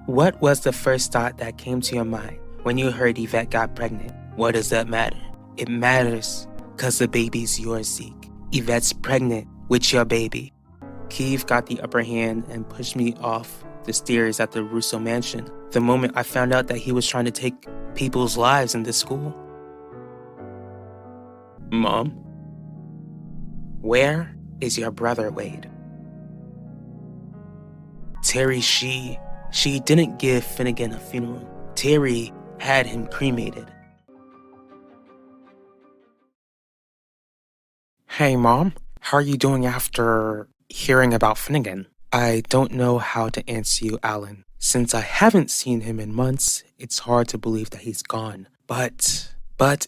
What was the first thought that came to your mind when you heard Yvette got pregnant? What does that matter? It matters because the baby's yours, Zeke. Yvette's pregnant with your baby. Keith got the upper hand and pushed me off the stairs at the Russo mansion the moment I found out that he was trying to take people's lives in this school. Mom? Where is your brother, Wade? Terry, she didn't give Finnegan a funeral. Terry had him cremated. Hey, Mom. How are you doing after hearing about Finnegan? I don't know how to answer you, Alan. Since I haven't seen him in months, it's hard to believe that he's gone. But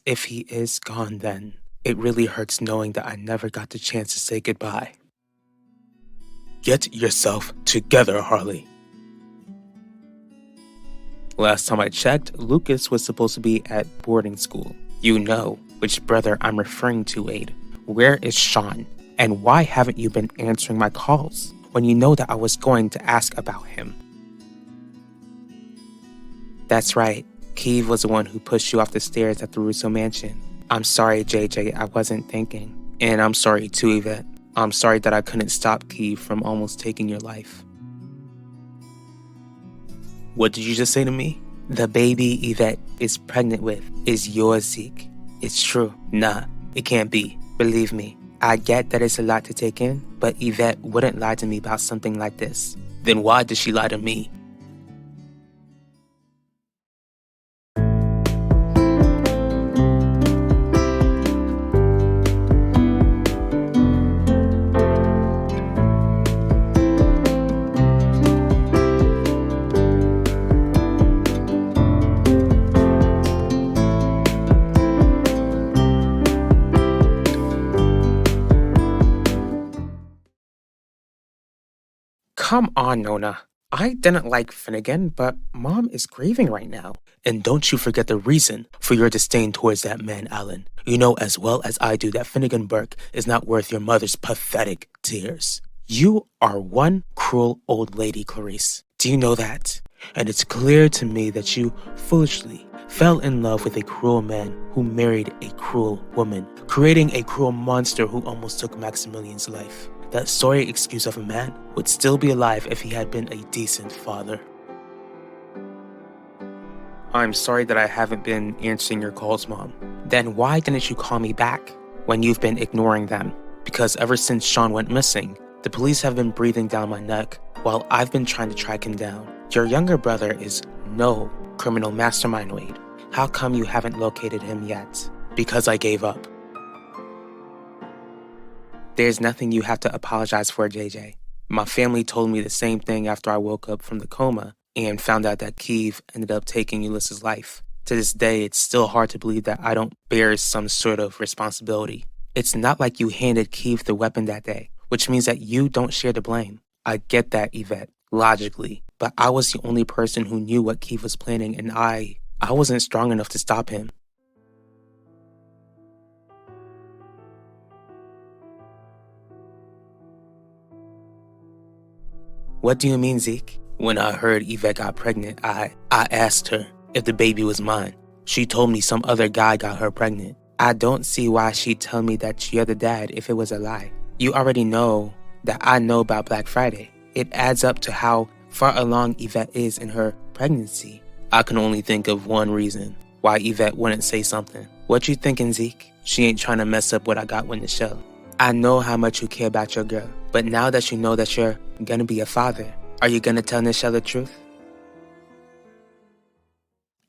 if he is gone, then it really hurts knowing that I never got the chance to say goodbye. Get yourself together, Harley. Last time I checked, Lucas was supposed to be at boarding school. You know which brother I'm referring to, Wade. Where is Sean? And why haven't you been answering my calls when you know that I was going to ask about him? That's right. Keith was the one who pushed you off the stairs at the Russo mansion. I'm sorry, JJ, I wasn't thinking. And I'm sorry too, Yvette. I'm sorry that I couldn't stop Keith from almost taking your life. What did you just say to me? The baby Yvette is pregnant with is yours, Zeke. It's true. Nah, it can't be. Believe me. I get that it's a lot to take in, but Yvette wouldn't lie to me about something like this. Then why did she lie to me? Come on, Nona. I didn't like Finnegan, but Mom is grieving right now. And don't you forget the reason for your disdain towards that man, Alan. You know as well as I do that Finnegan Burke is not worth your mother's pathetic tears. You are one cruel old lady, Clarice. Do you know that? And it's clear to me that you foolishly fell in love with a cruel man who married a cruel woman, creating a cruel monster who almost took Maximilian's life. That sorry excuse of a man would still be alive if he had been a decent father. I'm sorry that I haven't been answering your calls, Mom. Then why didn't you call me back when you've been ignoring them? Because ever since Sean went missing, the police have been breathing down my neck while I've been trying to track him down. Your younger brother is no criminal mastermind, Wade. How come you haven't located him yet? Because I gave up. There's nothing you have to apologize for, JJ. My family told me the same thing after I woke up from the coma and found out that Keith ended up taking Ulysses' life. To this day, it's still hard to believe that I don't bear some sort of responsibility. It's not like you handed Keith the weapon that day, which means that you don't share the blame. I get that, Yvette, logically, but I was the only person who knew what Keith was planning, and I wasn't strong enough to stop him. What do you mean, Zeke? When I heard Yvette got pregnant, I asked her if the baby was mine. She told me some other guy got her pregnant. I don't see why she'd tell me that you're the dad if it was a lie. You already know that I know about Black Friday. It adds up to how far along Yvette is in her pregnancy. I can only think of one reason why Yvette wouldn't say something. What you thinking, Zeke? She ain't trying to mess up what I got with Nichelle. I know how much you care about your girl, but now that you know that you're gonna be a father, are you gonna tell Nichelle the truth?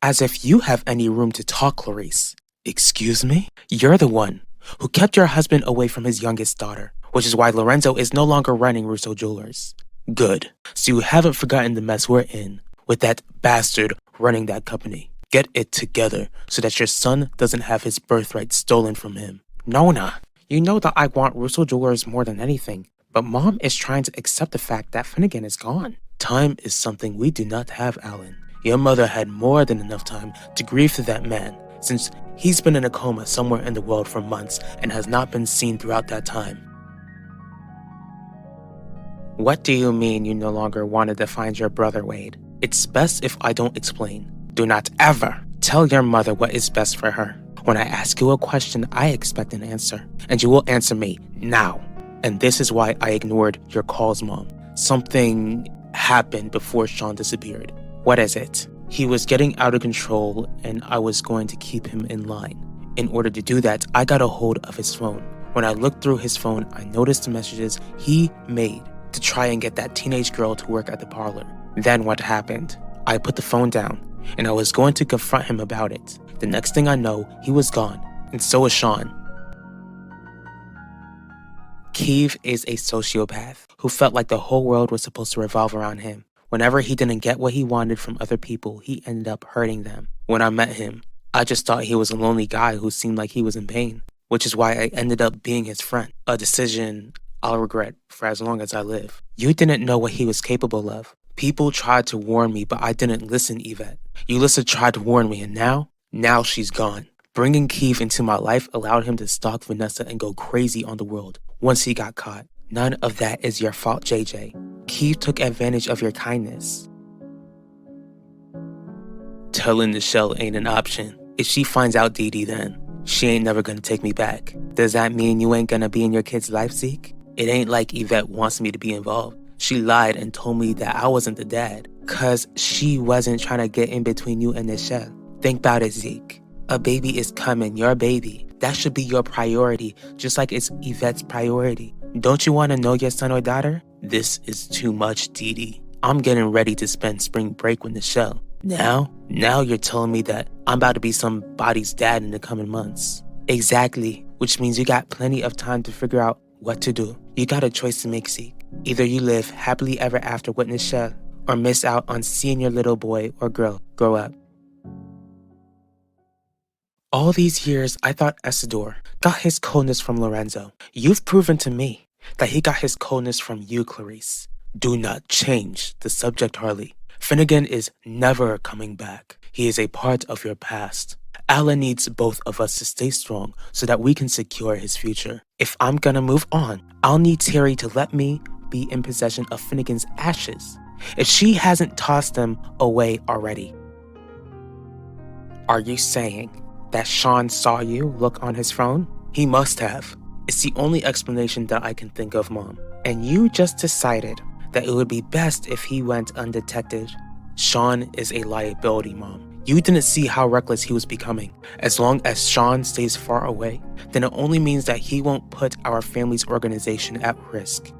As if you have any room to talk, Clarice. Excuse me? You're the one who kept your husband away from his youngest daughter, which is why Lorenzo is no longer running Russo Jewelers. Good. So you haven't forgotten the mess we're in with that bastard running that company. Get it together so that your son doesn't have his birthright stolen from him. Nona, you know that I want Russo Jewelers more than anything, but Mom is trying to accept the fact that Finnegan is gone. Time is something we do not have, Alan. Your mother had more than enough time to grieve for that man, since he's been in a coma somewhere in the world for months and has not been seen throughout that time. What do you mean you no longer wanted to find your brother, Wade? It's best if I don't explain. Do not ever tell your mother what is best for her. When I ask you a question, I expect an answer, and you will answer me now. And this is why I ignored your calls, Mom. Something happened before Sean disappeared. What is it? He was getting out of control, and I was going to keep him in line. In order to do that, I got a hold of his phone. When I looked through his phone, I noticed the messages he made to try and get that teenage girl to work at the parlor. Then what happened? I put the phone down, and I was going to confront him about it. The next thing I know, he was gone, and so was Sean. Keith is a sociopath who felt like the whole world was supposed to revolve around him. Whenever he didn't get what he wanted from other people, he ended up hurting them. When I met him, I just thought he was a lonely guy who seemed like he was in pain, which is why I ended up being his friend, a decision I'll regret for as long as I live. You didn't know what he was capable of. People tried to warn me, but I didn't listen, Yvette. Yulissa tried to warn me, and now she's gone. Bringing Keith into my life allowed him to stalk Vanessa and go crazy on the world once he got caught. None of that is your fault, JJ. Keith took advantage of your kindness. Telling Nichelle ain't an option. If she finds out Dee Dee, then she ain't never gonna take me back. Does that mean you ain't gonna be in your kid's life, Zeke? It ain't like Yvette wants me to be involved. She lied and told me that I wasn't the dad, cause she wasn't trying to get in between you and Nichelle. Think about it, Zeke. A baby is coming, your baby. That should be your priority, just like it's Yvette's priority. Don't you want to know your son or daughter? This is too much, Dee Dee. I'm getting ready to spend spring break with Nichelle. Now you're telling me that I'm about to be somebody's dad in the coming months. Exactly, which means you got plenty of time to figure out what to do. You got a choice to make, Zeke. Either you live happily ever after with Nichelle, or miss out on seeing your little boy or girl grow up. All these years, I thought Isidore got his coldness from Lorenzo. You've proven to me that he got his coldness from you, Clarice. Do not change the subject, Harley. Finnegan is never coming back. He is a part of your past. Alan needs both of us to stay strong so that we can secure his future. If I'm gonna move on, I'll need Terry to let me be in possession of Finnegan's ashes, if she hasn't tossed them away already. Are you saying that Sean saw you look on his phone? He must have. It's the only explanation that I can think of, Mom. And you just decided that it would be best if he went undetected. Sean is a liability, Mom. You didn't see how reckless he was becoming. As long as Sean stays far away, then it only means that he won't put our family's organization at risk.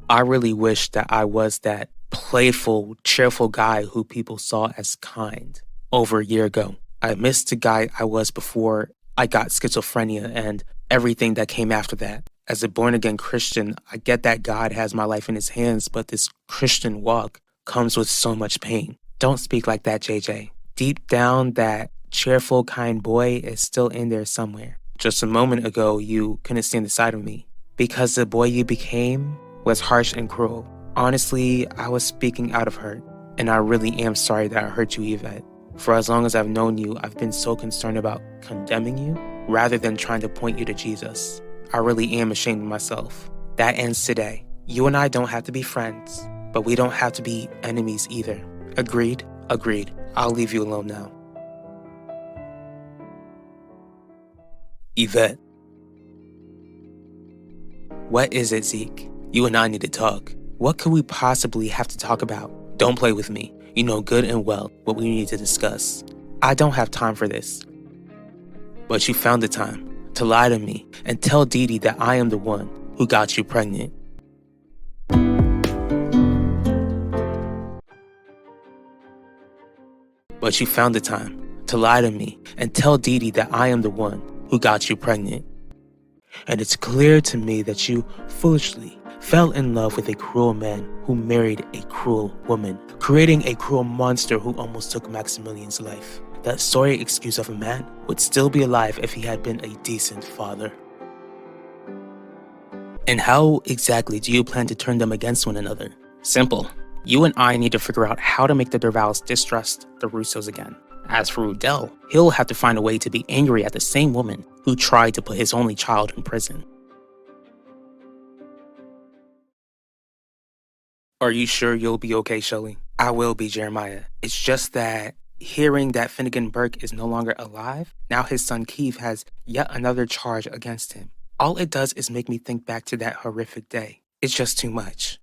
I really wish that I was that playful, cheerful guy who people saw as kind. Over a year ago, I missed the guy I was before I got schizophrenia and everything that came after that. As a born-again Christian, I get that God has my life in his hands, but this Christian walk comes with so much pain. Don't speak like that, JJ. Deep down, that cheerful, kind boy is still in there somewhere. Just a moment ago, you couldn't stand the sight of me because the boy you became was harsh and cruel. Honestly, I was speaking out of hurt, and I really am sorry that I hurt you, Yvette. For as long as I've known you, I've been so concerned about condemning you rather than trying to point you to Jesus. I really am ashamed of myself. That ends today. You and I don't have to be friends, but we don't have to be enemies either. Agreed? Agreed. I'll leave you alone now. Yvette. What is it, Zeke? You and I need to talk. What could we possibly have to talk about? Don't play with me. You know good and well what we need to discuss. I don't have time for this. But you found the time to lie to me and tell Dee Dee that I am the one who got you pregnant. But you found the time to lie to me and tell Dee Dee that I am the one who got you pregnant. And it's clear to me that you foolishly fell in love with a cruel man who married a cruel woman, creating a cruel monster who almost took Maximilian's life. That sorry excuse of a man would still be alive if he had been a decent father. And how exactly do you plan to turn them against one another? Simple. You and I need to figure out how to make the Durvals distrust the Russos again. As for Rudell, he'll have to find a way to be angry at the same woman who tried to put his only child in prison. Are you sure you'll be okay, Shelley? I will be, Jeremiah. It's just that hearing that Finnegan Burke is no longer alive, now his son Keith has yet another charge against him. All it does is make me think back to that horrific day. It's just too much.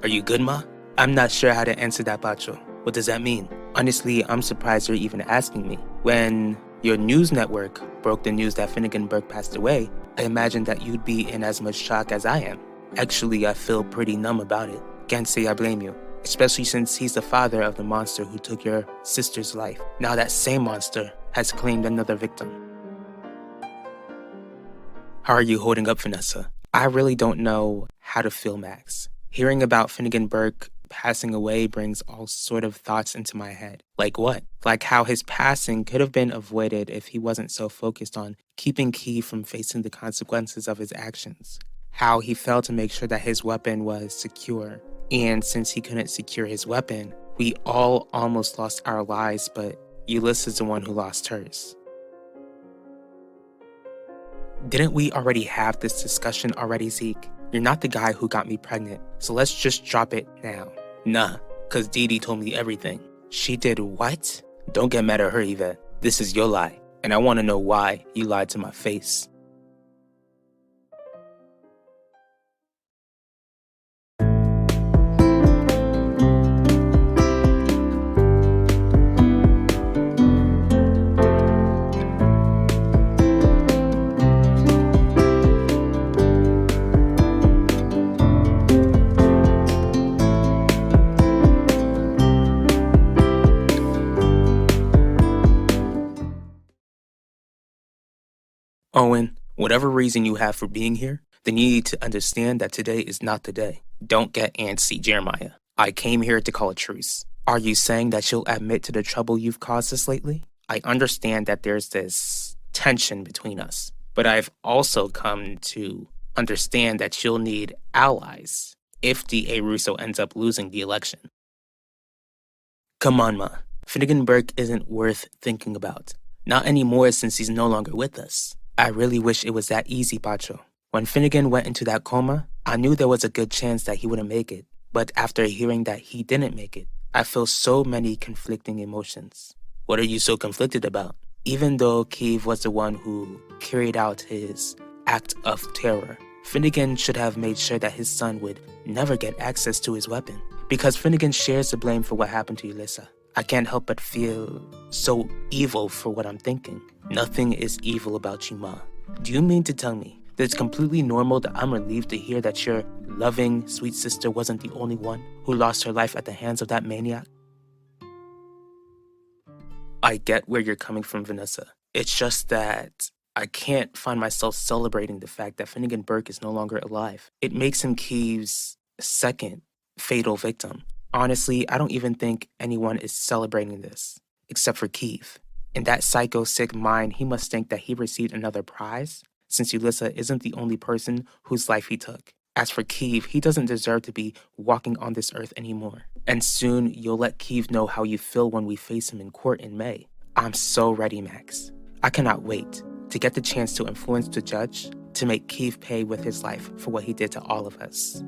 Are you good, Ma? I'm not sure how to answer that, Bacho. What does that mean? Honestly, I'm surprised you're even asking me. When your news network broke the news that Finnegan Burke passed away, I imagined that you'd be in as much shock as I am. Actually, I feel pretty numb about it. Can't say I blame you, especially since he's the father of the monster who took your sister's life. Now that same monster has claimed another victim. How are you holding up, Vanessa? I really don't know how to feel, Max. Hearing about Finnegan Burke passing away brings all sort of thoughts into my head. Like what? Like how his passing could have been avoided if he wasn't so focused on keeping Key from facing the consequences of his actions. How he failed to make sure that his weapon was secure. And since he couldn't secure his weapon, we all almost lost our lives, but Ulysses is the one who lost hers. Didn't we already have this discussion already, Zeke? You're not the guy who got me pregnant, so let's just drop it now. Nah, cause Dee Dee told me everything. She did what? Don't get mad at her, Yvette. This is your lie, and I want to know why you lied to my face. Owen, whatever reason you have for being here, then you need to understand that today is not the day. Don't get antsy, Jeremiah. I came here to call a truce. Are you saying that you'll admit to the trouble you've caused us lately? I understand that there's this tension between us, but I've also come to understand that you'll need allies if D.A. Russo ends up losing the election. Come on, Ma. Finnegan Burke isn't worth thinking about. Not anymore since he's no longer with us. I really wish it was that easy, Pacho. When Finnegan went into that coma, I knew there was a good chance that he wouldn't make it. But after hearing that he didn't make it, I feel so many conflicting emotions. What are you so conflicted about? Even though Keith was the one who carried out his act of terror, Finnegan should have made sure that his son would never get access to his weapon. Because Finnegan shares the blame for what happened to Yulissa. I can't help but feel so evil for what I'm thinking. Nothing is evil about you, Ma. Do you mean to tell me that it's completely normal that I'm relieved to hear that your loving, sweet sister wasn't the only one who lost her life at the hands of that maniac? I get where you're coming from, Vanessa. It's just that I can't find myself celebrating the fact that Finnegan Burke is no longer alive. It makes him Keith's second fatal victim. Honestly, I don't even think anyone is celebrating this, except for Keith. In that psycho-sick mind, he must think that he received another prize, since Yulissa isn't the only person whose life he took. As for Keith, he doesn't deserve to be walking on this earth anymore. And soon, you'll let Keith know how you feel when we face him in court in May. I'm so ready, Max. I cannot wait to get the chance to influence the judge to make Keith pay with his life for what he did to all of us.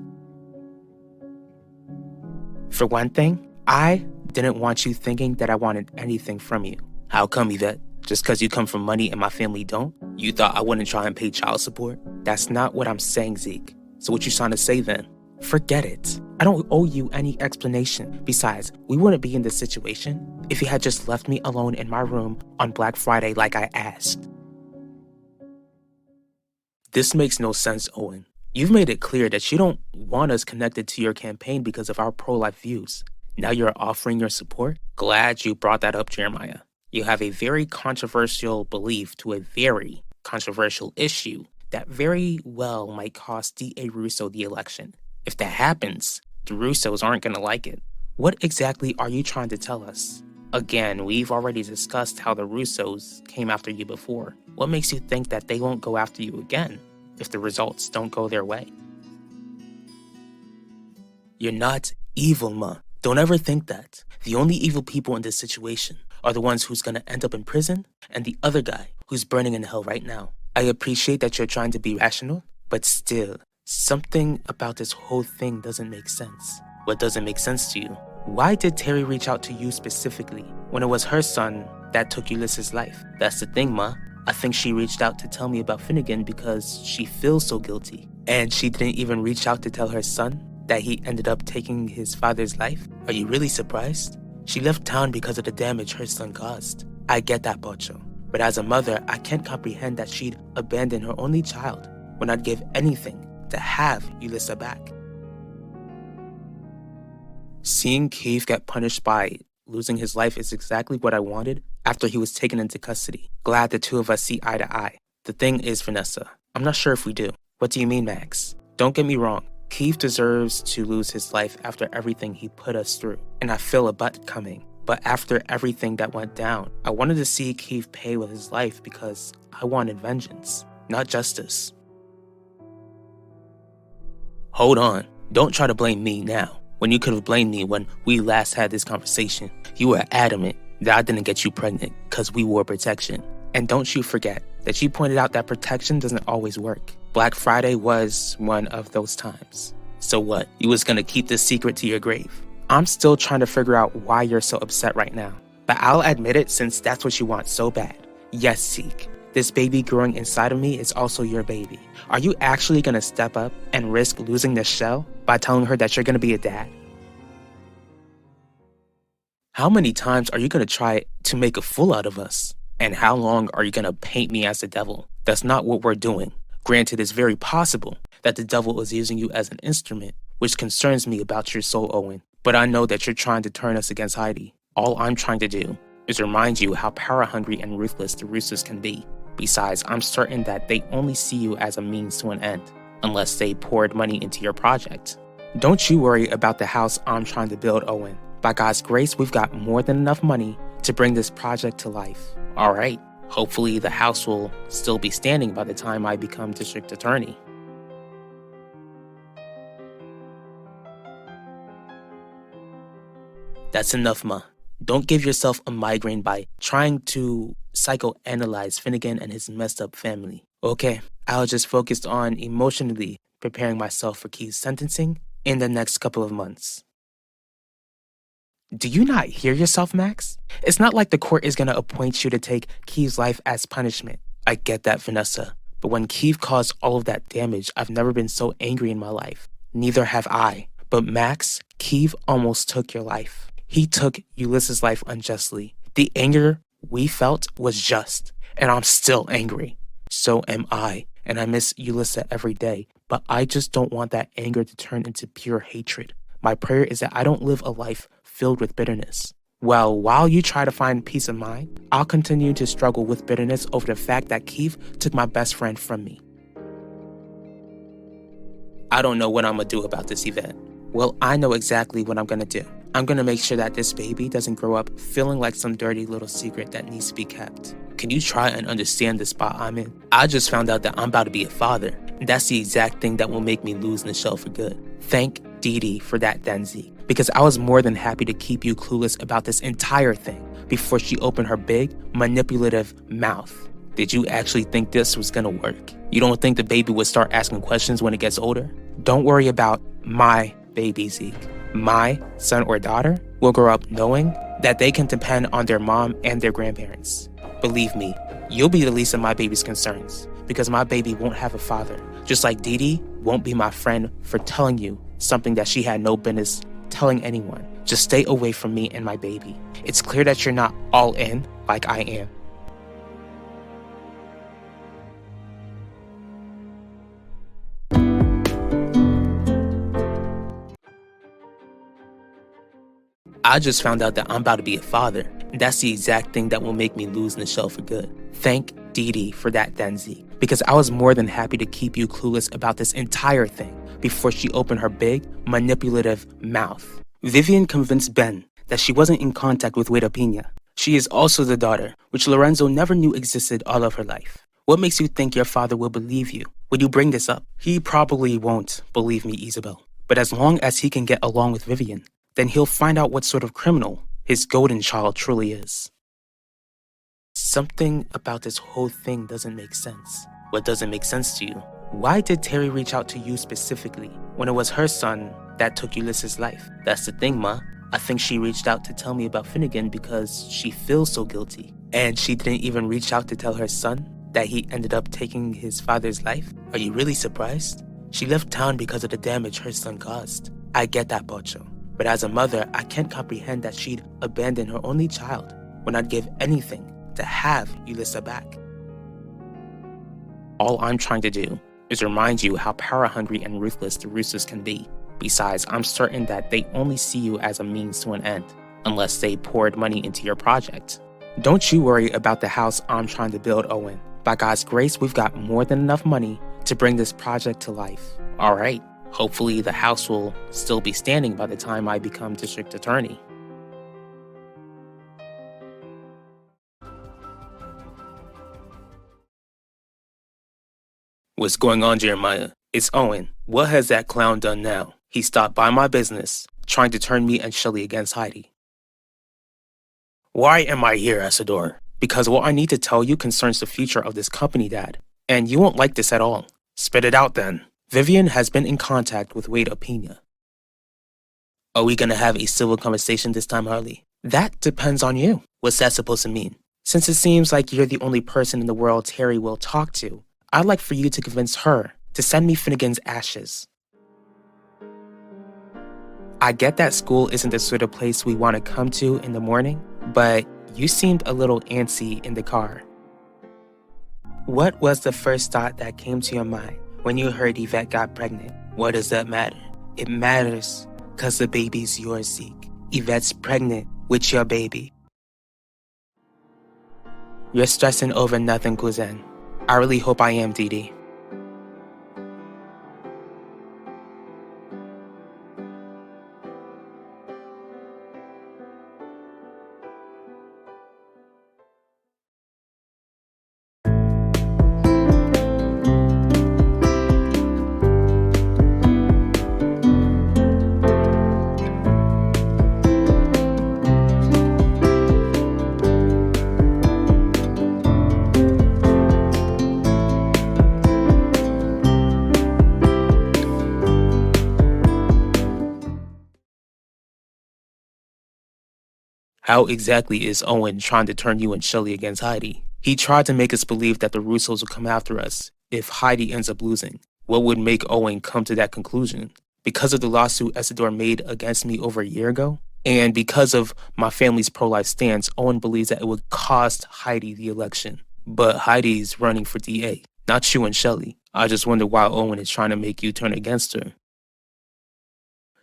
For one thing, I didn't want you thinking that I wanted anything from you. How come, Yvette? Just because you come from money and my family don't? You thought I wouldn't try and pay child support? That's not what I'm saying, Zeke. So what you trying to say then? Forget it. I don't owe you any explanation. Besides, we wouldn't be in this situation if you had just left me alone in my room on Black Friday like I asked. This makes no sense, Owen. You've made it clear that you don't want us connected to your campaign because of our pro-life views. Now you're offering your support? Glad you brought that up, Jeremiah. You have a very controversial belief to a very controversial issue that very well might cost D.A. Russo the election. If that happens, the Russos aren't going to like it. What exactly are you trying to tell us? Again, we've already discussed how the Russos came after you before. What makes you think that they won't go after you again if the results don't go their way? You're not evil, Ma. Don't ever think that. The only evil people in this situation are the ones who's gonna end up in prison and the other guy who's burning in hell right now. I appreciate that you're trying to be rational, but still, something about this whole thing doesn't make sense. What doesn't make sense to you? Why did Terry reach out to you specifically when it was her son that took Ulysses' life? That's the thing, Ma. I think she reached out to tell me about Finnegan because she feels so guilty. And she didn't even reach out to tell her son that he ended up taking his father's life? Are you really surprised? She left town because of the damage her son caused. I get that, Pocho. But as a mother, I can't comprehend that she'd abandon her only child when I'd give anything to have Ulysses back. Seeing Keith get punished by losing his life is exactly what I wanted after he was taken into custody. Glad the two of us see eye to eye. The thing is, Vanessa, I'm not sure if we do. What do you mean, Max? Don't get me wrong. Keith deserves to lose his life after everything he put us through, and I feel a but coming. But after everything that went down, I wanted to see Keith pay with his life because I wanted vengeance, not justice. Hold on, don't try to blame me now, when you could have blamed me when we last had this conversation. You were adamant that I didn't get you pregnant because we wore protection. And don't you forget that you pointed out that protection doesn't always work. Black Friday was one of those times. So what, you was gonna keep this secret to your grave? I'm still trying to figure out why you're so upset right now. But I'll admit it since that's what you want so bad. Yes, Zeke, this baby growing inside of me is also your baby. Are you actually gonna step up and risk losing the shell by telling her that you're gonna be a dad? How many times are you gonna try to make a fool out of us? And how long are you gonna paint me as the devil? That's not what we're doing. Granted, it's very possible that the devil is using you as an instrument, which concerns me about your soul, Owen. But I know that you're trying to turn us against Heidi. All I'm trying to do is remind you how power-hungry and ruthless the Roosters can be. Besides, I'm certain that they only see you as a means to an end, unless they poured money into your project. Don't you worry about the house I'm trying to build, Owen. By God's grace, we've got more than enough money to bring this project to life. All right, hopefully the house will still be standing by the time I become district attorney. That's enough, Ma. Don't give yourself a migraine by trying to psychoanalyze Finnegan and his messed up family. Okay, I'll just focus on emotionally preparing myself for Keith's sentencing in the next couple of months. Do you not hear yourself, Max? It's not like the court is gonna appoint you to take Keith's life as punishment. I get that, Vanessa. But when Keith caused all of that damage, I've never been so angry in my life. Neither have I. But Max, Keith almost took your life. He took Ulysses' life unjustly. The anger we felt was just, and I'm still angry. So am I, and I miss Ulysses every day. But I just don't want that anger to turn into pure hatred. My prayer is that I don't live a life filled with bitterness. Well, while you try to find peace of mind, I'll continue to struggle with bitterness over the fact that Keith took my best friend from me. I don't know what I'm gonna do about this event. Well, I know exactly what I'm gonna do. I'm gonna make sure that this baby doesn't grow up feeling like some dirty little secret that needs to be kept. Can you try and understand the spot I'm in? I just found out that I'm about to be a father, and that's the exact thing that will make me lose Nichelle for good. Thank Dee Dee for that, Denzi, because I was more than happy to keep you clueless about this entire thing before she opened her big, manipulative mouth. Did you actually think this was gonna work? You don't think the baby would start asking questions when it gets older? Don't worry about my baby, Zeke. My son or daughter will grow up knowing that they can depend on their mom and their grandparents. Believe me, you'll be the least of my baby's concerns because my baby won't have a father, just like Dee Dee won't be my friend for telling you something that she had no business telling anyone. Just stay away from me and my baby. It's clear that you're not all in like I am. I just found out that I'm about to be a father, and that's the exact thing that will make me lose Nichelle for good. Thank Dee Dee for that, Denzi, because I was more than happy to keep you clueless about this entire thing before she opened her big, manipulative mouth. Vivian convinced Ben that she wasn't in contact with Wade Pina. She is also the daughter, which Lorenzo never knew existed all of her life. What makes you think your father will believe you when you bring this up? He probably won't believe me, Isabel. But as long as he can get along with Vivian, then he'll find out what sort of criminal his golden child truly is. Something about this whole thing doesn't make sense. What doesn't make sense to you? Why did Terry reach out to you specifically when it was her son that took Ulysses' life? That's the thing, Ma. I think she reached out to tell me about Finnegan because she feels so guilty. And she didn't even reach out to tell her son that he ended up taking his father's life? Are you really surprised? She left town because of the damage her son caused. I get that, Pocho. But as a mother, I can't comprehend that she'd abandon her only child when I'd give anything to have Ulysses back. All I'm trying to do is remind you how power-hungry and ruthless the Roosters can be. Besides, I'm certain that they only see you as a means to an end, unless they poured money into your project. Don't you worry about the house I'm trying to build, Owen. By God's grace, we've got more than enough money to bring this project to life. Alright, hopefully the house will still be standing by the time I become district attorney. What's going on, Jeremiah? It's Owen. What has that clown done now? He stopped by my business, trying to turn me and Shelly against Heidi. Why am I here, Asador? Because what I need to tell you concerns the future of this company, Dad. And you won't like this at all. Spit it out then. Vivian has been in contact with Wade Opena. Are we gonna have a civil conversation this time, Harley? That depends on you. What's that supposed to mean? Since it seems like you're the only person in the world Terry will talk to, I'd like for you to convince her to send me Finnegan's ashes. I get that school isn't the sort of place we want to come to in the morning, but you seemed a little antsy in the car. What was the first thought that came to your mind when you heard Yvette got pregnant? What does that matter? It matters because the baby's yours, Zeke. Yvette's pregnant with your baby. You're stressing over nothing, cousin. I really hope I am, Dee. How exactly is Owen trying to turn you and Shelly against Heidi? He tried to make us believe that the Russos will come after us if Heidi ends up losing. What would make Owen come to that conclusion? Because of the lawsuit Isidore made against me over a year ago? And because of my family's pro-life stance, Owen believes that it would cost Heidi the election. But Heidi's running for DA, not you and Shelly. I just wonder why Owen is trying to make you turn against her.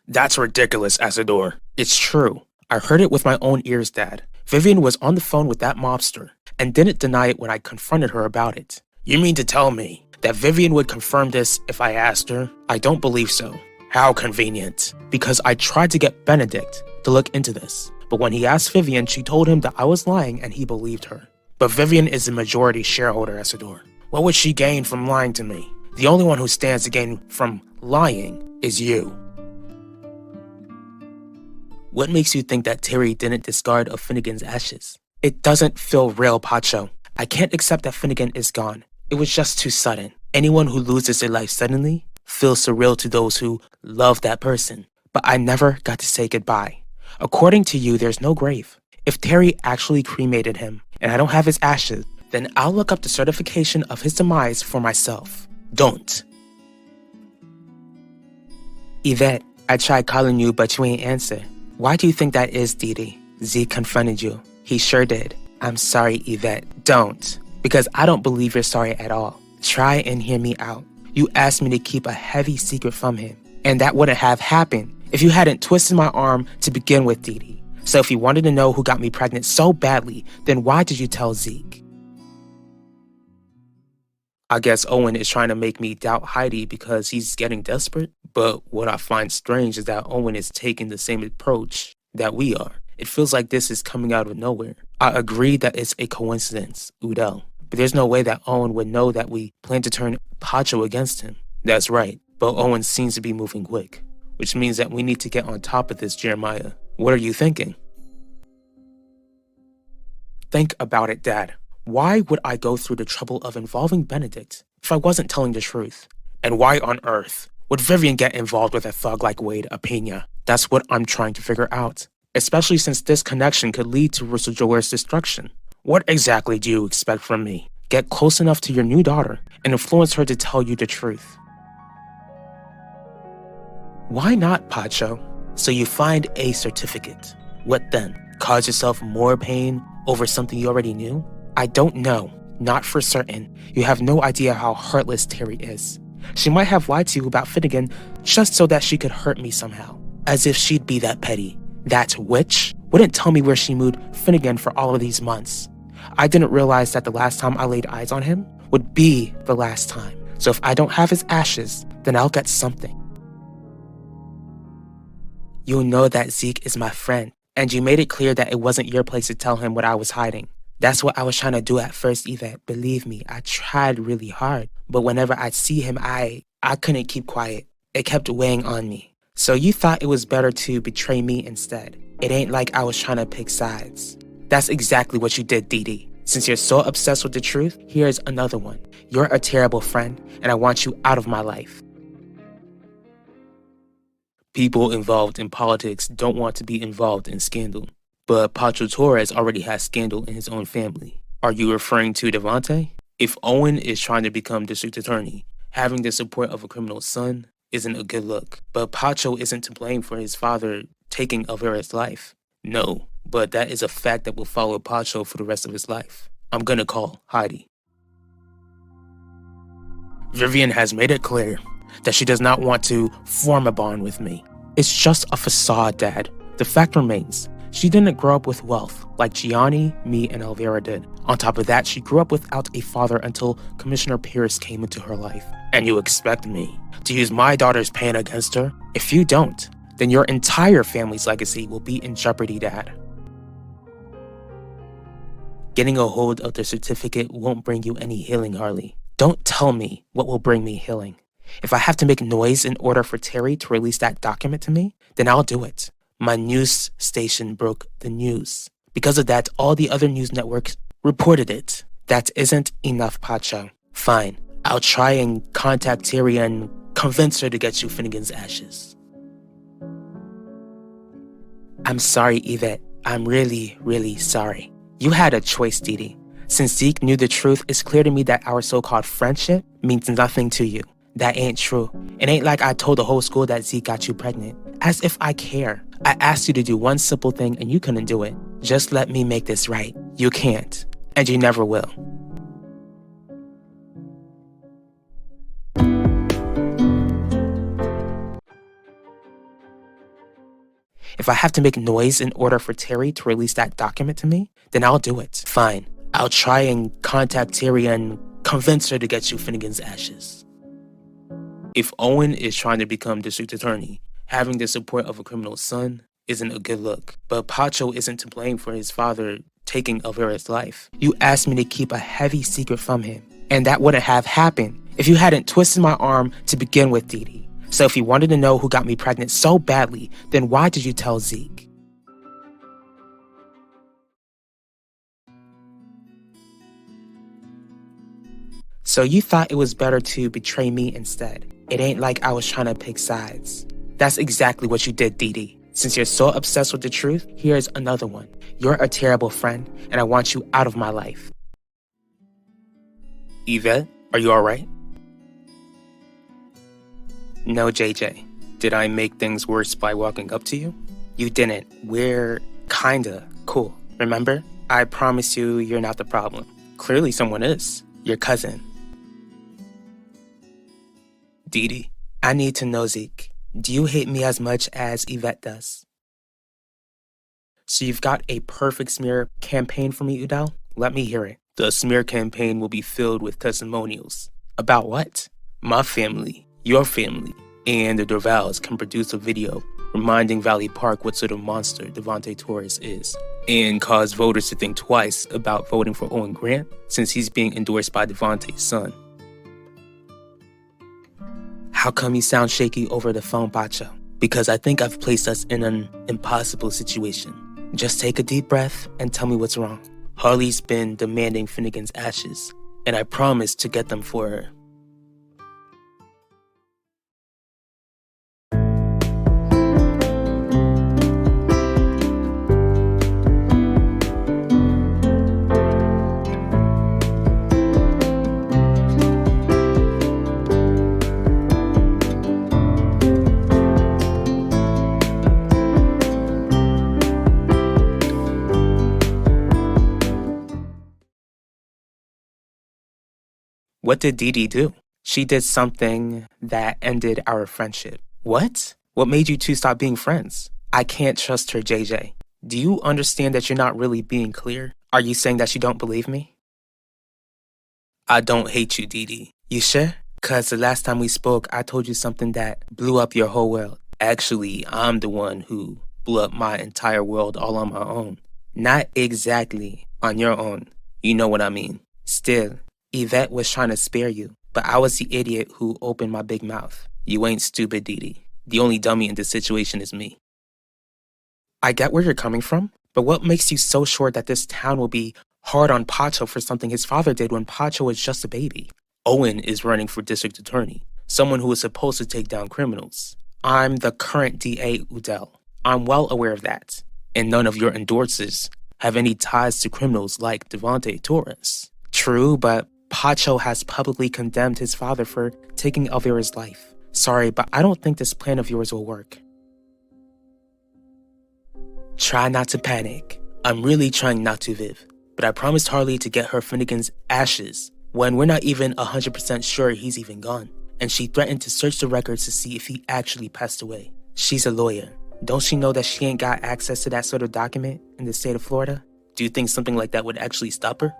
That's ridiculous, Isidore. It's true. I heard it with my own ears, Dad. Vivian was on the phone with that mobster and didn't deny it when I confronted her about it. You mean to tell me that Vivian would confirm this if I asked her? I don't believe so. How convenient. Because I tried to get Benedict to look into this, but when he asked Vivian, she told him that I was lying and he believed her. But Vivian is the majority shareholder, Isidore. What would she gain from lying to me? The only one who stands to gain from lying is you. What makes you think that Terry didn't discard of Finnegan's ashes? It doesn't feel real, Pacho. I can't accept that Finnegan is gone. It was just too sudden. Anyone who loses their life suddenly feels surreal to those who love that person. But I never got to say goodbye. According to you, there's no grave. If Terry actually cremated him, and I don't have his ashes, then I'll look up the certification of his demise for myself. Don't. Yvette, I tried calling you, but you ain't answer. Why do you think that is, Dee? Zeke confronted you. He sure did. I'm sorry, Yvette. Don't. Because I don't believe you're sorry at all. Try and hear me out. You asked me to keep a heavy secret from him. And that wouldn't have happened if you hadn't twisted my arm to begin with, Dee. So if you wanted to know who got me pregnant so badly, then why did you tell Zeke? I guess Owen is trying to make me doubt Heidi because he's getting desperate. But what I find strange is that Owen is taking the same approach that we are. It feels like this is coming out of nowhere. I agree that it's a coincidence, Udell. But there's no way that Owen would know that we plan to turn Pacho against him. That's right. But Owen seems to be moving quick. Which means that we need to get on top of this, Jeremiah. What are you thinking? Think about it, Dad. Why would I go through the trouble of involving Benedict, if I wasn't telling the truth? And why on earth would Vivian get involved with a thug like Wade Apena? That's what I'm trying to figure out, especially since this connection could lead to Russell Joyer's destruction. What exactly do you expect from me? Get close enough to your new daughter and influence her to tell you the truth. Why not, Pacho? So you find a certificate. What then? Cause yourself more pain over something you already knew? I don't know. Not for certain. You have no idea how heartless Terry is. She might have lied to you about Finnegan just so that she could hurt me somehow. As if she'd be that petty. That witch wouldn't tell me where she moved Finnegan for all of these months. I didn't realize that the last time I laid eyes on him would be the last time. So if I don't have his ashes, then I'll get something. You'll know that Zeke is my friend, and you made it clear that it wasn't your place to tell him what I was hiding. That's what I was trying to do at first, Yvette. Believe me, I tried really hard. But whenever I'd see him, I couldn't keep quiet. It kept weighing on me. So you thought it was better to betray me instead. It ain't like I was trying to pick sides. That's exactly what you did, Dee Dee. Since you're so obsessed with the truth, here's another one. You're a terrible friend, and I want you out of my life. People involved in politics don't want to be involved in scandal. But Pacho Torres already has scandal in his own family. Are you referring to Devante? If Owen is trying to become district attorney, having the support of a criminal son isn't a good look. But Pacho isn't to blame for his father taking Elvira's life. No, but that is a fact that will follow Pacho for the rest of his life. I'm gonna call Heidi. Vivian has made it clear that she does not want to form a bond with me. It's just a facade, Dad. The fact remains, she didn't grow up with wealth like Gianni, me, and Elvira did. On top of that, she grew up without a father until Commissioner Pierce came into her life. And you expect me to use my daughter's pain against her? If you don't, then your entire family's legacy will be in jeopardy, Dad. Getting a hold of the certificate won't bring you any healing, Harley. Don't tell me what will bring me healing. If I have to make noise in order for Terry to release that document to me, then I'll do it. My news station broke the news. Because of that, all the other news networks reported it. That isn't enough, Pacho. Fine, I'll try and contact Terry and convince her to get you Finnegan's ashes. I'm sorry, Yvette. I'm really, really sorry. You had a choice, Dee Dee. Since Zeke knew the truth, it's clear to me that our so-called friendship means nothing to you. That ain't true. It ain't like I told the whole school that Zeke got you pregnant. As if I care. I asked you to do one simple thing and you couldn't do it. Just let me make this right. You can't. And you never will. If I have to make noise in order for Terry to release that document to me, then I'll do it. Fine. I'll try and contact Terry and convince her to get you Finnegan's ashes. If Owen is trying to become district attorney, having the support of a criminal son isn't a good look. But Pacho isn't to blame for his father taking Elvira's life. You asked me to keep a heavy secret from him, and that wouldn't have happened if you hadn't twisted my arm to begin with, Dee Dee. So if you wanted to know who got me pregnant so badly, then why did you tell Zeke? So you thought it was better to betray me instead. It ain't like I was trying to pick sides. That's exactly what you did, Dee Dee. Since you're so obsessed with the truth, here's another one. You're a terrible friend, and I want you out of my life. Yvette, are you alright? No, JJ. Did I make things worse by walking up to you? You didn't. We're kinda cool. Remember? I promise you you're not the problem. Clearly someone is. Your cousin. Dee Dee, I need to know, Zeke. Do you hate me as much as Yvette does? So you've got a perfect smear campaign for me, Udall? Let me hear it. The smear campaign will be filled with testimonials. About what? My family, your family, and the Dorvals can produce a video reminding Valley Park what sort of monster Devante Torres is, and cause voters to think twice about voting for Owen Grant since he's being endorsed by Devante's son. How come you sound shaky over the phone, Pacho? Because I think I've placed us in an impossible situation. Just take a deep breath and tell me what's wrong. Harley's been demanding Finnegan's ashes, and I promised to get them for her. What did Dee Dee do? She did something that ended our friendship. What? What made you two stop being friends? I can't trust her, JJ. Do you understand that you're not really being clear? Are you saying that you don't believe me? I don't hate you, Dee Dee. You sure? Cause the last time we spoke, I told you something that blew up your whole world. Actually, I'm the one who blew up my entire world all on my own. Not exactly on your own. You know what I mean. Still, Yvette was trying to spare you, but I was the idiot who opened my big mouth. You ain't stupid, Dee Dee. The only dummy in this situation is me. I get where you're coming from, but what makes you so sure that this town will be hard on Pacho for something his father did when Pacho was just a baby? Owen is running for district attorney, someone who is supposed to take down criminals. I'm the current DA, Udell. I'm well aware of that. And none of your endorsers have any ties to criminals like Devontae Torres. True, but Pacho has publicly condemned his father for taking Elvira's life. Sorry, but I don't think this plan of yours will work. Try not to panic. I'm really trying not to, Viv. But I promised Harley to get her Finnegan's ashes when we're not even 100% sure he's even gone. And she threatened to search the records to see if he actually passed away. She's a lawyer. Don't she know that she ain't got access to that sort of document in the state of Florida? Do you think something like that would actually stop her?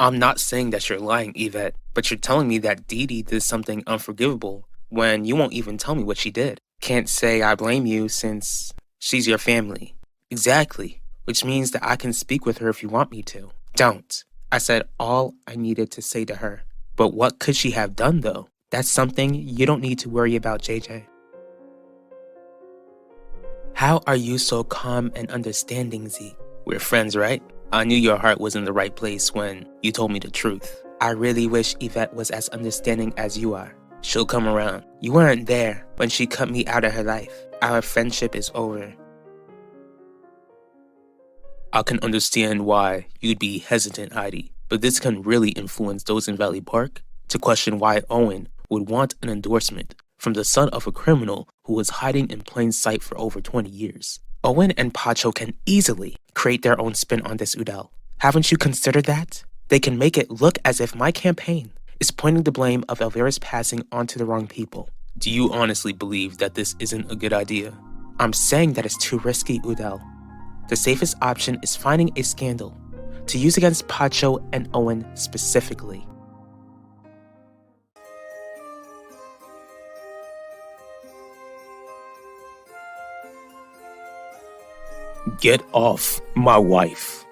I'm not saying that you're lying, Yvette, but you're telling me that Dee Dee did something unforgivable when you won't even tell me what she did. Can't say I blame you since she's your family. Exactly, which means that I can speak with her if you want me to. Don't. I said all I needed to say to her. But what could she have done, though? That's something you don't need to worry about, JJ. How are you so calm and understanding, Zeke? We're friends, right? I knew your heart was in the right place when you told me the truth. I really wish Yvette was as understanding as you are. She'll come around. You weren't there when she cut me out of her life. Our friendship is over. I can understand why you'd be hesitant, Heidi, but this can really influence those in Valley Park to question why Owen would want an endorsement from the son of a criminal who was hiding in plain sight for over 20 years. Owen and Pacho can easily create their own spin on this, Udell. Haven't you considered that? They can make it look as if my campaign is pointing the blame of Elvira's passing onto the wrong people. Do you honestly believe that this isn't a good idea? I'm saying that it's too risky, Udell. The safest option is finding a scandal to use against Pacho and Owen specifically. Get off my wife.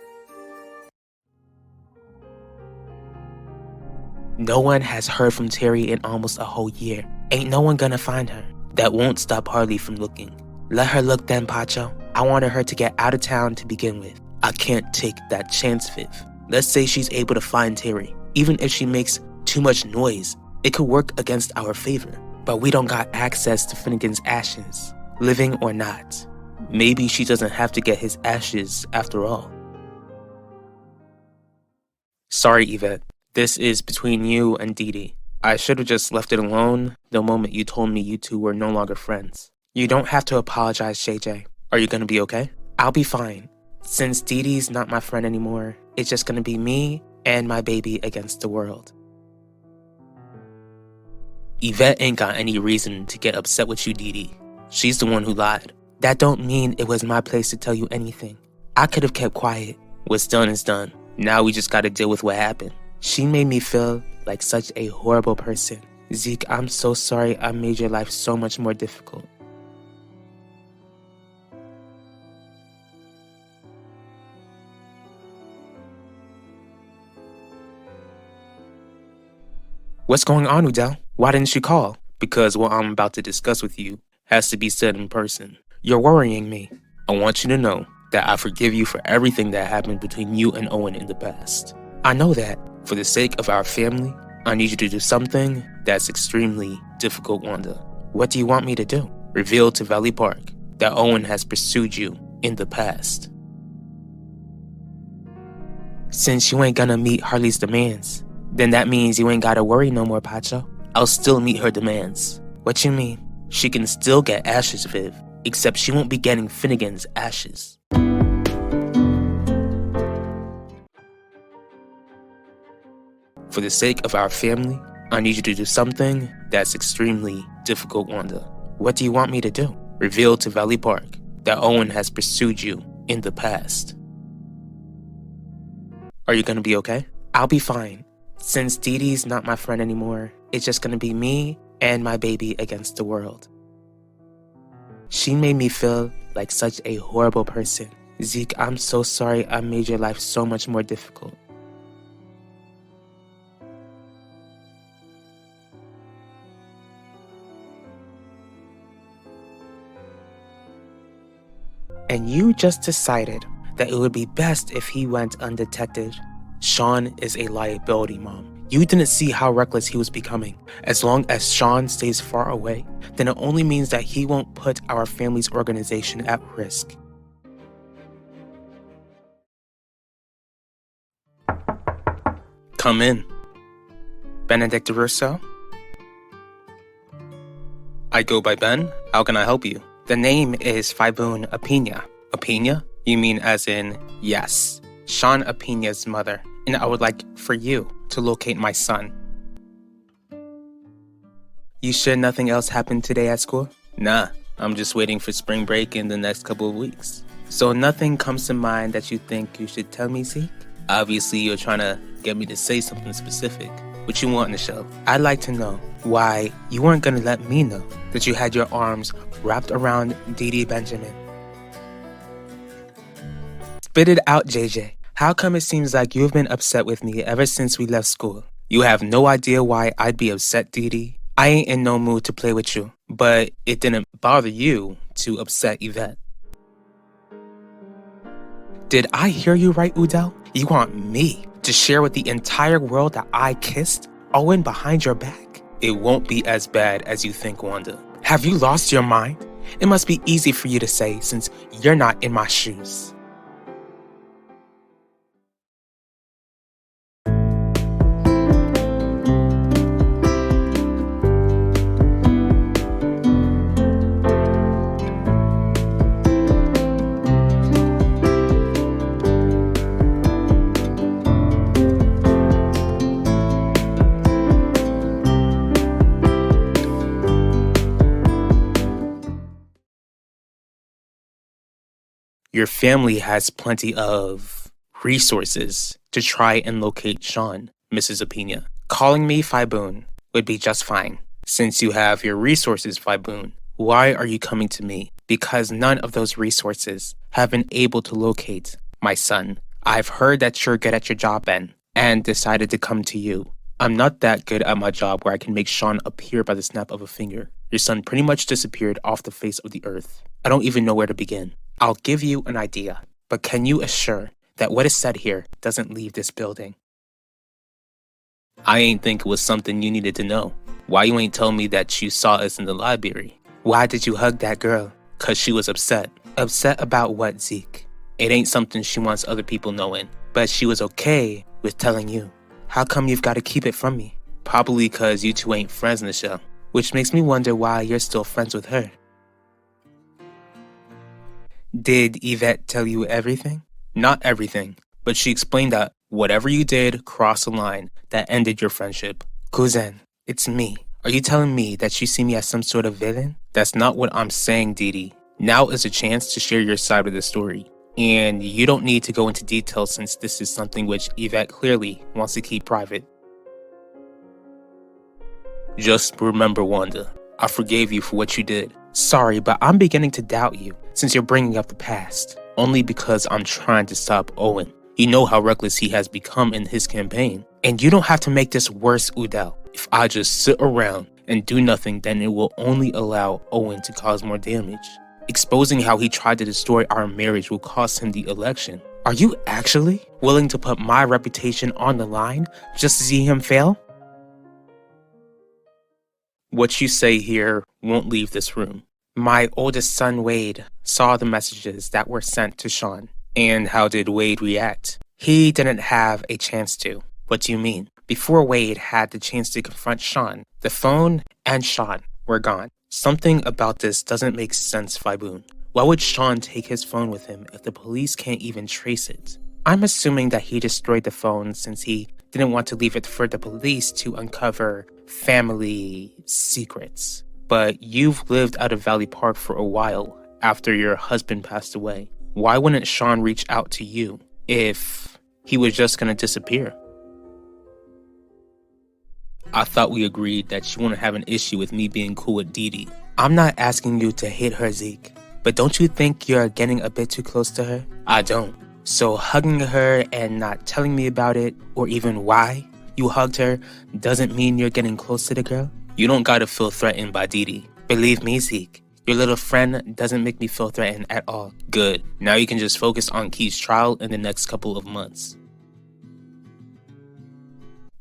No one has heard from Terry in almost a whole year. Ain't no one gonna find her. That won't stop Harley from looking. Let her look then, Pacho. I wanted her to get out of town to begin with. I can't take that chance, Viv. Let's say she's able to find Terry. Even if she makes too much noise, it could work against our favor. But we don't got access to Finnegan's ashes, living or not. Maybe she doesn't have to get his ashes after all. Sorry, Yvette. This is between you and Dee Dee. I should have just left it alone the moment you told me you two were no longer friends. You don't have to apologize, JJ. Are you gonna be okay? I'll be fine. Since Dee Dee's not my friend anymore, it's just gonna be me and my baby against the world. Yvette ain't got any reason to get upset with you, Dee Dee. She's the one who lied. That don't mean it was my place to tell you anything. I could have kept quiet. What's done is done. Now we just gotta deal with what happened. She made me feel like such a horrible person. Zeke, I'm so sorry I made your life so much more difficult. What's going on, Udell? Why didn't you call? Because what I'm about to discuss with you has to be said in person. You're worrying me. I want you to know that I forgive you for everything that happened between you and Owen in the past. I know that. For the sake of our family, I need you to do something that's extremely difficult, Wanda. What do you want me to do? Reveal to Valley Park that Owen has pursued you in the past. Since you ain't gonna meet Harley's demands, then that means you ain't gotta worry no more, Pacho. I'll still meet her demands. What you mean? She can still get ashes, Viv, except she won't be getting Finnegan's ashes. For the sake of our family, I need you to do something that's extremely difficult, Wanda. What do you want me to do? Reveal to Valley Park that Owen has pursued you in the past. Are you gonna be okay? I'll be fine. Since Dee Dee's not my friend anymore, it's just gonna be me and my baby against the world. She made me feel like such a horrible person. Zeke, I'm so sorry I made your life so much more difficult. And you just decided that it would be best if he went undetected. Sean is a liability, Mom. You didn't see how reckless he was becoming. As long as Sean stays far away, then it only means that he won't put our family's organization at risk. Come in. Benedict Russo? I go by Ben. How can I help you? The name is Fibun Apina. Apina? You mean as in yes. Sean Apina's mother. And I would like for you to locate my son. You sure nothing else happened today at school? Nah, I'm just waiting for spring break in the next couple of weeks. So nothing comes to mind that you think you should tell me, Zeke? Obviously, you're trying to get me to say something specific. What you want in the show? I'd like to know why you weren't gonna let me know that you had your arms wrapped around Dee Dee Benjamin. Spit it out, JJ. How come it seems like you've been upset with me ever since we left school? You have no idea why I'd be upset, Dee Dee. I ain't in no mood to play with you, but it didn't bother you to upset Yvette. Did I hear you right, Udell? You want me to share with the entire world that I kissed Owen behind your back? It won't be as bad as you think, Wanda. Have you lost your mind? It must be easy for you to say since you're not in my shoes. Your family has plenty of resources to try and locate Sean, Mrs. Apina. Calling me Fibun would be just fine. Since you have your resources, Fibun, why are you coming to me? Because none of those resources have been able to locate my son. I've heard that you're good at your job, Ben, and decided to come to you. I'm not that good at my job where I can make Sean appear by the snap of a finger. Your son pretty much disappeared off the face of the earth. I don't even know where to begin. I'll give you an idea, but can you assure that what is said here doesn't leave this building? I ain't think it was something you needed to know. Why you ain't tell me that you saw us in the library? Why did you hug that girl? 'Cause she was upset. Upset about what, Zeke? It ain't something she wants other people knowing, but she was okay with telling you. How come you've got to keep it from me? Probably 'cause you two ain't friends in the show, which makes me wonder why you're still friends with her. Did Yvette tell you everything? Not everything, but she explained that whatever you did crossed a line that ended your friendship. Cousin, it's me. Are you telling me that you see me as some sort of villain? That's not what I'm saying, Dee Dee. Now is a chance to share your side of the story. And you don't need to go into detail since this is something which Yvette clearly wants to keep private. Just remember, Wanda, I forgave you for what you did. Sorry, but I'm beginning to doubt you since you're bringing up the past. Only because I'm trying to stop Owen. You know how reckless he has become in his campaign. And you don't have to make this worse, Udell. If I just sit around and do nothing, then it will only allow Owen to cause more damage. Exposing how he tried to destroy our marriage will cost him the election. Are you actually willing to put my reputation on the line just to see him fail? What you say here won't leave this room. My oldest son, Wade, saw the messages that were sent to Sean. And how did Wade react? He didn't have a chance to. What do you mean? Before Wade had the chance to confront Sean, the phone and Sean were gone. Something about this doesn't make sense, Fibun. Why would Sean take his phone with him if the police can't even trace it? I'm assuming that he destroyed the phone since he didn't want to leave it for the police to uncover family secrets. But you've lived out of Valley Park for a while after your husband passed away. Why wouldn't Sean reach out to you if he was just gonna disappear? I thought we agreed that you wouldn't have an issue with me being cool with Dee Dee. I'm not asking you to hit her, Zeke. But don't you think you're getting a bit too close to her? I don't. So hugging her and not telling me about it, or even why you hugged her, doesn't mean you're getting close to the girl? You don't gotta feel threatened by Dee Dee. Believe me, Zeke, your little friend doesn't make me feel threatened at all. Good. Now you can just focus on Key's trial in the next couple of months.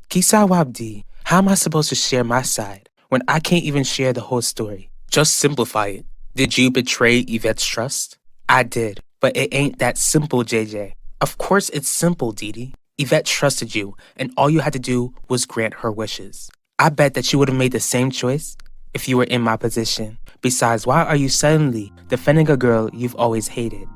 Kisa Wabdi, how am I supposed to share my side when I can't even share the whole story? Just simplify it. Did you betray Yvette's trust? I did, but it ain't that simple, JJ. Of course it's simple, Dee Dee. Yvette trusted you, and all you had to do was grant her wishes. I bet that you would have made the same choice if you were in my position. Besides, why are you suddenly defending a girl you've always hated?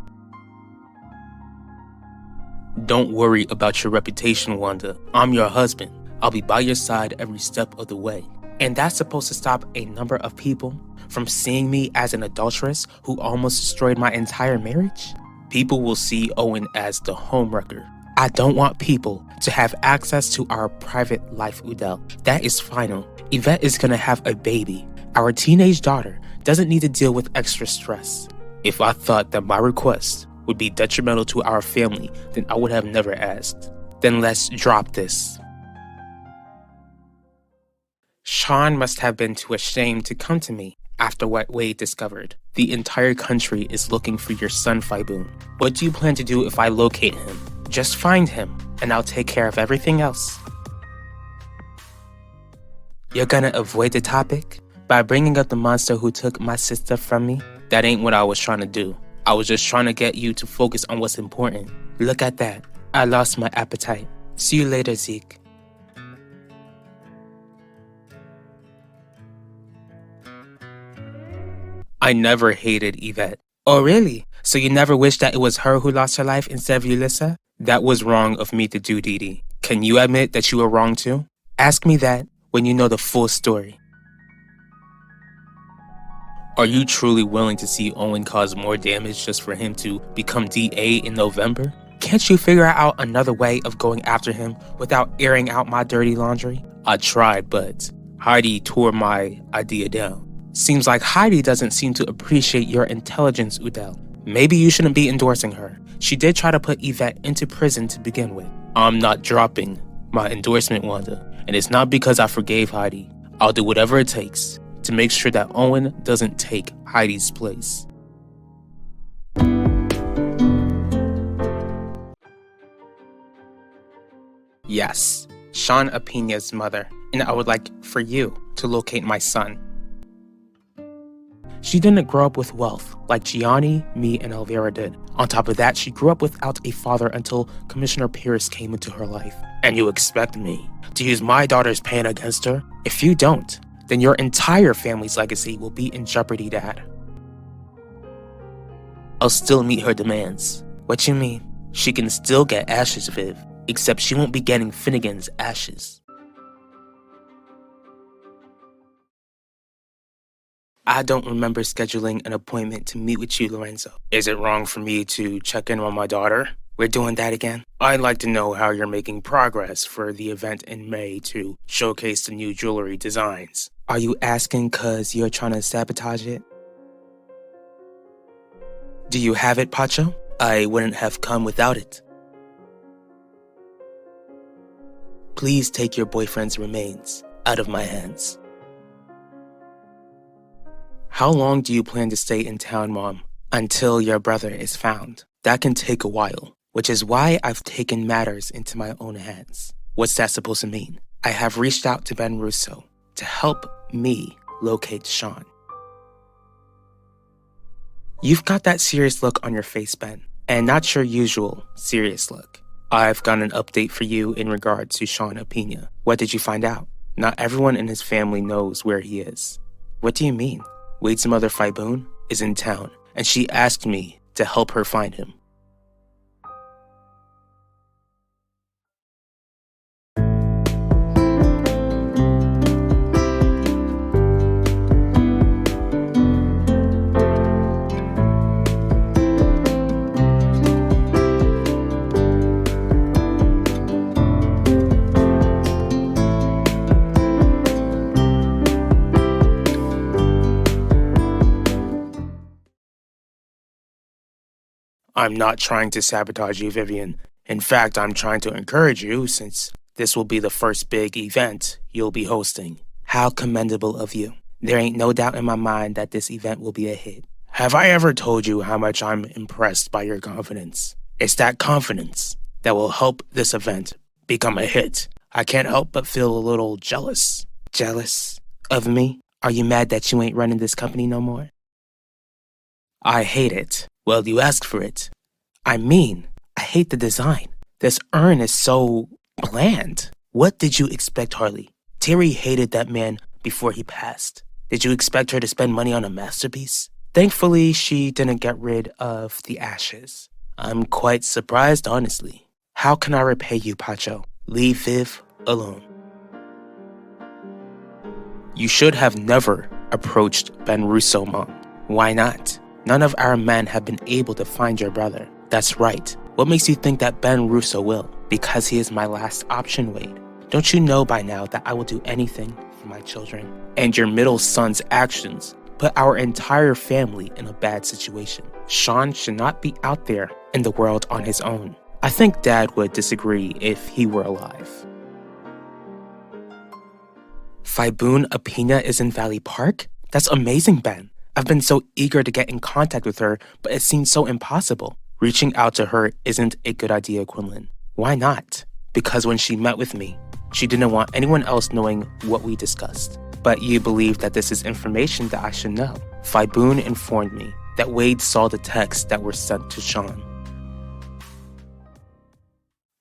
Don't worry about your reputation, Wanda. I'm your husband. I'll be by your side every step of the way. And that's supposed to stop a number of people from seeing me as an adulteress who almost destroyed my entire marriage? People will see Owen as the homewrecker. I don't want people to have access to our private life, Udell. That is final. Yvette is gonna have a baby. Our teenage daughter doesn't need to deal with extra stress. If I thought that my request would be detrimental to our family, then I would have never asked. Then let's drop this. Sean must have been too ashamed to come to me after what Wade discovered. The entire country is looking for your son, Faiboon. What do you plan to do if I locate him? Just find him, and I'll take care of everything else. You're gonna avoid the topic by bringing up the monster who took my sister from me? That ain't what I was trying to do. I was just trying to get you to focus on what's important. Look at that. I lost my appetite. See you later, Zeke. I never hated Yvette. Oh, really? So you never wished that it was her who lost her life instead of Yulissa? That was wrong of me to do, Dee Dee. Can you admit that you were wrong too? Ask me that when you know the full story. Are you truly willing to see Owen cause more damage just for him to become DA in November? Can't you figure out another way of going after him without airing out my dirty laundry? I tried, but Heidi tore my idea down. Seems like Heidi doesn't seem to appreciate your intelligence, Udell. Maybe you shouldn't be endorsing her. She did try to put Yvette into prison to begin with. I'm not dropping my endorsement, Wanda. And it's not because I forgave Heidi. I'll do whatever it takes to make sure that Owen doesn't take Heidi's place. Yes, Sean Apina's mother, and I would like for you to locate my son. She didn't grow up with wealth like Gianni, me, and Elvira did. On top of that, she grew up without a father until Commissioner Pierce came into her life. And you expect me to use my daughter's pain against her? If you don't, then your entire family's legacy will be in jeopardy, Dad. I'll still meet her demands. What you mean? She can still get ashes, Viv, except she won't be getting Finnegan's ashes. I don't remember scheduling an appointment to meet with you, Lorenzo. Is it wrong for me to check in on my daughter? We're doing that again? I'd like to know how you're making progress for the event in May to showcase the new jewelry designs. Are you asking 'cause you're trying to sabotage it? Do you have it, Pacho? I wouldn't have come without it. Please take your boyfriend's remains out of my hands. How long do you plan to stay in town, Mom? Until your brother is found. That can take a while, which is why I've taken matters into my own hands. What's that supposed to mean? I have reached out to Ben Russo to help me locate Sean. You've got that serious look on your face, Ben, and not your usual serious look. I've got an update for you in regard to Sean Apina. What did you find out? Not everyone in his family knows where he is. What do you mean? Wade's mother, Faiboon, is in town, and she asked me to help her find him. I'm not trying to sabotage you, Vivian. In fact, I'm trying to encourage you since this will be the first big event you'll be hosting. How commendable of you. There ain't no doubt in my mind that this event will be a hit. Have I ever told you how much I'm impressed by your confidence? It's that confidence that will help this event become a hit. I can't help but feel a little jealous. Jealous of me? Are you mad that you ain't running this company no more? I hate it. Well, you asked for it. I mean, I hate the design. This urn is so bland. What did you expect, Harley? Terry hated that man before he passed. Did you expect her to spend money on a masterpiece? Thankfully, she didn't get rid of the ashes. I'm quite surprised, honestly. How can I repay you, Pacho? Leave Viv alone. You should have never approached Ben Russo, Mom. Why not? None of our men have been able to find your brother. That's right. What makes you think that Ben Russo will? Because he is my last option, Wade. Don't you know by now that I will do anything for my children? And your middle son's actions put our entire family in a bad situation. Sean should not be out there in the world on his own. I think Dad would disagree if he were alive. Faibun Apina is in Valley Park? That's amazing, Ben. I've been so eager to get in contact with her, but it seems so impossible. Reaching out to her isn't a good idea, Quinlan. Why not? Because when she met with me, she didn't want anyone else knowing what we discussed. But you believe that this is information that I should know. Faibun informed me that Wade saw the texts that were sent to Sean.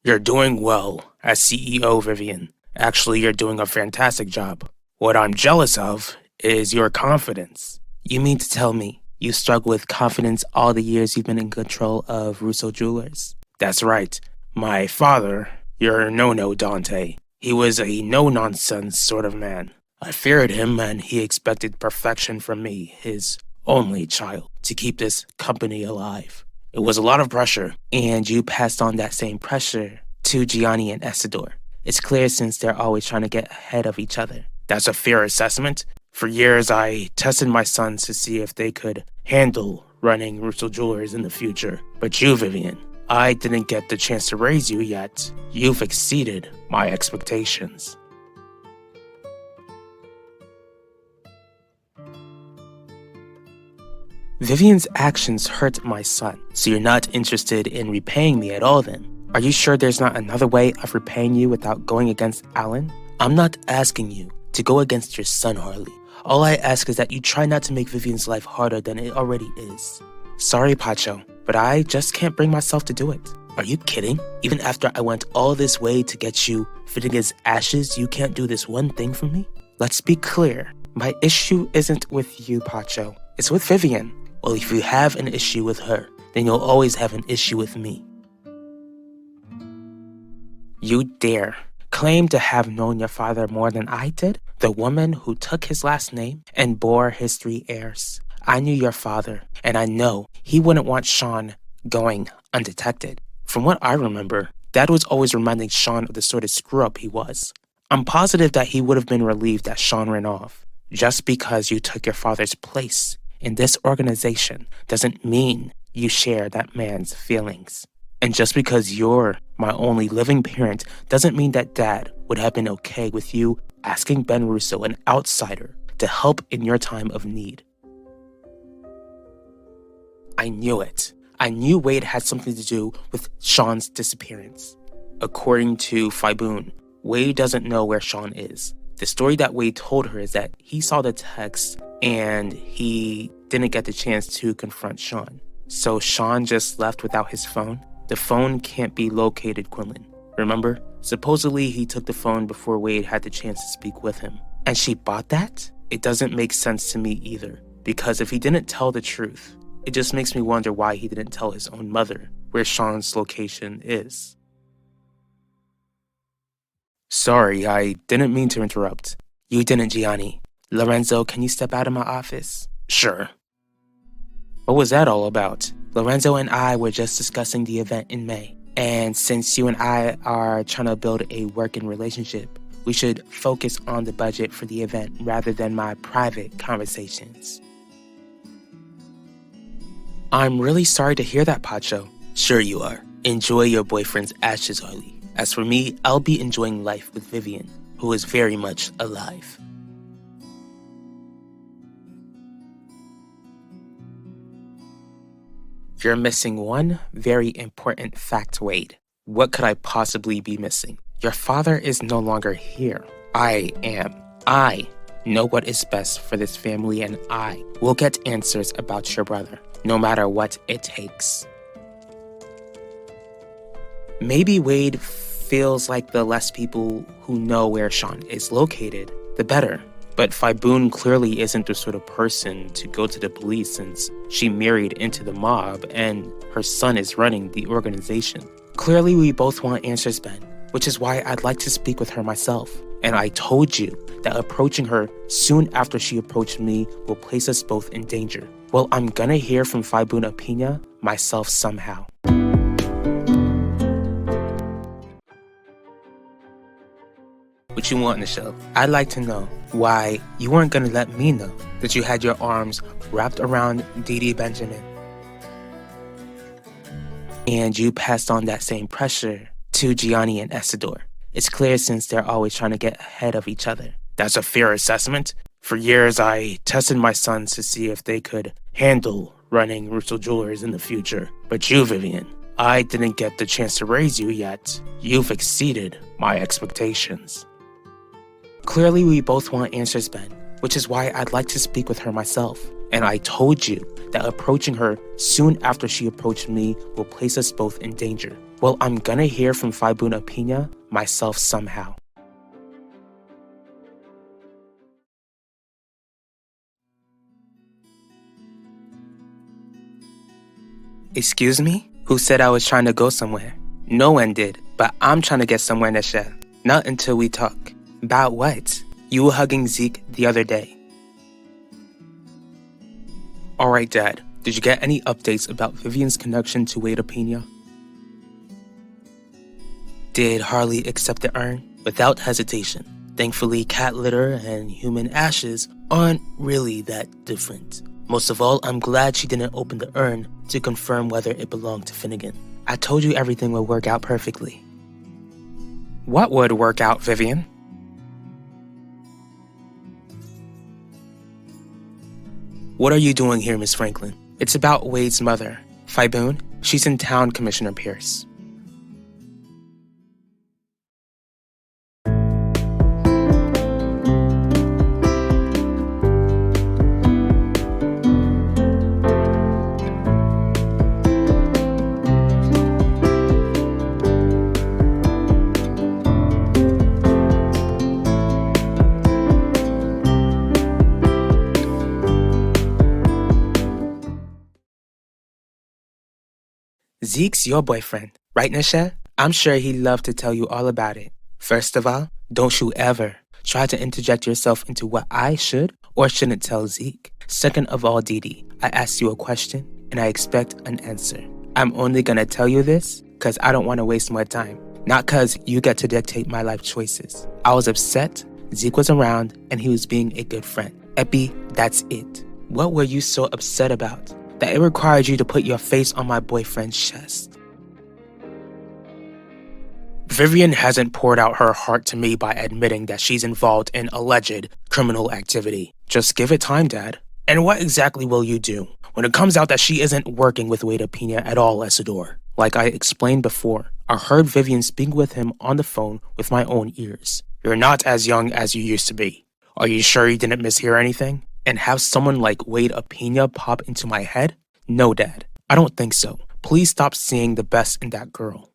You're doing well as CEO, Vivian. Actually, you're doing a fantastic job. What I'm jealous of is your confidence. You mean to tell me you struggle with confidence all the years you've been in control of Russo Jewelers? That's right. My father, your no-no Dante, he was a no-nonsense sort of man. I feared him and he expected perfection from me, his only child, to keep this company alive. It was a lot of pressure, and you passed on that same pressure to Gianni and Essador. It's clear since they're always trying to get ahead of each other. That's a fair assessment. For years, I tested my sons to see if they could handle running Russo Jewelers in the future. But you, Vivian, I didn't get the chance to raise you yet. You've exceeded my expectations. Vivian's actions hurt my son, so you're not interested in repaying me at all then? Are you sure there's not another way of repaying you without going against Alan? I'm not asking you to go against your son, Harley. All I ask is that you try not to make Vivian's life harder than it already is. Sorry, Pacho, but I just can't bring myself to do it. Are you kidding? Even after I went all this way to get you Finnegan's ashes, you can't do this one thing for me? Let's be clear. My issue isn't with you, Pacho. It's with Vivian. Well, if you have an issue with her, then you'll always have an issue with me. You dare claim to have known your father more than I did? The woman who took his last name and bore his 3 heirs. I knew your father, and I know he wouldn't want Sean going undetected. From what I remember, Dad was always reminding Sean of the sort of screw-up he was. I'm positive that he would have been relieved that Sean ran off. Just because you took your father's place in this organization doesn't mean you share that man's feelings. And just because you're my only living parent doesn't mean that Dad would have been okay with you asking Ben Russo, an outsider, to help in your time of need. I knew it. I knew Wade had something to do with Sean's disappearance. According to Faibun, Wade doesn't know where Sean is. The story that Wade told her is that he saw the text and he didn't get the chance to confront Sean. So Sean just left without his phone? The phone can't be located, Quinlan. Remember? Supposedly he took the phone before Wade had the chance to speak with him. And she bought that? It doesn't make sense to me either. Because if he didn't tell the truth, it just makes me wonder why he didn't tell his own mother where Sean's location is. Sorry, I didn't mean to interrupt. You didn't, Gianni. Lorenzo, can you step out of my office? Sure. What was that all about? Lorenzo and I were just discussing the event in May. And since you and I are trying to build a working relationship, we should focus on the budget for the event rather than my private conversations. I'm really sorry to hear that, Pacho. Sure you are. Enjoy your boyfriend's ashes, Harley. As for me, I'll be enjoying life with Vivian, who is very much alive. You're missing one very important fact, Wade. What could I possibly be missing? Your father is no longer here. I am. I know what is best for this family, and I will get answers about your brother, no matter what it takes. Maybe Wade feels like the less people who know where Sean is located, the better. But Phiboon clearly isn't the sort of person to go to the police since she married into the mob and her son is running the organization. Clearly we both want answers, Ben, which is why I'd like to speak with her myself. And I told you that approaching her soon after she approached me will place us both in danger. Well, I'm gonna hear from Phiboon Apina myself somehow. What you want in the show? I'd like to know why you weren't gonna let me know that you had your arms wrapped around Dee Benjamin. And you passed on that same pressure to Gianni and Essador. It's clear since they're always trying to get ahead of each other. That's a fair assessment. For years, I tested my sons to see if they could handle running Russo Jewelers in the future. But you, Vivian, I didn't get the chance to raise you yet. You've exceeded my expectations. Clearly, we both want answers, Ben, which is why I'd like to speak with her myself. And I told you that approaching her soon after she approached me will place us both in danger. Well, I'm gonna hear from Phiboon Apina myself somehow. Excuse me? Who said I was trying to go somewhere? No one did, but I'm trying to get somewhere, Nesha. Not until we talk. About what? You were hugging Zeke the other day. Alright, Dad. Did you get any updates about Vivian's connection to Wade Apina? Did Harley accept the urn? Without hesitation. Thankfully, cat litter and human ashes aren't really that different. Most of all, I'm glad she didn't open the urn to confirm whether it belonged to Finnegan. I told you everything would work out perfectly. What would work out, Vivian? What are you doing here, Miss Franklin? It's about Wade's mother, Phiboon. She's in town, Commissioner Pierce. Zeke's your boyfriend, right, Nisha? I'm sure he'd love to tell you all about it. First of all, don't you ever try to interject yourself into what I should or shouldn't tell Zeke. Second of all, Dee, I asked you a question and I expect an answer. I'm only gonna tell you this because I don't want to waste more time. Not because you get to dictate my life choices. I was upset, Zeke was around, and he was being a good friend. Epi, that's it. What were you so upset about? That it required you to put your face on my boyfriend's chest. Vivian hasn't poured out her heart to me by admitting that she's involved in alleged criminal activity. Just give it time, Dad. And what exactly will you do when it comes out that she isn't working with Wade Apina at all, Essador? Like I explained before, I heard Vivian speak with him on the phone with my own ears. You're not as young as you used to be. Are you sure you didn't mishear anything? And have someone like Wade Apina pop into my head? No, Dad. I don't think so. Please stop seeing the best in that girl.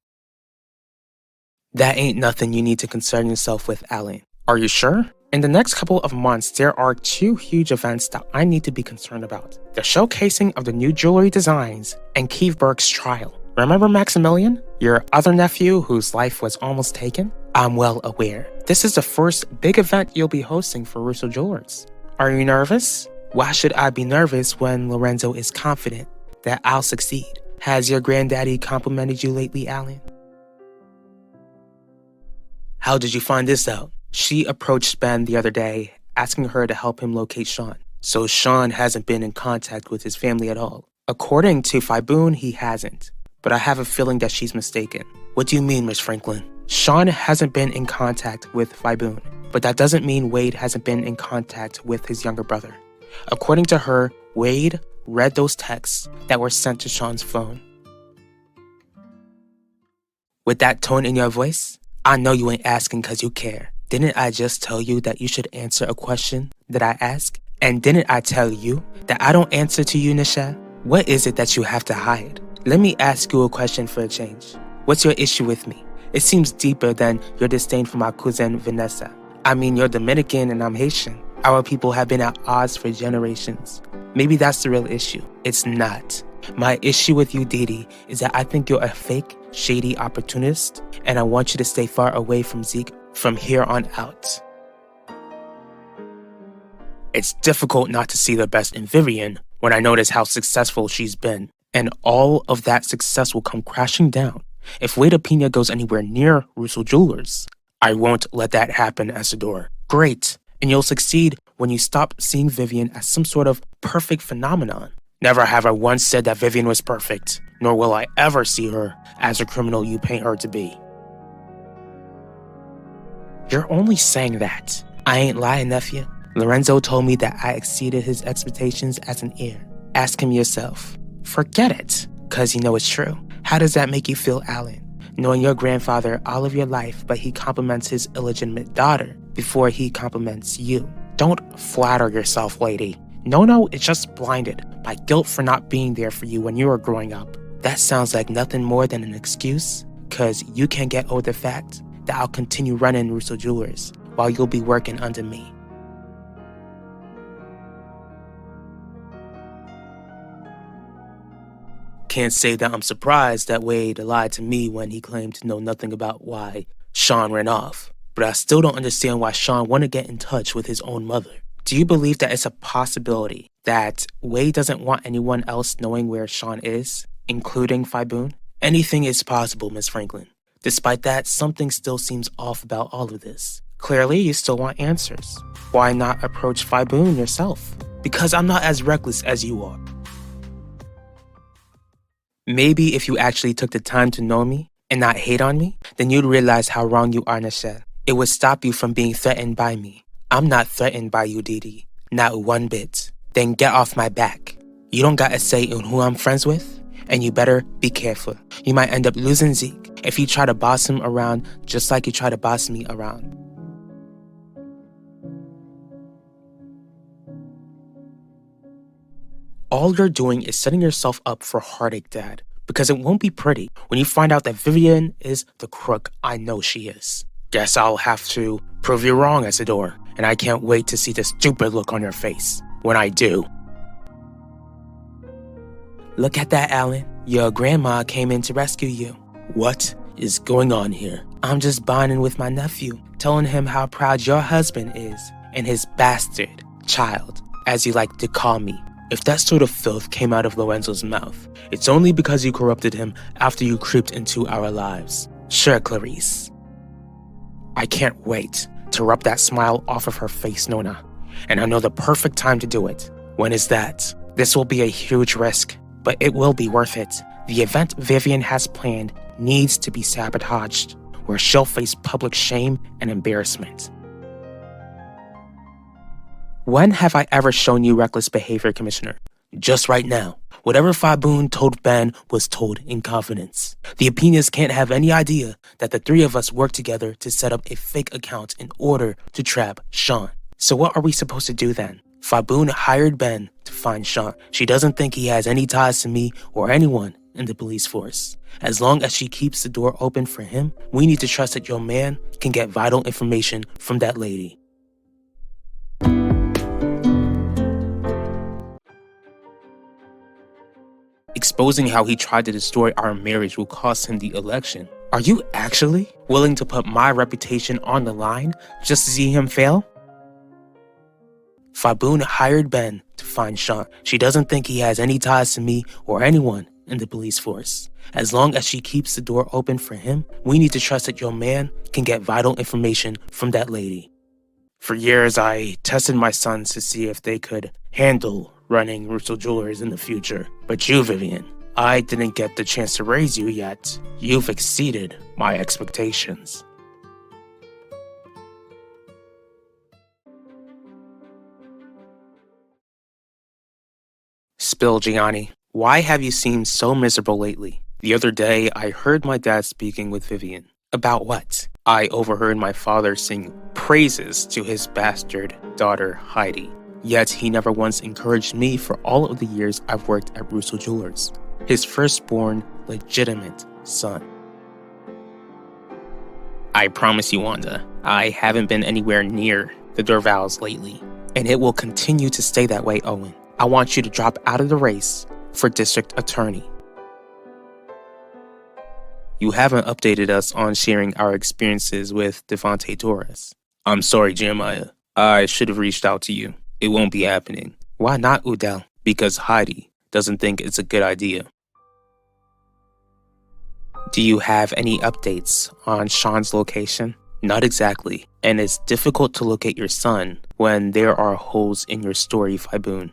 That ain't nothing you need to concern yourself with, Alan. Are you sure? In the next couple of months, there are 2 huge events that I need to be concerned about. The showcasing of the new jewelry designs and Keith Burke's trial. Remember Maximilian? Your other nephew whose life was almost taken? I'm well aware. This is the first big event you'll be hosting for Russo Jewelers. Are you nervous? Why should I be nervous when Lorenzo is confident that I'll succeed? Has your granddaddy complimented you lately, Alan? How did you find this out? She approached Ben the other day, asking her to help him locate Sean. So Sean hasn't been in contact with his family at all. According to Fiboon, he hasn't. But I have a feeling that she's mistaken. What do you mean, Miss Franklin? Sean hasn't been in contact with Fiboon, but that doesn't mean Wade hasn't been in contact with his younger brother. According to her, Wade read those texts that were sent to Sean's phone. With that tone in your voice, I know you ain't asking because you care. Didn't I just tell you that you should answer a question that I ask? And didn't I tell you that I don't answer to you, Nisha? What is it that you have to hide? Let me ask you a question for a change. What's your issue with me? It seems deeper than your disdain for my cousin Vanessa. I mean, you're Dominican and I'm Haitian. Our people have been at odds for generations. Maybe that's the real issue. It's not. My issue with you, Didi, is that I think you're a fake, shady opportunist, and I want you to stay far away from Zeke from here on out. It's difficult not to see the best in Vivian when I notice how successful she's been, and all of that success will come crashing down if Wade Pina goes anywhere near Russell Jewelers. I won't let that happen, Isidore. Great, and you'll succeed when you stop seeing Vivian as some sort of perfect phenomenon. Never have I once said that Vivian was perfect, nor will I ever see her as a criminal you paint her to be. You're only saying that. I ain't lying, nephew. Lorenzo told me that I exceeded his expectations as an heir. Ask him yourself. Forget it, cause you know it's true. How does that make you feel, Alan? Knowing your grandfather all of your life, but he compliments his illegitimate daughter before he compliments you. Don't flatter yourself, lady. No, it's just blinded by guilt for not being there for you when you were growing up. That sounds like nothing more than an excuse, cause you can't get over the fact that I'll continue running Russo Jewelers while you'll be working under me. Can't say that I'm surprised that Wade lied to me when he claimed to know nothing about why Sean ran off, but I still don't understand why Sean wouldn't get in touch with his own mother. Do you believe that it's a possibility that Wade doesn't want anyone else knowing where Sean is, including Fiboon? Anything is possible, Miss Franklin. Despite that, something still seems off about all of this. Clearly, you still want answers. Why not approach Fiboon yourself? Because I'm not as reckless as you are. Maybe if you actually took the time to know me and not hate on me, then you'd realize how wrong you are, Nasha. It would stop you from being threatened by me. I'm not threatened by you, Didi. Not one bit. Then get off my back. You don't got a say in who I'm friends with, and you better be careful. You might end up losing Zeke if you try to boss him around just like you try to boss me around. All you're doing is setting yourself up for heartache, Dad, because it won't be pretty when you find out that Vivian is the crook I know she is. Guess I'll have to prove you wrong, Isidore, and I can't wait to see the stupid look on your face when I do. Look at that, Alan. Your grandma came in to rescue you. What is going on here? I'm just bonding with my nephew, telling him how proud your husband is and his bastard child, as you like to call me. If that sort of filth came out of Lorenzo's mouth, it's only because you corrupted him after you creeped into our lives. Sure, Clarice. I can't wait to rub that smile off of her face, Nona. And I know the perfect time to do it. When is that? This will be a huge risk, but it will be worth it. The event Vivian has planned needs to be sabotaged, where she'll face public shame and embarrassment. When have I ever shown you reckless behavior, Commissioner? Just right now. Whatever Fiboon told Ben was told in confidence. The Apinas can't have any idea that the three of us worked together to set up a fake account in order to trap Sean. So what are we supposed to do then? Fiboon hired Ben to find Sean. She doesn't think he has any ties to me or anyone in the police force. As long as she keeps the door open for him, we need to trust that your man can get vital information from that lady. Exposing how he tried to destroy our marriage will cost him the election. Are you actually willing to put my reputation on the line just to see him fail? Fiboon hired Ben to find Sean. She doesn't think he has any ties to me or anyone in the police force. As long as she keeps the door open for him, we need to trust that your man can get vital information from that lady. For years, I tested my sons to see if they could handle running Russell Jewelers in the future. But you, Vivian, I didn't get the chance to raise you yet. You've exceeded my expectations. Spill, Gianni. Why have you seemed so miserable lately? The other day, I heard my dad speaking with Vivian. About what? I overheard my father sing praises to his bastard daughter, Heidi. Yet he never once encouraged me for all of the years I've worked at Russell Jewelers, his firstborn, legitimate son. I promise you, Wanda, I haven't been anywhere near the Dorvals lately, and it will continue to stay that way, Owen. I want you to drop out of the race for district attorney. You haven't updated us on sharing our experiences with Devontae Torres. I'm sorry, Jeremiah. I should have reached out to you. It won't be happening. Why not, Udell? Because Heidi doesn't think it's a good idea. Do you have any updates on Sean's location? Not exactly, and it's difficult to locate your son when there are holes in your story, Fiboon.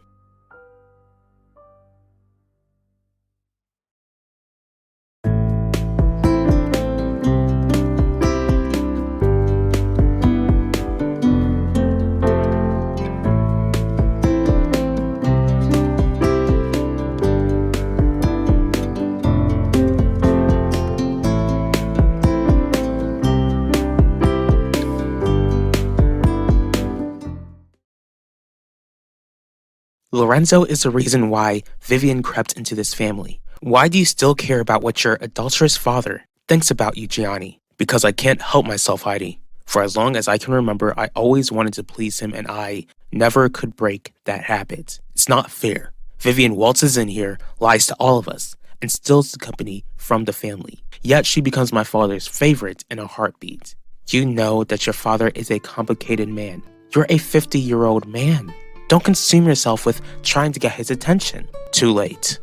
Lorenzo is the reason why Vivian crept into this family. Why do you still care about what your adulterous father thinks about you, Gianni? Because I can't help myself, Heidi. For as long as I can remember, I always wanted to please him and I never could break that habit. It's not fair. Vivian waltzes in here, lies to all of us, and steals the company from the family. Yet she becomes my father's favorite in a heartbeat. You know that your father is a complicated man. You're a 50-year-old man. Don't consume yourself with trying to get his attention. Too late.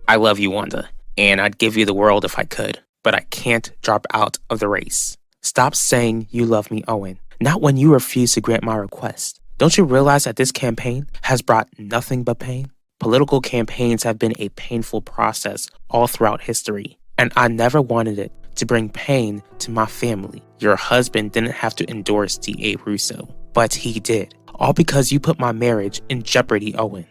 I love you, Wanda, and I'd give you the world if I could, but I can't drop out of the race. Stop saying you love me, Owen. Not when you refuse to grant my request. Don't you realize that this campaign has brought nothing but pain? Political campaigns have been a painful process all throughout history, and I never wanted it to bring pain to my family. Your husband didn't have to endorse D.A. Russo. But he did. All because you put my marriage in jeopardy, Owen.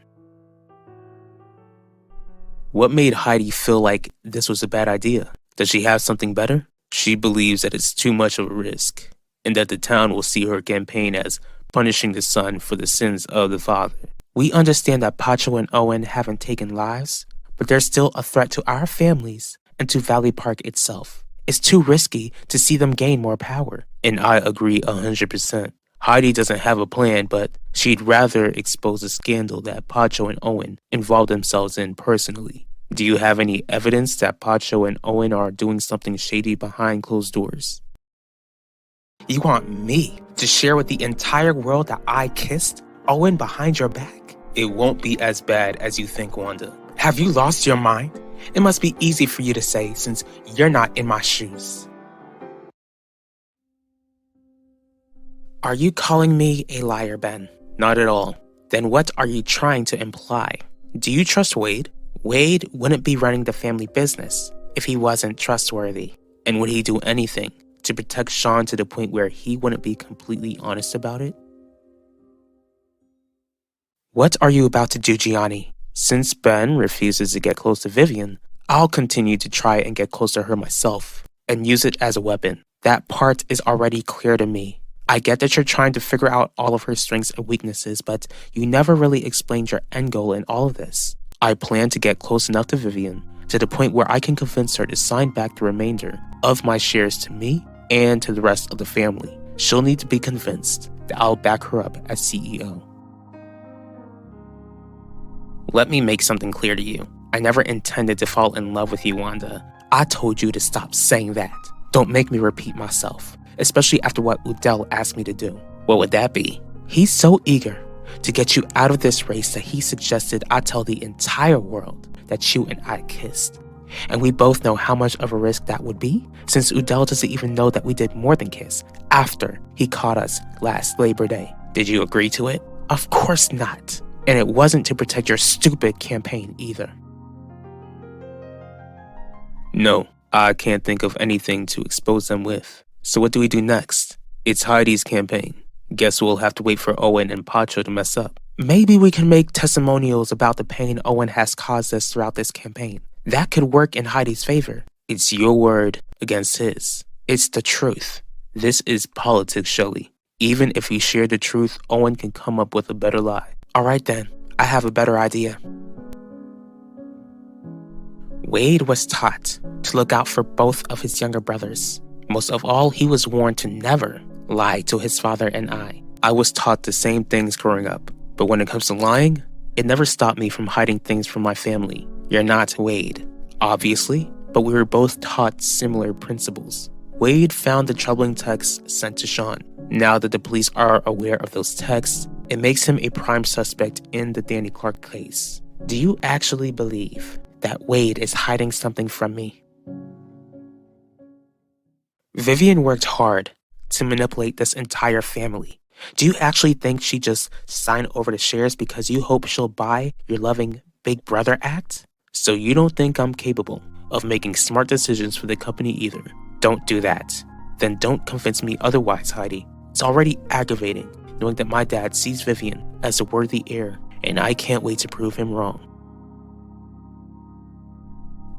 What made Heidi feel like this was a bad idea? Does she have something better? She believes that it's too much of a risk, and that the town will see her campaign as punishing the son for the sins of the father. We understand that Pacho and Owen haven't taken lives, but they're still a threat to our families and to Valley Park itself. It's too risky to see them gain more power. And I agree 100%. Heidi doesn't have a plan, but she'd rather expose the scandal that Pacho and Owen involved themselves in personally. Do you have any evidence that Pacho and Owen are doing something shady behind closed doors? You want me to share with the entire world that I kissed Owen behind your back? It won't be as bad as you think, Wanda. Have you lost your mind? It must be easy for you to say since you're not in my shoes. Are you calling me a liar, Ben? Not at all. Then what are you trying to imply? Do you trust Wade? Wade wouldn't be running the family business if he wasn't trustworthy. And would he do anything to protect Sean to the point where he wouldn't be completely honest about it? What are you about to do, Gianni? Since Ben refuses to get close to Vivian, I'll continue to try and get close to her myself and use it as a weapon. That part is already clear to me. I get that you're trying to figure out all of her strengths and weaknesses, but you never really explained your end goal in all of this. I plan to get close enough to Vivian to the point where I can convince her to sign back the remainder of my shares to me and to the rest of the family. She'll need to be convinced that I'll back her up as CEO. Let me make something clear to you. I never intended to fall in love with you, Wanda. I told you to stop saying that. Don't make me repeat myself. Especially after what Udell asked me to do. What would that be? He's so eager to get you out of this race that he suggested I tell the entire world that you and I kissed. And we both know how much of a risk that would be, since Udell doesn't even know that we did more than kiss after he caught us last Labor Day. Did you agree to it? Of course not. And it wasn't to protect your stupid campaign either. No, I can't think of anything to expose them with. So what do we do next? It's Heidi's campaign. Guess we'll have to wait for Owen and Pacho to mess up. Maybe we can make testimonials about the pain Owen has caused us throughout this campaign. That could work in Heidi's favor. It's your word against his. It's the truth. This is politics, Shelley. Even if we share the truth, Owen can come up with a better lie. Alright then, I have a better idea. Wade was taught to look out for both of his younger brothers. Most of all, he was warned to never lie to his father and I. I was taught the same things growing up, but when it comes to lying, it never stopped me from hiding things from my family. You're not Wade, obviously, but we were both taught similar principles. Wade found the troubling texts sent to Sean. Now that the police are aware of those texts, it makes him a prime suspect in the Danny Clark case. Do you actually believe that Wade is hiding something from me? Vivian worked hard to manipulate this entire family. Do you actually think she just signed over the shares because you hope she'll buy your loving Big Brother act? So you don't think I'm capable of making smart decisions for the company either? Don't do that. Then don't convince me otherwise, Heidi. It's already aggravating knowing that my dad sees Vivian as a worthy heir, and I can't wait to prove him wrong.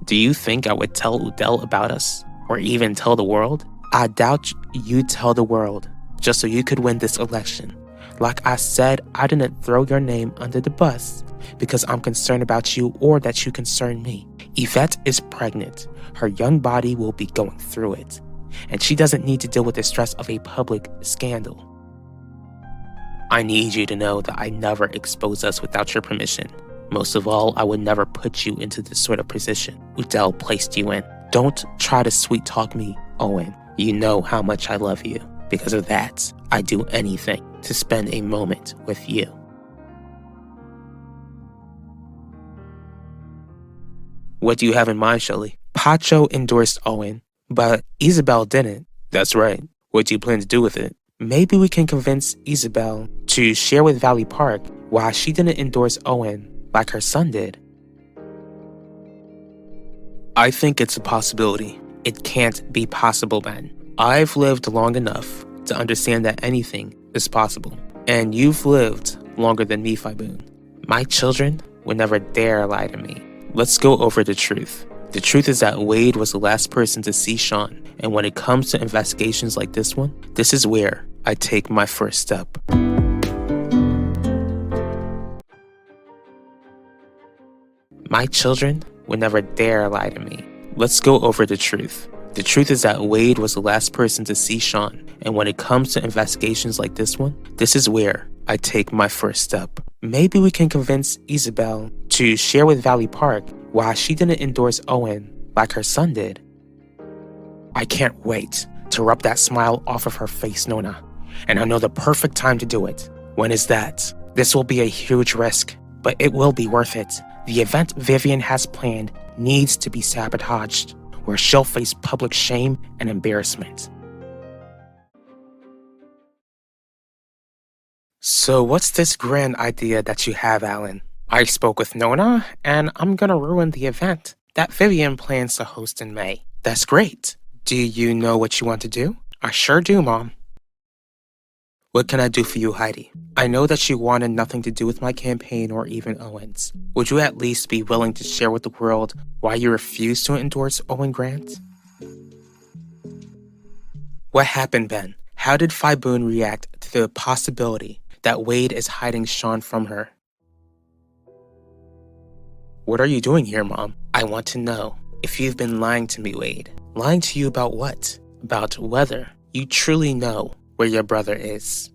Do you think I would tell Udell about us? Or even tell the world? I doubt you'd tell the world, just so you could win this election. Like I said, I didn't throw your name under the bus because I'm concerned about you or that you concern me. Yvette is pregnant. Her young body will be going through it. And she doesn't need to deal with the stress of a public scandal. I need you to know that I never expose us without your permission. Most of all, I would never put you into this sort of position Udell placed you in. Don't try to sweet talk me, Owen. You know how much I love you. Because of that, I'd do anything to spend a moment with you. What do you have in mind, Shelley? Pacho endorsed Owen, but Isabel didn't. That's right. What do you plan to do with it? Maybe we can convince Isabel to share with Valley Park why she didn't endorse Owen like her son did. I think it's a possibility. It can't be possible, Ben. I've lived long enough to understand that anything is possible. And you've lived longer than me, Fiboon. My children would never dare lie to me. Let's go over the truth. The truth is that Wade was the last person to see Sean. And when it comes to investigations like this one, this is where I take my first step. My children would never dare lie to me. Let's go over the truth. The truth is that Wade was the last person to see Sean. And when it comes to investigations like this one, this is where I take my first step. Maybe we can convince Isabel to share with Valley Park why she didn't endorse Owen like her son did. I can't wait to rub that smile off of her face, Nona. And I know the perfect time to do it. When is that? This will be a huge risk, but it will be worth it. The event Vivian has planned needs to be sabotaged, where she'll face public shame and embarrassment. So what's this grand idea that you have, Alan? I spoke with Nona, and I'm gonna ruin the event that Vivian plans to host in May. That's great. Do you know what you want to do? I sure do, Mom. What can I do for you, Heidi? I know that you wanted nothing to do with my campaign or even Owen's. Would you at least be willing to share with the world why you refused to endorse Owen Grant? What happened, Ben? How did Fiboon react to the possibility that Wade is hiding Sean from her? What are you doing here, Mom? I want to know if you've been lying to me, Wade. Lying to you about what? About whether you truly know where your brother is.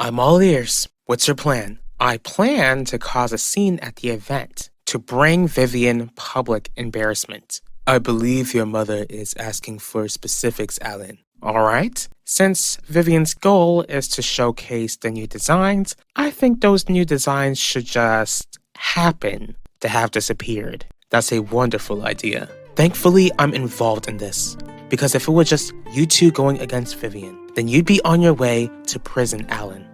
I'm all ears. What's your plan? I plan to cause a scene at the event to bring Vivian public embarrassment. I believe your mother is asking for specifics, Alan. Alright? Since Vivian's goal is to showcase the new designs, I think those new designs should just happen to have disappeared. That's a wonderful idea. Thankfully, I'm involved in this, because if it were just you two going against Vivian, then you'd be on your way to prison, Alan.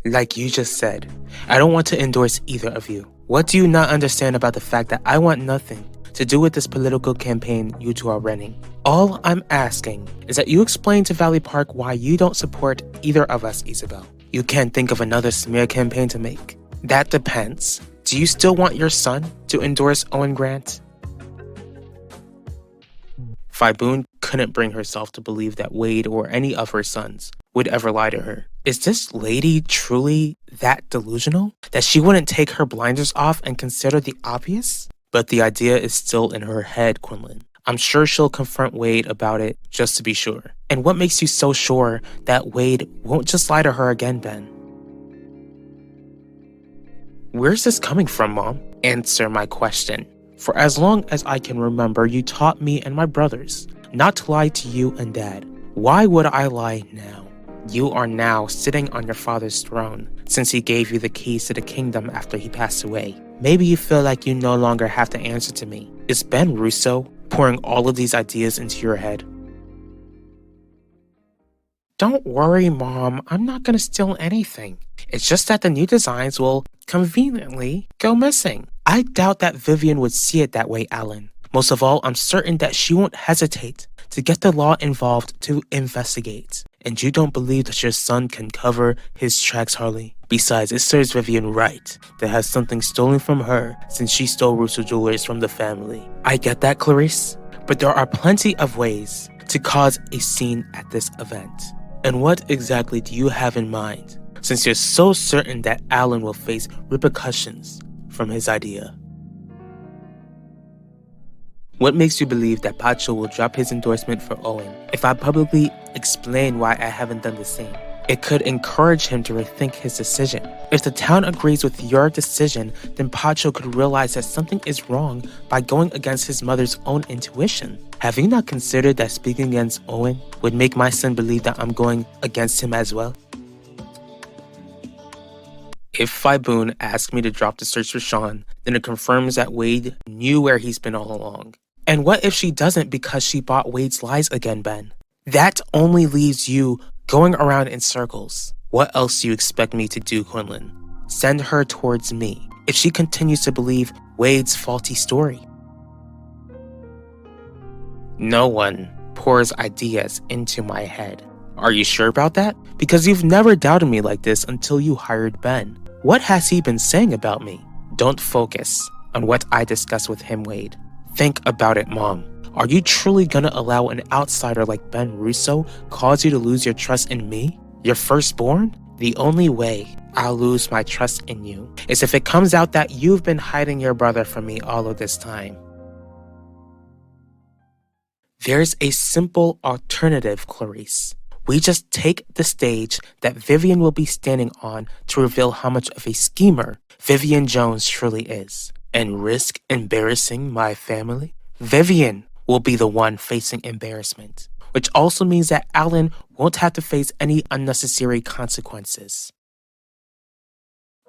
Like you just said, I don't want to endorse either of you. What do you not understand about the fact that I want nothing to do with this political campaign you two are running? All I'm asking is that you explain to Valley Park why you don't support either of us, Isabel. You can't think of another smear campaign to make? That depends. Do you still want your son to endorse Owen Grant? Phiboon couldn't bring herself to believe that Wade or any of her sons would ever lie to her. Is this lady truly that delusional that she wouldn't take her blinders off and consider the obvious? But the idea is still in her head, Quinlan. I'm sure she'll confront Wade about it just to be sure. And what makes you so sure that Wade won't just lie to her again, Ben? Where's this coming from, Mom? Answer my question. For as long as I can remember, you taught me and my brothers not to lie to you and Dad. Why would I lie now? You are now sitting on your father's throne since he gave you the keys to the kingdom after he passed away. Maybe you feel like you no longer have to answer to me. Is Ben Russo pouring all of these ideas into your head? Don't worry, Mom. I'm not going to steal anything. It's just that the new designs will conveniently go missing. I doubt that Vivian would see it that way, Alan. Most of all, I'm certain that she won't hesitate to get the law involved to investigate. And you don't believe that your son can cover his tracks, Harley? Besides, it serves Vivian right to have something stolen from her since she stole Russo jewelers from the family. I get that, Clarice, but there are plenty of ways to cause a scene at this event. And what exactly do you have in mind, since you're so certain that Alan will face repercussions from his idea? What makes you believe that Pacho will drop his endorsement for Owen if I publicly explain why I haven't done the same? It could encourage him to rethink his decision. If the town agrees with your decision, then Pacho could realize that something is wrong by going against his mother's own intuition. Have you not considered that speaking against Owen would make my son believe that I'm going against him as well? If Phiboon asks me to drop the search for Sean, then it confirms that Wade knew where he's been all along. And what if she doesn't because she bought Wade's lies again, Ben? That only leaves you going around in circles. What else do you expect me to do, Quinlan? Send her towards me if she continues to believe Wade's faulty story. No one pours ideas into my head. Are you sure about that? Because you've never doubted me like this until you hired Ben. What has he been saying about me? Don't focus on what I discussed with him, Wade. Think about it, Mom. Are you truly gonna allow an outsider like Ben Russo cause you to lose your trust in me? Your firstborn? The only way I'll lose my trust in you is if it comes out that you've been hiding your brother from me all of this time. There's a simple alternative, Clarice. We just take the stage that Vivian will be standing on to reveal how much of a schemer Vivian Jones truly is, and risk embarrassing my family. Vivian will be the one facing embarrassment, which also means that Alan won't have to face any unnecessary consequences.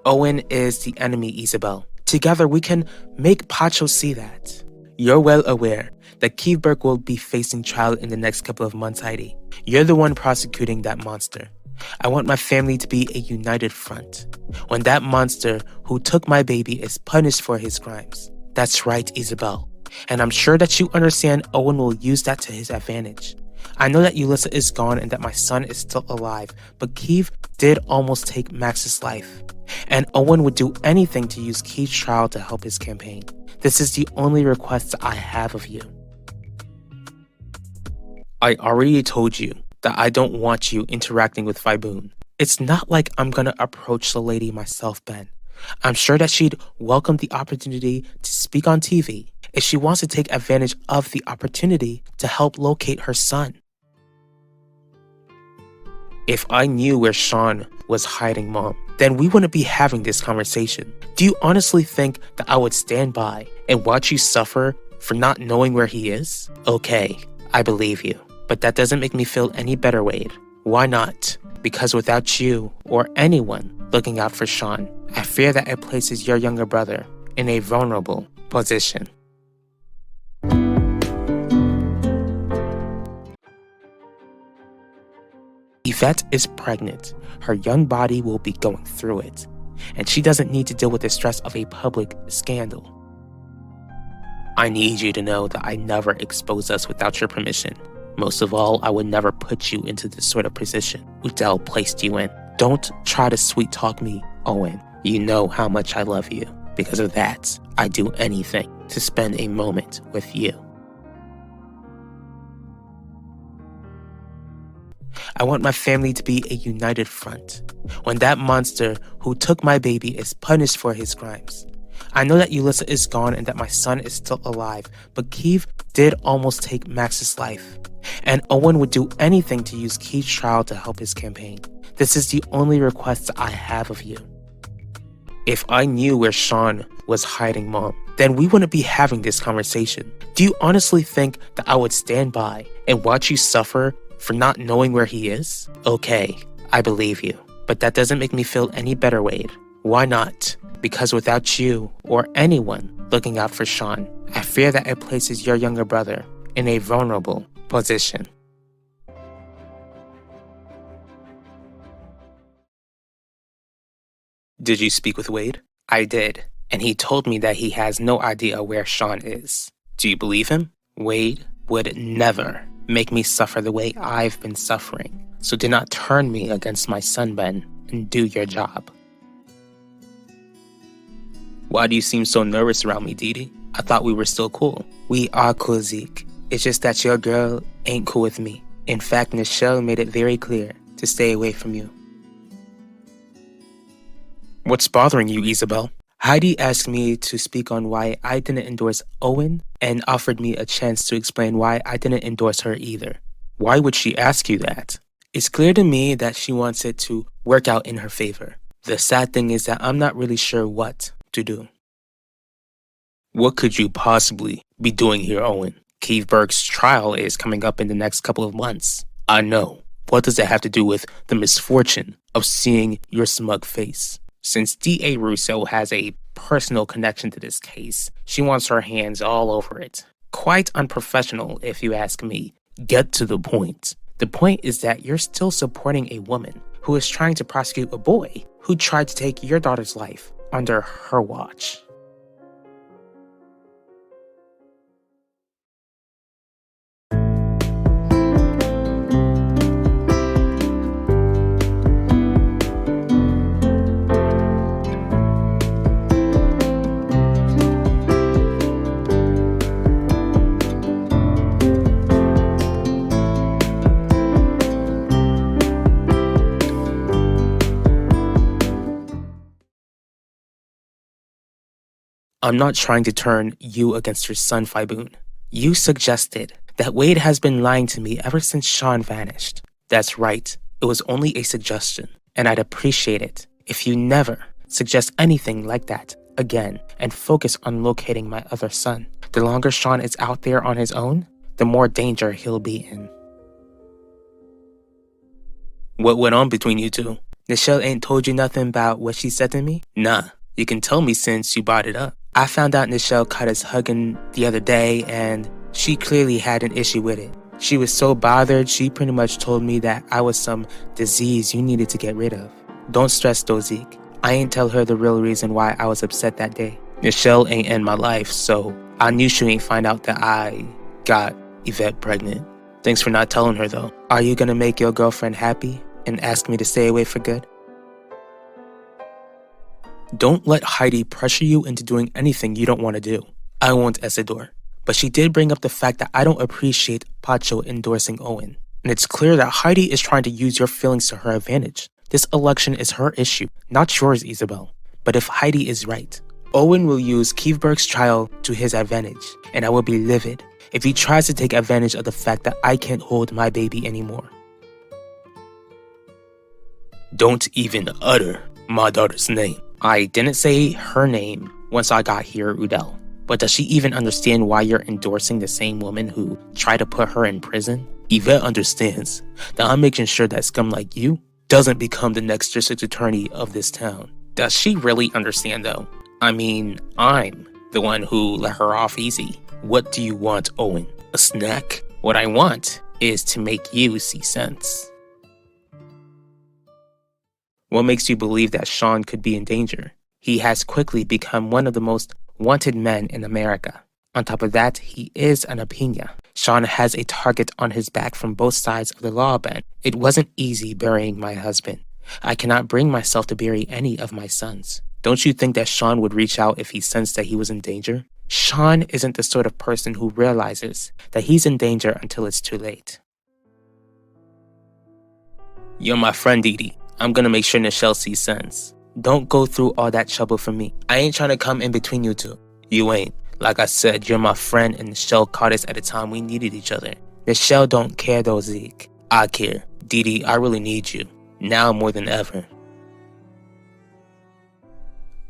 Owen is the enemy, Isabel. Together we can make Pacho see that. You're well aware that Keith Burke will be facing trial in the next couple of months, Heidi. You're the one prosecuting that monster. I want my family to be a united front. When that monster who took my baby is punished for his crimes. That's right, Isabel. And I'm sure that you understand Owen will use that to his advantage. I know that Ulissa is gone and that my son is still alive, but Keith did almost take Max's life. And Owen would do anything to use Keith's trial to help his campaign. This is the only request I have of you. I already told you that I don't want you interacting with Phiboon. It's not like I'm gonna approach the lady myself, Ben. I'm sure that she'd welcome the opportunity to speak on TV if she wants to take advantage of the opportunity to help locate her son. If I knew where Sean was hiding Mom, then we wouldn't be having this conversation. Do you honestly think that I would stand by and watch you suffer for not knowing where he is? Okay, I believe you. But that doesn't make me feel any better, Wade. Why not? Because without you or anyone looking out for Sean, I fear that it places your younger brother in a vulnerable position. Yvette is pregnant. Her young body will be going through it, and she doesn't need to deal with the stress of a public scandal. I need you to know that I never expose us without your permission. Most of all, I would never put you into this sort of position Udell placed you in. Don't try to sweet-talk me, Owen. You know how much I love you. Because of that, I'd do anything to spend a moment with you. I want my family to be a united front. When that monster who took my baby is punished for his crimes. I know that Ulissa is gone and that my son is still alive, but Keith did almost take Max's life. And Owen would do anything to use Keith's trial to help his campaign. This is the only request I have of you. If I knew where Sean was hiding Mom, then we wouldn't be having this conversation. Do you honestly think that I would stand by and watch you suffer for not knowing where he is? Okay, I believe you. But that doesn't make me feel any better, Wade. Why not? Because without you or anyone looking out for Sean, I fear that it places your younger brother in a vulnerable position. Did you speak with Wade? I did, and he told me that he has no idea where Sean is. Do you believe him? Wade would never make me suffer the way I've been suffering, so do not turn me against my son, Ben, and do your job. Why do you seem so nervous around me, Dee? I thought we were still cool. We are cool, Zeke. It's just that your girl ain't cool with me. In fact, Nichelle made it very clear to stay away from you. What's bothering you, Isabel? Heidi asked me to speak on why I didn't endorse Owen and offered me a chance to explain why I didn't endorse her either. Why would she ask you that? It's clear to me that she wants it to work out in her favor. The sad thing is that I'm not really sure what to do. What could you possibly be doing here, Owen? Keith Burke's trial is coming up in the next couple of months. I know. What does that have to do with the misfortune of seeing your smug face? Since D.A. Russo has a personal connection to this case, she wants her hands all over it. Quite unprofessional, if you ask me. Get to the point. The point is that you're still supporting a woman who is trying to prosecute a boy who tried to take your daughter's life under her watch. I'm not trying to turn you against your son, Faiboon. You suggested that Wade has been lying to me ever since Sean vanished. That's right. It was only a suggestion, and I'd appreciate it if you never suggest anything like that again and focus on locating my other son. The longer Sean is out there on his own, the more danger he'll be in. What went on between you two? Nichelle ain't told you nothing about what she said to me? Nah, you can tell me since you brought it up. I found out Nichelle caught us hugging the other day, and she clearly had an issue with it. She was so bothered, she pretty much told me that I was some disease you needed to get rid of. Don't stress though, Zeke. I ain't tell her the real reason why I was upset that day. Nichelle ain't in my life, so I knew she ain't find out that I got Yvette pregnant. Thanks for not telling her though. Are you gonna make your girlfriend happy and ask me to stay away for good? Don't let Heidi pressure you into doing anything you don't want to do. I won't, Isidore. But she did bring up the fact that I don't appreciate Pacho endorsing Owen. And it's clear that Heidi is trying to use your feelings to her advantage. This election is her issue, not yours, Isabel. But if Heidi is right, Owen will use Keithberg's trial to his advantage, and I will be livid if he tries to take advantage of the fact that I can't hold my baby anymore. Don't even utter my daughter's name. I didn't say her name once I got here, Udell. But does she even understand why you're endorsing the same woman who tried to put her in prison? Yvette understands that I'm making sure that scum like you doesn't become the next district attorney of this town. Does she really understand though? I mean, I'm the one who let her off easy. What do you want, Owen? A snack? What I want is to make you see sense. What makes you believe that Sean could be in danger? He has quickly become one of the most wanted men in America. On top of that, he is an opinion. Sean has a target on his back from both sides of the law bend. It wasn't easy burying my husband. I cannot bring myself to bury any of my sons. Don't you think that Sean would reach out if he sensed that he was in danger? Sean isn't the sort of person who realizes that he's in danger until it's too late. You're my friend, Dee. I'm gonna make sure Nichelle sees sense. Don't go through all that trouble for me. I ain't trying to come in between you two. You ain't. Like I said, you're my friend and Nichelle caught us at a time we needed each other. Nichelle don't care though, Zeke. I care. Dee, I really need you. Now more than ever.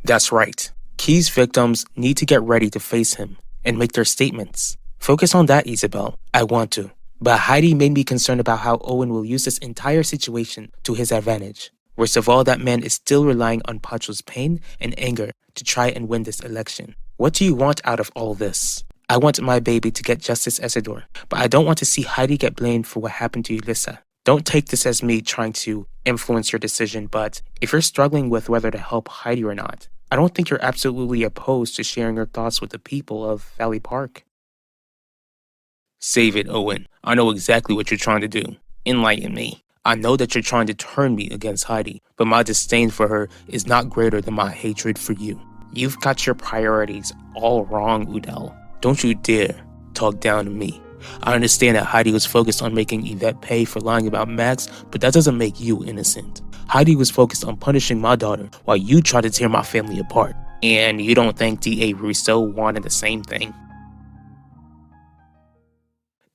That's right. Key's victims need to get ready to face him and make their statements. Focus on that, Isabel. I want to. But Heidi made me concerned about how Owen will use this entire situation to his advantage. Worst of all, that man is still relying on Pacho's pain and anger to try and win this election. What do you want out of all this? I want my baby to get Justice Isidore, but I don't want to see Heidi get blamed for what happened to Elissa. Don't take this as me trying to influence your decision, but if you're struggling with whether to help Heidi or not, I don't think you're absolutely opposed to sharing your thoughts with the people of Valley Park. Save it, Owen. I know exactly what you're trying to do. Enlighten me. I know that you're trying to turn me against Heidi, but my disdain for her is not greater than my hatred for you. You've got your priorities all wrong, Udell. Don't you dare talk down to me. I understand that Heidi was focused on making Yvette pay for lying about Max, but that doesn't make you innocent. Heidi was focused on punishing my daughter while you tried to tear my family apart. And you don't think D.A. Russo wanted the same thing?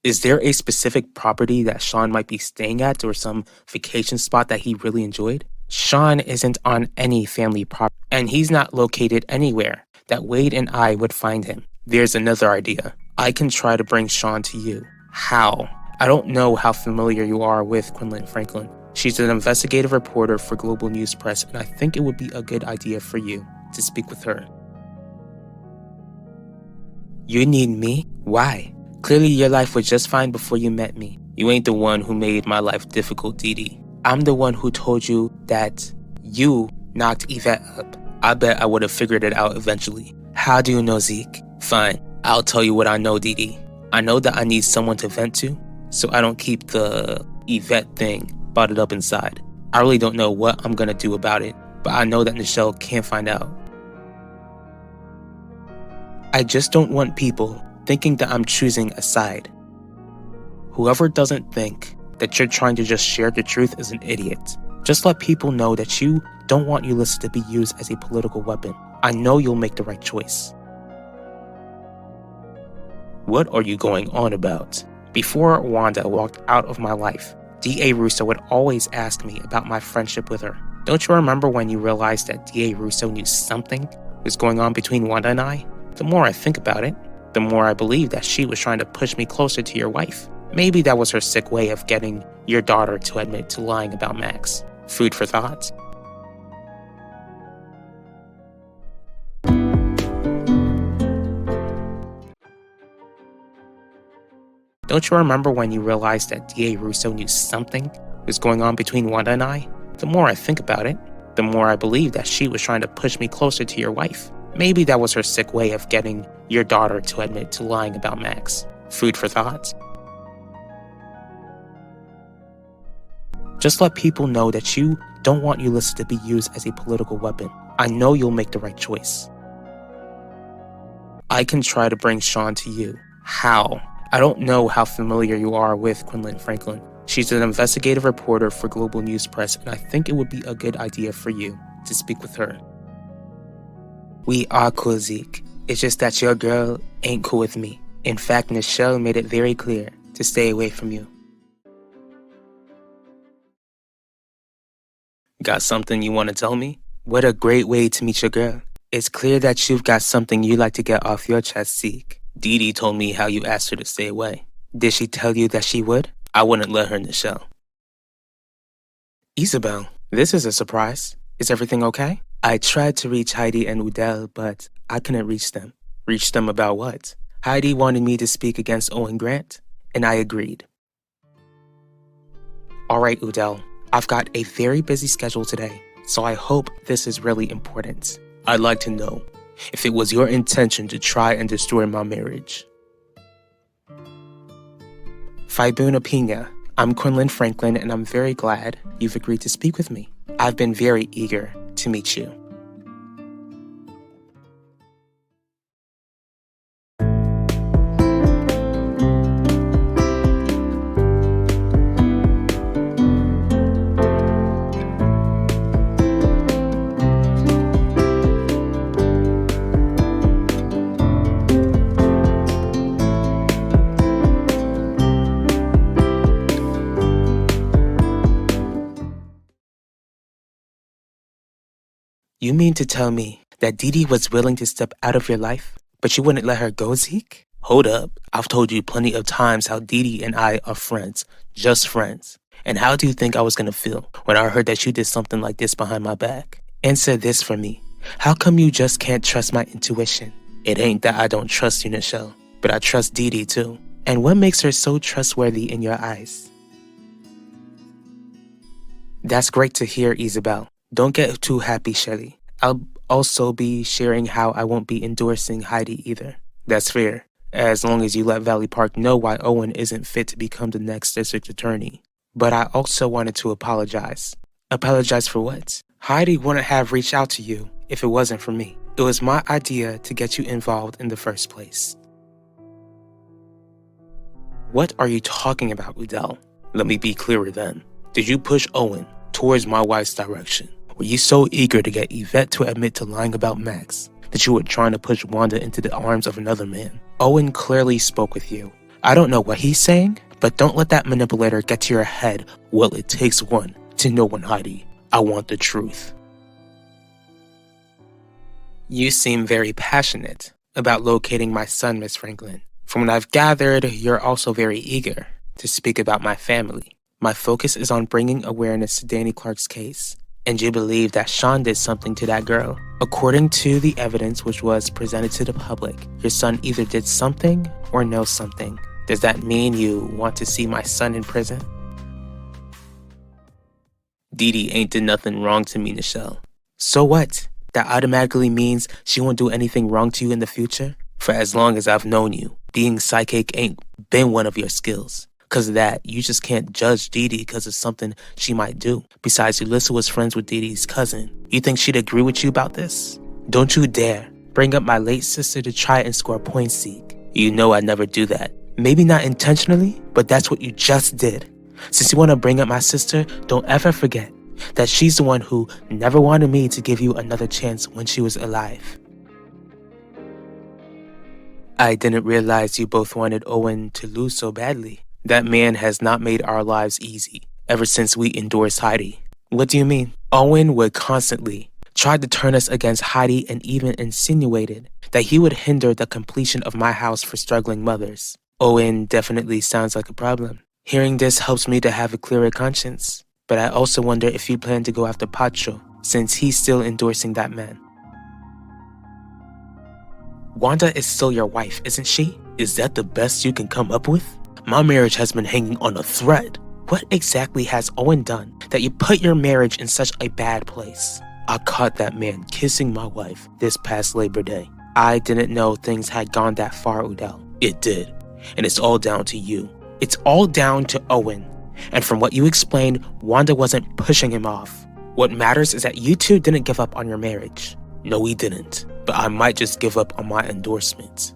Is there a specific property that Sean might be staying at or some vacation spot that he really enjoyed? Sean isn't on any family property, and he's not located anywhere that Wade and I would find him. There's another idea. I can try to bring Sean to you. How? I don't know how familiar you are with Quinlan Franklin. She's an investigative reporter for Global News Press, and I think it would be a good idea for you to speak with her. You need me? Why? Clearly your life was just fine before you met me. You ain't the one who made my life difficult, Dee. I'm the one who told you that you knocked Yvette up. I bet I would have figured it out eventually. How do you know, Zeke? Fine, I'll tell you what I know, Dee. I know that I need someone to vent to, so I don't keep the Yvette thing bottled up inside. I really don't know what I'm gonna do about it, but I know that Nichelle can't find out. I just don't want people thinking that I'm choosing a side. Whoever doesn't think that you're trying to just share the truth is an idiot. Just let people know that you don't want Ulysses to be used as a political weapon. I know you'll make the right choice. What are you going on about? Before Wanda walked out of my life, D.A. Russo would always ask me about my friendship with her. Don't you remember when you realized that D.A. Russo knew something was going on between Wanda and I? The more I think about it, the more I believe that she was trying to push me closer to your wife. Maybe that was her sick way of getting your daughter to admit to lying about Max. Food for thought. Don't you remember when you realized that D.A. Russo knew something was going on between Wanda and I? The more I think about it, the more I believe that she was trying to push me closer to your wife. Maybe that was her sick way of getting your daughter to admit to lying about Max. Food for thought. Just let people know that you don't want Ulysses to be used as a political weapon. I know you'll make the right choice. I can try to bring Sean to you. How? I don't know how familiar you are with Quinlan Franklin. She's an investigative reporter for Global News Press, and I think it would be a good idea for you to speak with her. We are cool, Zeke. It's just that your girl ain't cool with me. In fact, Nichelle made it very clear to stay away from you. Got something you want to tell me? What a great way to meet your girl. It's clear that you've got something you'd like to get off your chest, Zeke. Dee told me how you asked her to stay away. Did she tell you that she would? I wouldn't let her in the show. Isabel, this is a surprise. Is everything okay? I tried to reach Heidi and Udell, but I couldn't reach them. Reach them about what? Heidi wanted me to speak against Owen Grant, and I agreed. All right, Udell, I've got a very busy schedule today, so I hope this is really important. I'd like to know if it was your intention to try and destroy my marriage. Faibuna Pina, I'm Quinlan Franklin, and I'm very glad you've agreed to speak with me. I've been very eager to meet you. You mean to tell me that Dee was willing to step out of your life, but you wouldn't let her go, Zeke? Hold up. I've told you plenty of times how Dee and I are friends, just friends. And how do you think I was going to feel when I heard that you did something like this behind my back? Answer this for me. How come you just can't trust my intuition? It ain't that I don't trust you, Nichelle, but I trust Dee too. And what makes her so trustworthy in your eyes? That's great to hear, Isabel. Don't get too happy, Shelly. I'll also be sharing how I won't be endorsing Heidi either. That's fair, as long as you let Valley Park know why Owen isn't fit to become the next district attorney. But I also wanted to apologize. Apologize for what? Heidi wouldn't have reached out to you if it wasn't for me. It was my idea to get you involved in the first place. What are you talking about, Udell? Let me be clearer then. Did you push Owen towards my wife's direction? Were you so eager to get Yvette to admit to lying about Max that you were trying to push Wanda into the arms of another man? Owen clearly spoke with you. I don't know what he's saying, but don't let that manipulator get to your head. Well, it takes one to know one, Heidi. I want the truth. You seem very passionate about locating my son, Miss Franklin. From what I've gathered, you're also very eager to speak about my family. My focus is on bringing awareness to Danny Clark's case. And you believe that Sean did something to that girl. According to the evidence which was presented to the public, your son either did something or knows something. Does that mean you want to see my son in prison? Dee ain't did nothing wrong to me, Nichelle. So what? That automatically means she won't do anything wrong to you in the future? For as long as I've known you, being psychic ain't been one of your skills. Because of that, you just can't judge Dee because of something she might do. Besides, Ulissa was friends with Dee's cousin. You think she'd agree with you about this? Don't you dare bring up my late sister to try and score points, Zeke. You know I'd never do that. Maybe not intentionally, but that's what you just did. Since you want to bring up my sister, don't ever forget that she's the one who never wanted me to give you another chance when she was alive. I didn't realize you both wanted Owen to lose so badly. That man has not made our lives easy ever since we endorsed Heidi. What do you mean? Owen would constantly try to turn us against Heidi and even insinuated that he would hinder the completion of my house for struggling mothers. Owen definitely sounds like a problem. Hearing this helps me to have a clearer conscience. But I also wonder if you plan to go after Pacho since he's still endorsing that man. Wanda is still your wife, isn't she? Is that the best you can come up with? My marriage has been hanging on a thread. What exactly has Owen done that you put your marriage in such a bad place? I caught that man kissing my wife this past Labor Day. I didn't know things had gone that far, Udell. It did. And it's all down to you. It's all down to Owen. And from what you explained, Wanda wasn't pushing him off. What matters is that you two didn't give up on your marriage. No, we didn't. But I might just give up on my endorsement.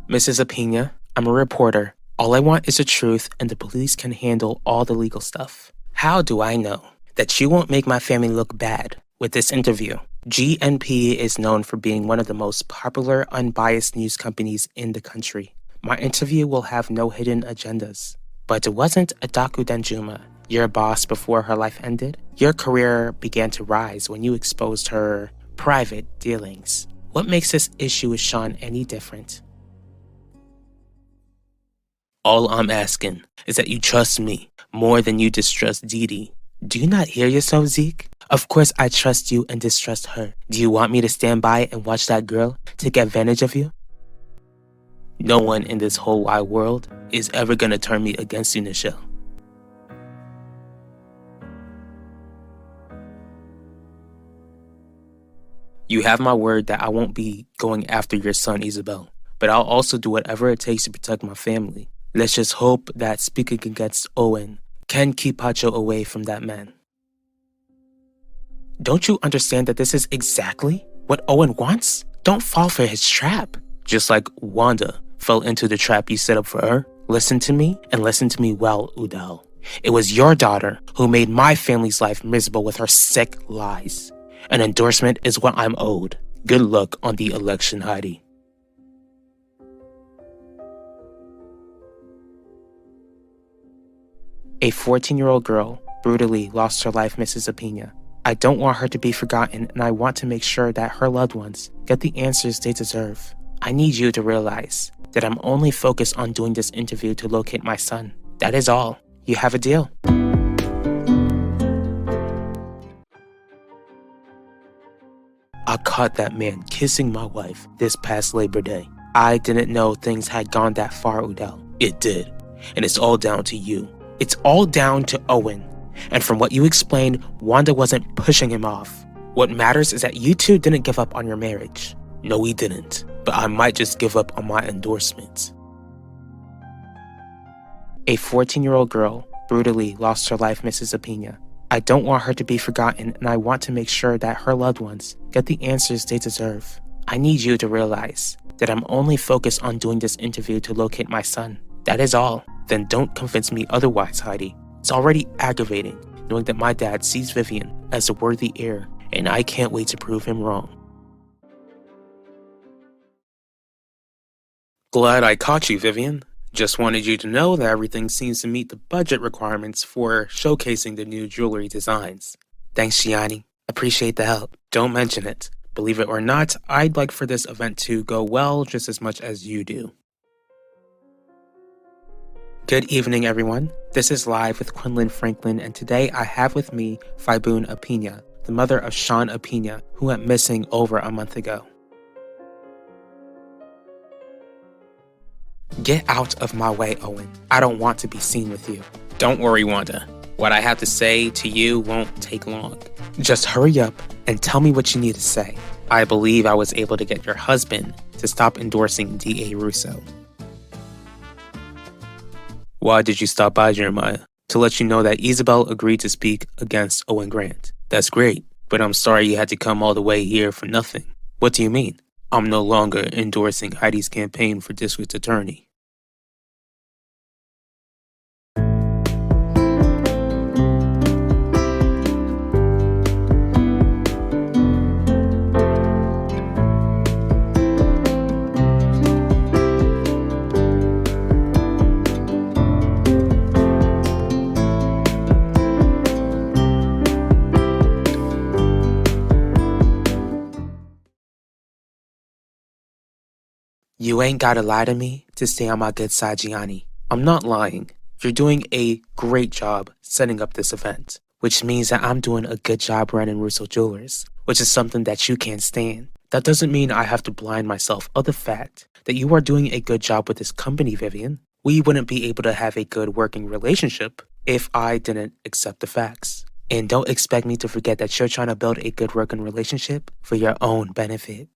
Mrs. Apina, I'm a reporter. All I want is the truth, and the police can handle all the legal stuff. How do I know that you won't make my family look bad with this interview? GNP is known for being one of the most popular, unbiased news companies in the country. My interview will have no hidden agendas. But it wasn't a Daku Danjuma Your boss before her life ended? Your career began to rise when you exposed her private dealings. What makes this issue with Sean any different? All I'm asking is that you trust me more than you distrust Dee Dee. Do you not hear yourself, Zeke? Of course I trust you and distrust her. Do you want me to stand by and watch that girl take advantage of you? No one in this whole wide world is ever gonna turn me against you, Nichelle. You have my word that I won't be going after your son, Isabel, but I'll also do whatever it takes to protect my family. Let's just hope that speaking against Owen can keep Pacho away from that man. Don't you understand that this is exactly what Owen wants? Don't fall for his trap. Just like Wanda fell into the trap you set up for her. Listen to me, and listen to me well, Udell. It was your daughter who made my family's life miserable with her sick lies. An endorsement is what I'm owed. Good luck on the election, Heidi. A 14-year-old girl brutally lost her life, Mrs. Apina. I don't want her to be forgotten, and I want to make sure that her loved ones get the answers they deserve. I need you to realize that I'm only focused on doing this interview to locate my son. That is all. You have a deal. I caught that man kissing my wife this past Labor Day. I didn't know things had gone that far, Udell. It did. And it's all down to you. It's all down to Owen. And from what you explained, Wanda wasn't pushing him off. What matters is that you two didn't give up on your marriage. No, we didn't. But I might just give up on my endorsement. A 14-year-old girl brutally lost her life, Mrs. Apina. I don't want her to be forgotten, and I want to make sure that her loved ones get the answers they deserve. I need you to realize that I'm only focused on doing this interview to locate my son. That is all. Then don't convince me otherwise, Heidi. It's already aggravating knowing that my dad sees Vivian as a worthy heir, and I can't wait to prove him wrong. Glad I caught you, Vivian. Just wanted you to know that everything seems to meet the budget requirements for showcasing the new jewelry designs. Thanks, Gianni. Appreciate the help. Don't mention it. Believe it or not, I'd like for this event to go well just as much as you do. Good evening, everyone. This is Live with Quinlan Franklin, and today I have with me Faibun Apina, the mother of Sean Apina, who went missing over a month ago. Get out of my way, Owen. I don't want to be seen with you. Don't worry, Wanda. What I have to say to you won't take long. Just hurry up and tell me what you need to say. I believe I was able to get your husband to stop endorsing D.A. Russo. Why did you stop by, Jeremiah? To let you know that Isabel agreed to speak against Owen Grant. That's great, but I'm sorry you had to come all the way here for nothing. What do you mean? I'm no longer endorsing Heidi's campaign for district attorney. You ain't gotta lie to me to stay on my good side, Gianni. I'm not lying. You're doing a great job setting up this event, which means that I'm doing a good job running Russo Jewelers, which is something that you can't stand. That doesn't mean I have to blind myself of the fact that you are doing a good job with this company, Vivian. We wouldn't be able to have a good working relationship if I didn't accept the facts. And don't expect me to forget that you're trying to build a good working relationship for your own benefit.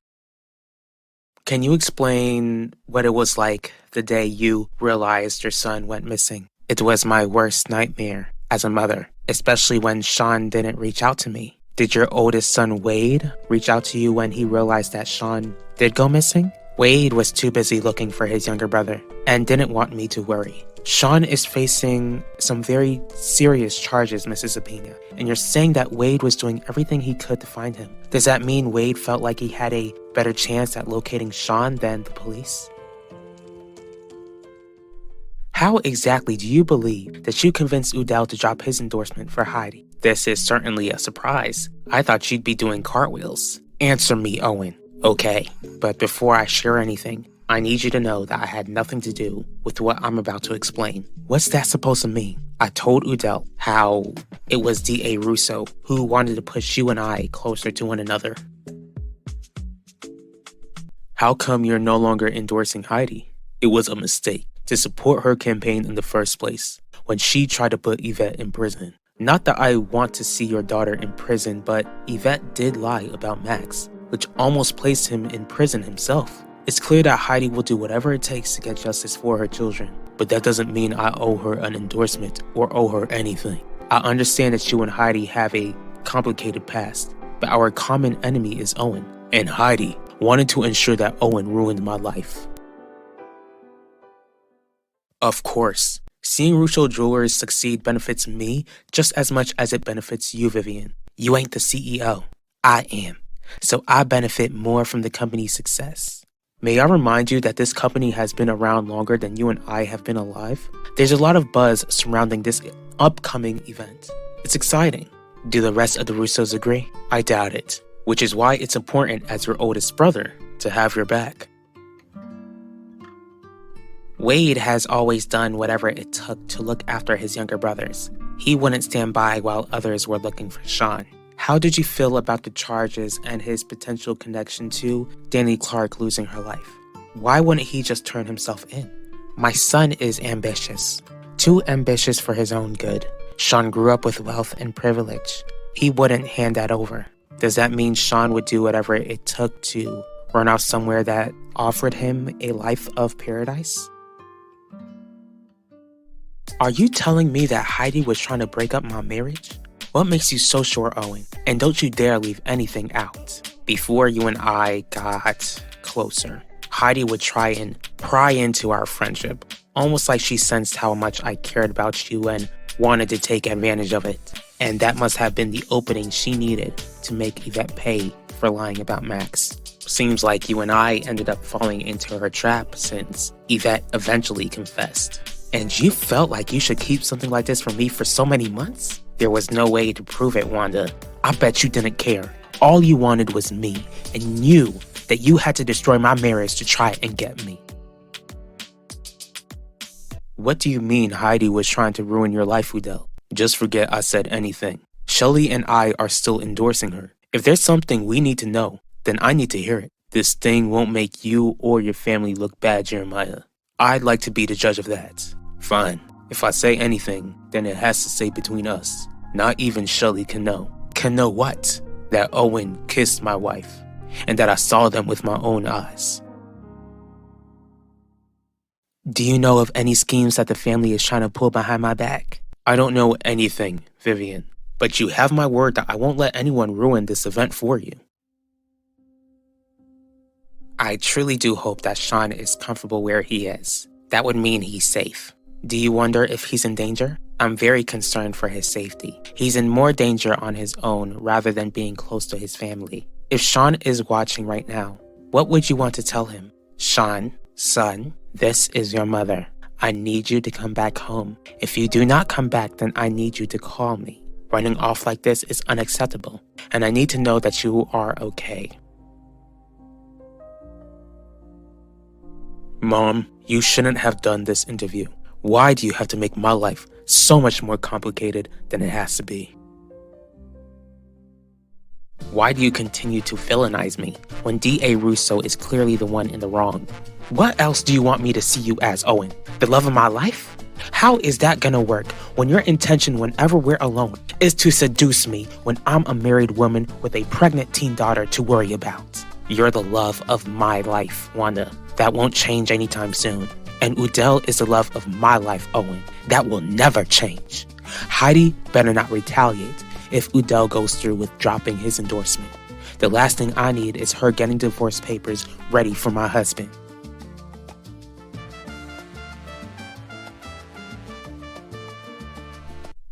Can you explain what it was like the day you realized your son went missing? It was my worst nightmare as a mother, especially when Sean didn't reach out to me. Did your oldest son, Wade, reach out to you when he realized that Sean did go missing? Wade was too busy looking for his younger brother and didn't want me to worry. Sean is facing some very serious charges, Mrs. Apina, and you're saying that Wade was doing everything he could to find him. Does that mean Wade felt like he had a better chance at locating Sean than the police? How exactly do you believe that you convinced Udell to drop his endorsement for Heidi? This is certainly a surprise. I thought she'd be doing cartwheels. Answer me, Owen. Okay, but before I share anything, I need you to know that I had nothing to do with what I'm about to explain. What's that supposed to mean? I told Udell how it was D.A. Russo who wanted to push you and I closer to one another. How come you're no longer endorsing Heidi? It was a mistake to support her campaign in the first place when she tried to put Yvette in prison. Not that I want to see your daughter in prison, but Yvette did lie about Max, which almost placed him in prison himself. It's clear that Heidi will do whatever it takes to get justice for her children, but that doesn't mean I owe her an endorsement or owe her anything. I understand that you and Heidi have a complicated past, but our common enemy is Owen, and Heidi wanted to ensure that Owen ruined my life. Of course, seeing Russo Jewelers succeed benefits me just as much as it benefits you, Vivian. You ain't the CEO. I am. So I benefit more from the company's success. May I remind you that this company has been around longer than you and I have been alive? There's a lot of buzz surrounding this upcoming event. It's exciting. Do the rest of the Russos agree? I doubt it, which is why it's important as your oldest brother to have your back. Wade has always done whatever it took to look after his younger brothers. He wouldn't stand by while others were looking for Sean. How did you feel about the charges and his potential connection to Danny Clark losing her life? Why wouldn't he just turn himself in? My son is ambitious. Too ambitious for his own good. Sean grew up with wealth and privilege. He wouldn't hand that over. Does that mean Sean would do whatever it took to run off somewhere that offered him a life of paradise? Are you telling me that Heidi was trying to break up my marriage? What makes you so sure, Owen? And don't you dare leave anything out. Before you and I got closer, Heidi would try and pry into our friendship, almost like she sensed how much I cared about you and wanted to take advantage of it. And that must have been the opening she needed to make Yvette pay for lying about Max. Seems like you and I ended up falling into her trap since Yvette eventually confessed. And you felt like you should keep something like this from me for so many months? There was no way to prove it, Wanda. I bet you didn't care. All you wanted was me, and knew that you had to destroy my marriage to try and get me. What do you mean Heidi was trying to ruin your life, Udell? Just forget I said anything. Shelly and I are still endorsing her. If there's something we need to know, then I need to hear it. This thing won't make you or your family look bad, Jeremiah. I'd like to be the judge of that. Fine. If I say anything, then it has to stay between us. Not even Shelly can know. Can know what? That Owen kissed my wife, and that I saw them with my own eyes. Do you know of any schemes that the family is trying to pull behind my back? I don't know anything, Vivian, but you have my word that I won't let anyone ruin this event for you. I truly do hope that Sean is comfortable where he is. That would mean he's safe. Do you wonder if he's in danger? I'm very concerned for his safety. He's in more danger on his own rather than being close to his family. If Sean is watching right now, what would you want to tell him? Sean, son, this is your mother. I need you to come back home. If you do not come back, then I need you to call me. Running off like this is unacceptable, and I need to know that you are okay. Mom, you shouldn't have done this interview. Why do you have to make my life so much more complicated than it has to be? Why do you continue to villainize me when D.A. Russo is clearly the one in the wrong? What else do you want me to see you as, Owen? The love of my life? How is that gonna work when your intention whenever we're alone is to seduce me when I'm a married woman with a pregnant teen daughter to worry about? You're the love of my life, Wanda. That won't change anytime soon. And Udell is the love of my life, Owen. That will never change. Heidi better not retaliate if Udell goes through with dropping his endorsement. The last thing I need is her getting divorce papers ready for my husband.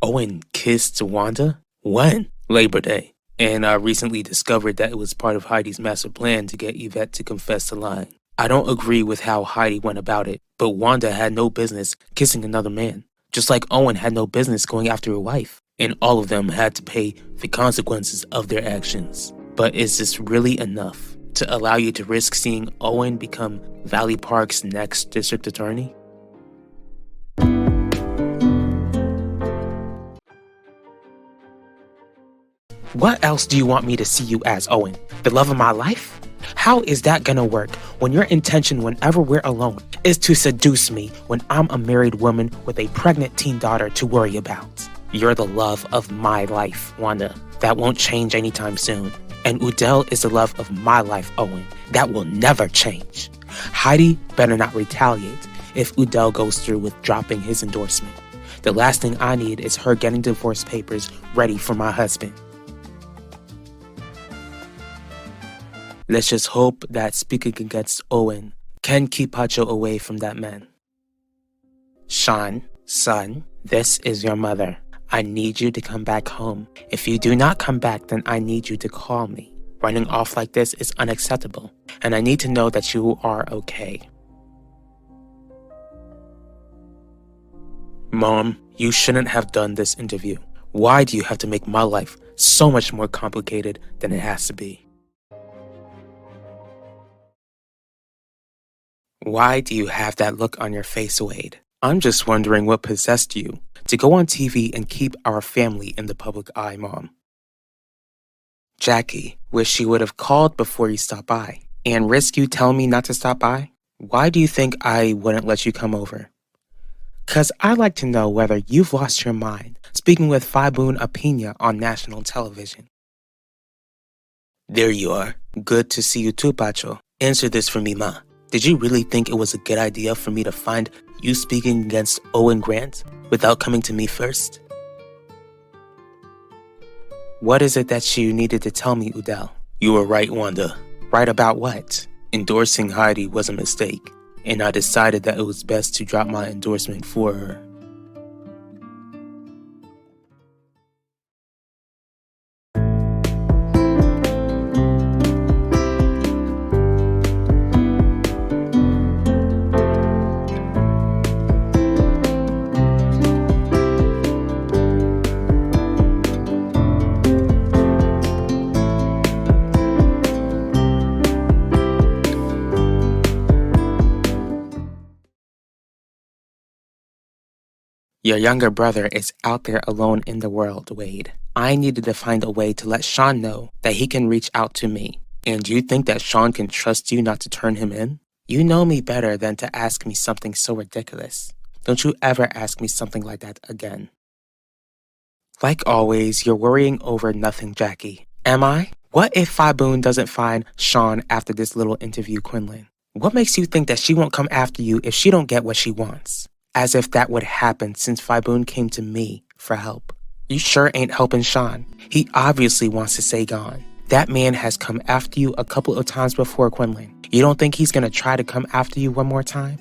Owen kissed Wanda? When? Labor Day. And I recently discovered that it was part of Heidi's master plan to get Yvette to confess to lying. I don't agree with how Heidi went about it, But Wanda had no business kissing another man, just like Owen had no business going after a wife. And all of them had to pay the consequences of their actions. But is this really enough to allow you to risk seeing Owen become Valley Park's next district attorney? What else do you want me to see you as, Owen? The love of my life? How is that gonna work when your intention whenever we're alone is to seduce me when I'm a married woman with a pregnant teen daughter to worry about? You're the love of my life, Wanda. That won't change anytime soon. And Udell is the love of my life, Owen. That will never change. Heidi better not retaliate if Udell goes through with dropping his endorsement. The last thing I need is her getting divorce papers ready for my husband. Let's just hope that speaking against Owen can keep Pacho away from that man. Sean, son, this is your mother. I need you to come back home. If you do not come back, then I need you to call me. Running off like this is unacceptable, and I need to know that you are okay. Mom, you shouldn't have done this interview. Why do you have to make my life so much more complicated than it has to be? Why do you have that look on your face, Wade? I'm just wondering what possessed you to go on TV and keep our family in the public eye, Mom. Jackie, wish she would have called before you stopped by and risk you telling me not to stop by? Why do you think I wouldn't let you come over? 'Cause I'd like to know whether you've lost your mind speaking with Fibun Apina on national television. There you are. Good to see you too, Pacho. Answer this for me, Ma. Did you really think it was a good idea for me to find you speaking against Owen Grant without coming to me first? What is it that you needed to tell me, Udell? You were right, Wanda. Right about what? Endorsing Heidi was a mistake, and I decided that it was best to drop my endorsement for her. Your younger brother is out there alone in the world, Wade. I needed to find a way to let Sean know that he can reach out to me. And you think that Sean can trust you not to turn him in? You know me better than to ask me something so ridiculous. Don't you ever ask me something like that again. Like always, you're worrying over nothing, Jackie. Am I? What if Fibun doesn't find Sean after this little interview, Quinlan? What makes you think that she won't come after you if she don't get what she wants? As if that would happen since Fibun came to me for help. You sure ain't helping Sean. He obviously wants to stay gone. That man has come after you a couple of times before, Quinlan. You don't think he's gonna try to come after you one more time?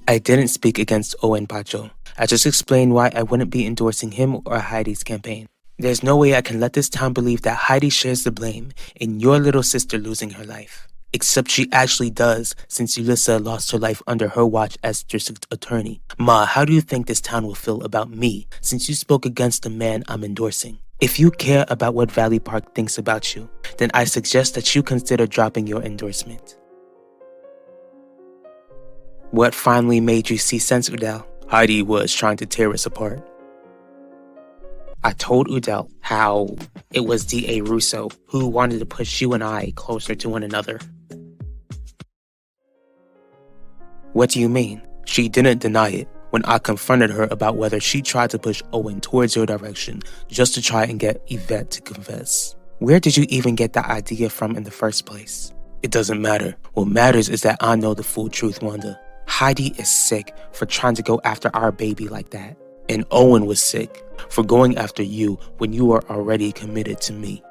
I didn't speak against Owen, Pacho. I just explained why I wouldn't be endorsing him or Heidi's campaign. There's no way I can let this town believe that Heidi shares the blame in your little sister losing her life. Except she actually does, since Ulissa lost her life under her watch as district attorney. Ma, how do you think this town will feel about me, since you spoke against the man I'm endorsing? If you care about what Valley Park thinks about you, then I suggest that you consider dropping your endorsement. What finally made you see sense, Udell? Heidi was trying to tear us apart. I told Udell how it was D.A. Russo who wanted to push you and I closer to one another. What do you mean? She didn't deny it when I confronted her about whether she tried to push Owen towards your direction just to try and get Yvette to confess. Where did you even get that idea from in the first place? It doesn't matter. What matters is that I know the full truth, Wanda. Heidi is sick for trying to go after our baby like that. And Owen was sick for going after you when you were already committed to me.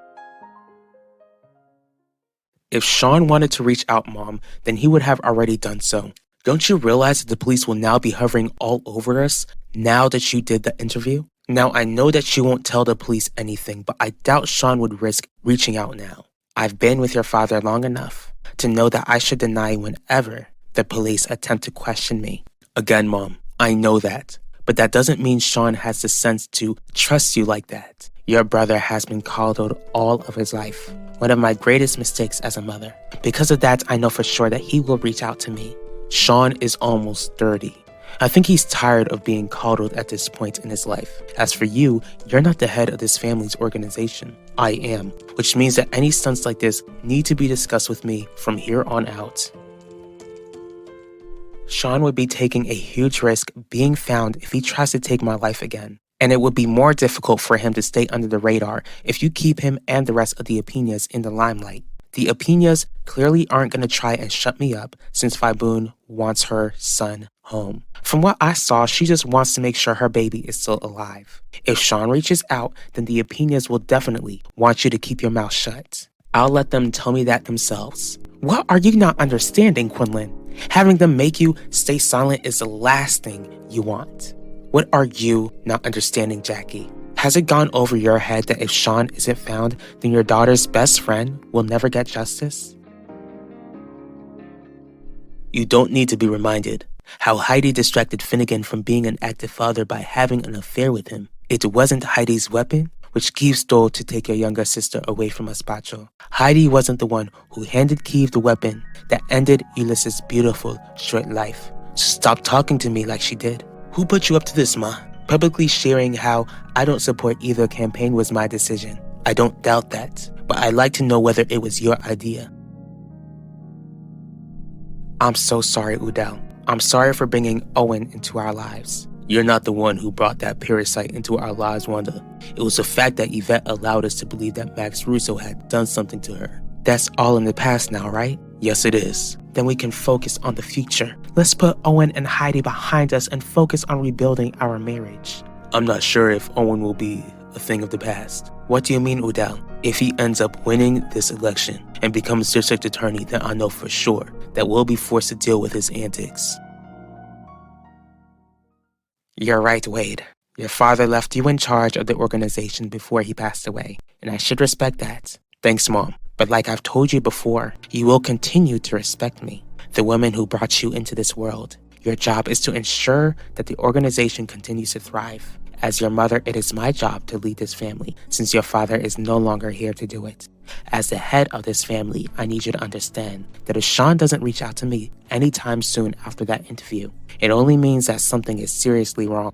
If Sean wanted to reach out, Mom, then he would have already done so. Don't you realize that the police will now be hovering all over us now that you did the interview? Now, I know that you won't tell the police anything, but I doubt Sean would risk reaching out now. I've been with your father long enough to know that I should deny whenever the police attempt to question me. Again, Mom, I know that. But that doesn't mean Sean has the sense to trust you like that. Your brother has been coddled all of his life. One of my greatest mistakes as a mother. Because of that, I know for sure that he will reach out to me. Sean is almost 30. I think he's tired of being coddled at this point in his life. As for you, you're not the head of this family's organization. I am, which means that any stunts like this need to be discussed with me from here on out. Sean would be taking a huge risk being found if he tries to take my life again. And it would be more difficult for him to stay under the radar if you keep him and the rest of the Apinas in the limelight. The Apinas clearly aren't going to try and shut me up since Viboon wants her son home. From what I saw, she just wants to make sure her baby is still alive. If Sean reaches out, then the Apinas will definitely want you to keep your mouth shut. I'll let them tell me that themselves. What are you not understanding, Quinlan? Having them make you stay silent is the last thing you want. What are you not understanding, Jackie? Has it gone over your head that if Sean isn't found, then your daughter's best friend will never get justice? You don't need to be reminded how Heidi distracted Finnegan from being an active father by having an affair with him. It wasn't Heidi's weapon, which Keeve stole to take your younger sister away from us, Pacho. Heidi wasn't the one who handed Keeve the weapon that ended Ulysses' beautiful, short life. So stop talking to me like she did. Who put you up to this, Ma? Publicly sharing how I don't support either campaign was my decision. I don't doubt that, but I'd like to know whether it was your idea. I'm so sorry, Udell. I'm sorry for bringing Owen into our lives. You're not the one who brought that parasite into our lives, Wanda. It was the fact that Yvette allowed us to believe that Max Russo had done something to her. That's all in the past now, right? Yes, it is. Then we can focus on the future. Let's put Owen and Heidi behind us and focus on rebuilding our marriage. I'm not sure if Owen will be a thing of the past. What do you mean, Udell? If he ends up winning this election and becomes district attorney, then I know for sure that we'll be forced to deal with his antics. You're right, Wade. Your father left you in charge of the organization before he passed away, and I should respect that. Thanks, Mom. But like I've told you before, you will continue to respect me, the woman who brought you into this world. Your job is to ensure that the organization continues to thrive. As your mother, it is my job to lead this family, since your father is no longer here to do it. As the head of this family, I need you to understand that if Sean doesn't reach out to me anytime soon after that interview, it only means that something is seriously wrong.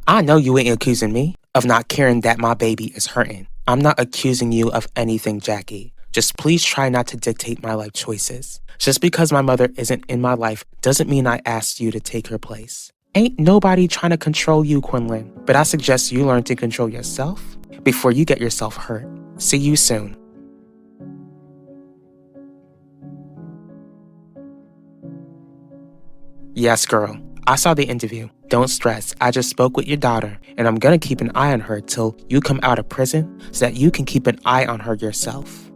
I know you ain't accusing me of not caring that my baby is hurting. I'm not accusing you of anything, Jackie. Just please try not to dictate my life choices. Just because my mother isn't in my life doesn't mean I asked you to take her place. Ain't nobody trying to control you, Quinlan, but I suggest you learn to control yourself before you get yourself hurt. See you soon. Yes, girl. I saw the interview. Don't stress. I just spoke with your daughter, and I'm gonna keep an eye on her till you come out of prison so that you can keep an eye on her yourself.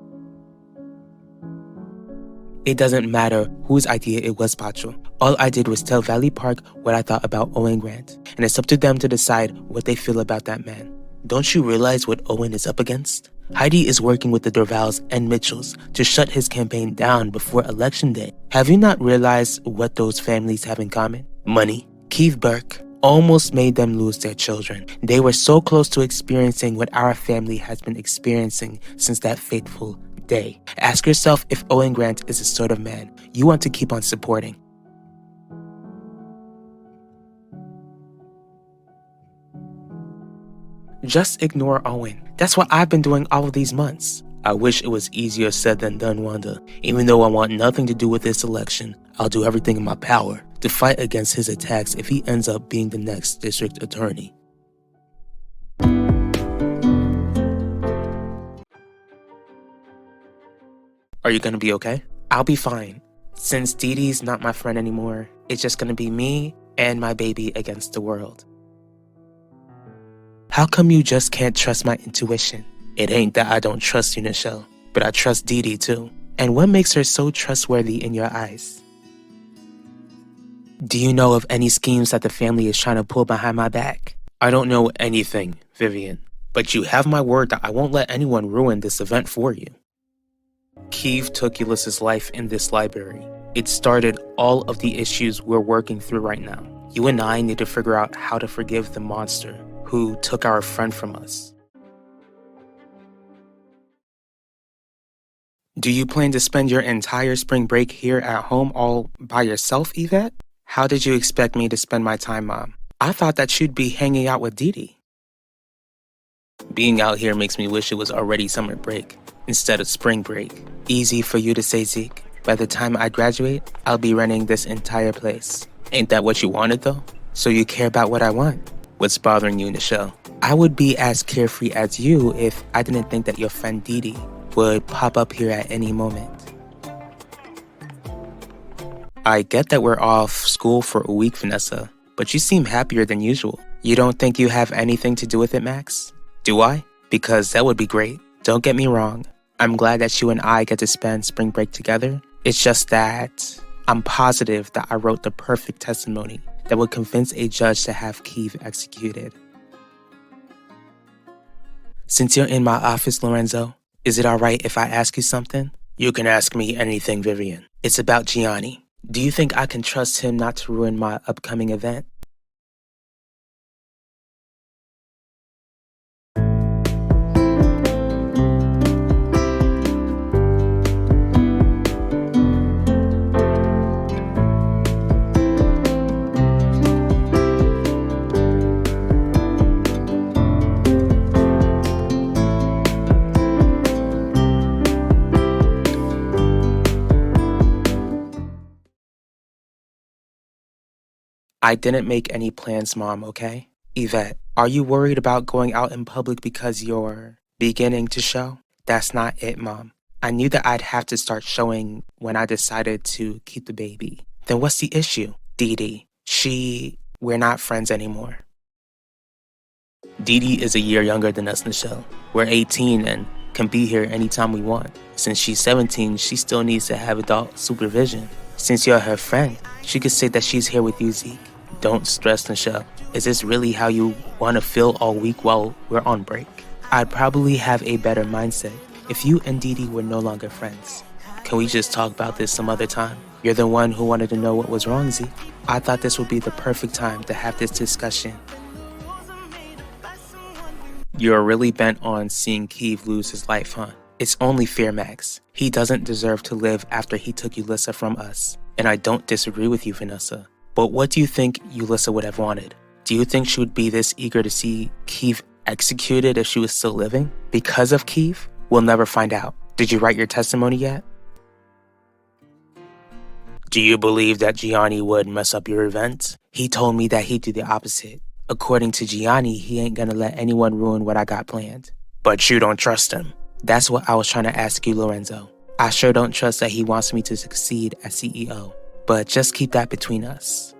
It doesn't matter whose idea it was, Pacho. All I did was tell Valley Park what I thought about Owen Grant, and it's up to them to decide what they feel about that man. Don't you realize what Owen is up against? Heidi is working with the Dorvals and Mitchells to shut his campaign down before Election Day. Have you not realized what those families have in common? Money. Keith Burke almost made them lose their children. They were so close to experiencing what our family has been experiencing since that fateful day. Ask yourself if Owen Grant is the sort of man you want to keep on supporting. Just ignore Owen. That's what I've been doing all of these months. I wish it was easier said than done, Wanda. Even though I want nothing to do with this election, I'll do everything in my power to fight against his attacks if he ends up being the next district attorney. Are you gonna be okay? I'll be fine. Since Dee Dee's not my friend anymore, it's just gonna be me and my baby against the world. How come you just can't trust my intuition? It ain't that I don't trust you, Nichelle, but I trust Dee Dee too. And what makes her so trustworthy in your eyes? Do you know of any schemes that the family is trying to pull behind my back? I don't know anything, Vivian, but you have my word that I won't let anyone ruin this event for you. Keith took Ulysses' life in this library. It started all of the issues we're working through right now. You and I need to figure out how to forgive the monster who took our friend from us. Do you plan to spend your entire spring break here at home all by yourself, Yvette? How did you expect me to spend my time, Mom? I thought that you'd be hanging out with Dee Dee. Being out here makes me wish it was already summer break instead of spring break. Easy for you to say, Zeke. By the time I graduate, I'll be running this entire place. Ain't that what you wanted, though? So you care about what I want? What's bothering you, Nichelle? I would be as carefree as you if I didn't think that your friend Dee Dee would pop up here at any moment. I get that we're off school for a week, Vanessa, but you seem happier than usual. You don't think you have anything to do with it, Max? Do I? Because that would be great. Don't get me wrong. I'm glad that you and I get to spend spring break together. It's just that I'm positive that I wrote the perfect testimony that would convince a judge to have Keith executed. Since you're in my office, Lorenzo, is it alright if I ask you something? You can ask me anything, Vivian. It's about Gianni. Do you think I can trust him not to ruin my upcoming event? I didn't make any plans, Mom, okay? Yvette, are you worried about going out in public because you're beginning to show? That's not it, Mom. I knew that I'd have to start showing when I decided to keep the baby. Then what's the issue? Dee Dee. We're not friends anymore. Dee Dee is a year younger than us, Nichelle. We're 18 and can be here anytime we want. Since she's 17, she still needs to have adult supervision. Since you're her friend, she could say that she's here with you, Zeke. Don't stress, Nichelle. Is this really how you want to feel all week while we're on break? I'd probably have a better mindset if you and Dee Dee were no longer friends. Can we just talk about this some other time? You're the one who wanted to know what was wrong, Zeke. I thought this would be the perfect time to have this discussion. You're really bent on seeing Keith lose his life, huh? It's only fair, Max. He doesn't deserve to live after he took Ulysses from us. And I don't disagree with you, Vanessa. But what do you think Ulysses would have wanted? Do you think she would be this eager to see Keith executed if she was still living? Because of Keith? We'll never find out. Did you write your testimony yet? Do you believe that Gianni would mess up your event? He told me that he'd do the opposite. According to Gianni, he ain't gonna let anyone ruin what I got planned. But you don't trust him. That's what I was trying to ask you, Lorenzo. I sure don't trust that he wants me to succeed as CEO. But just keep that between us.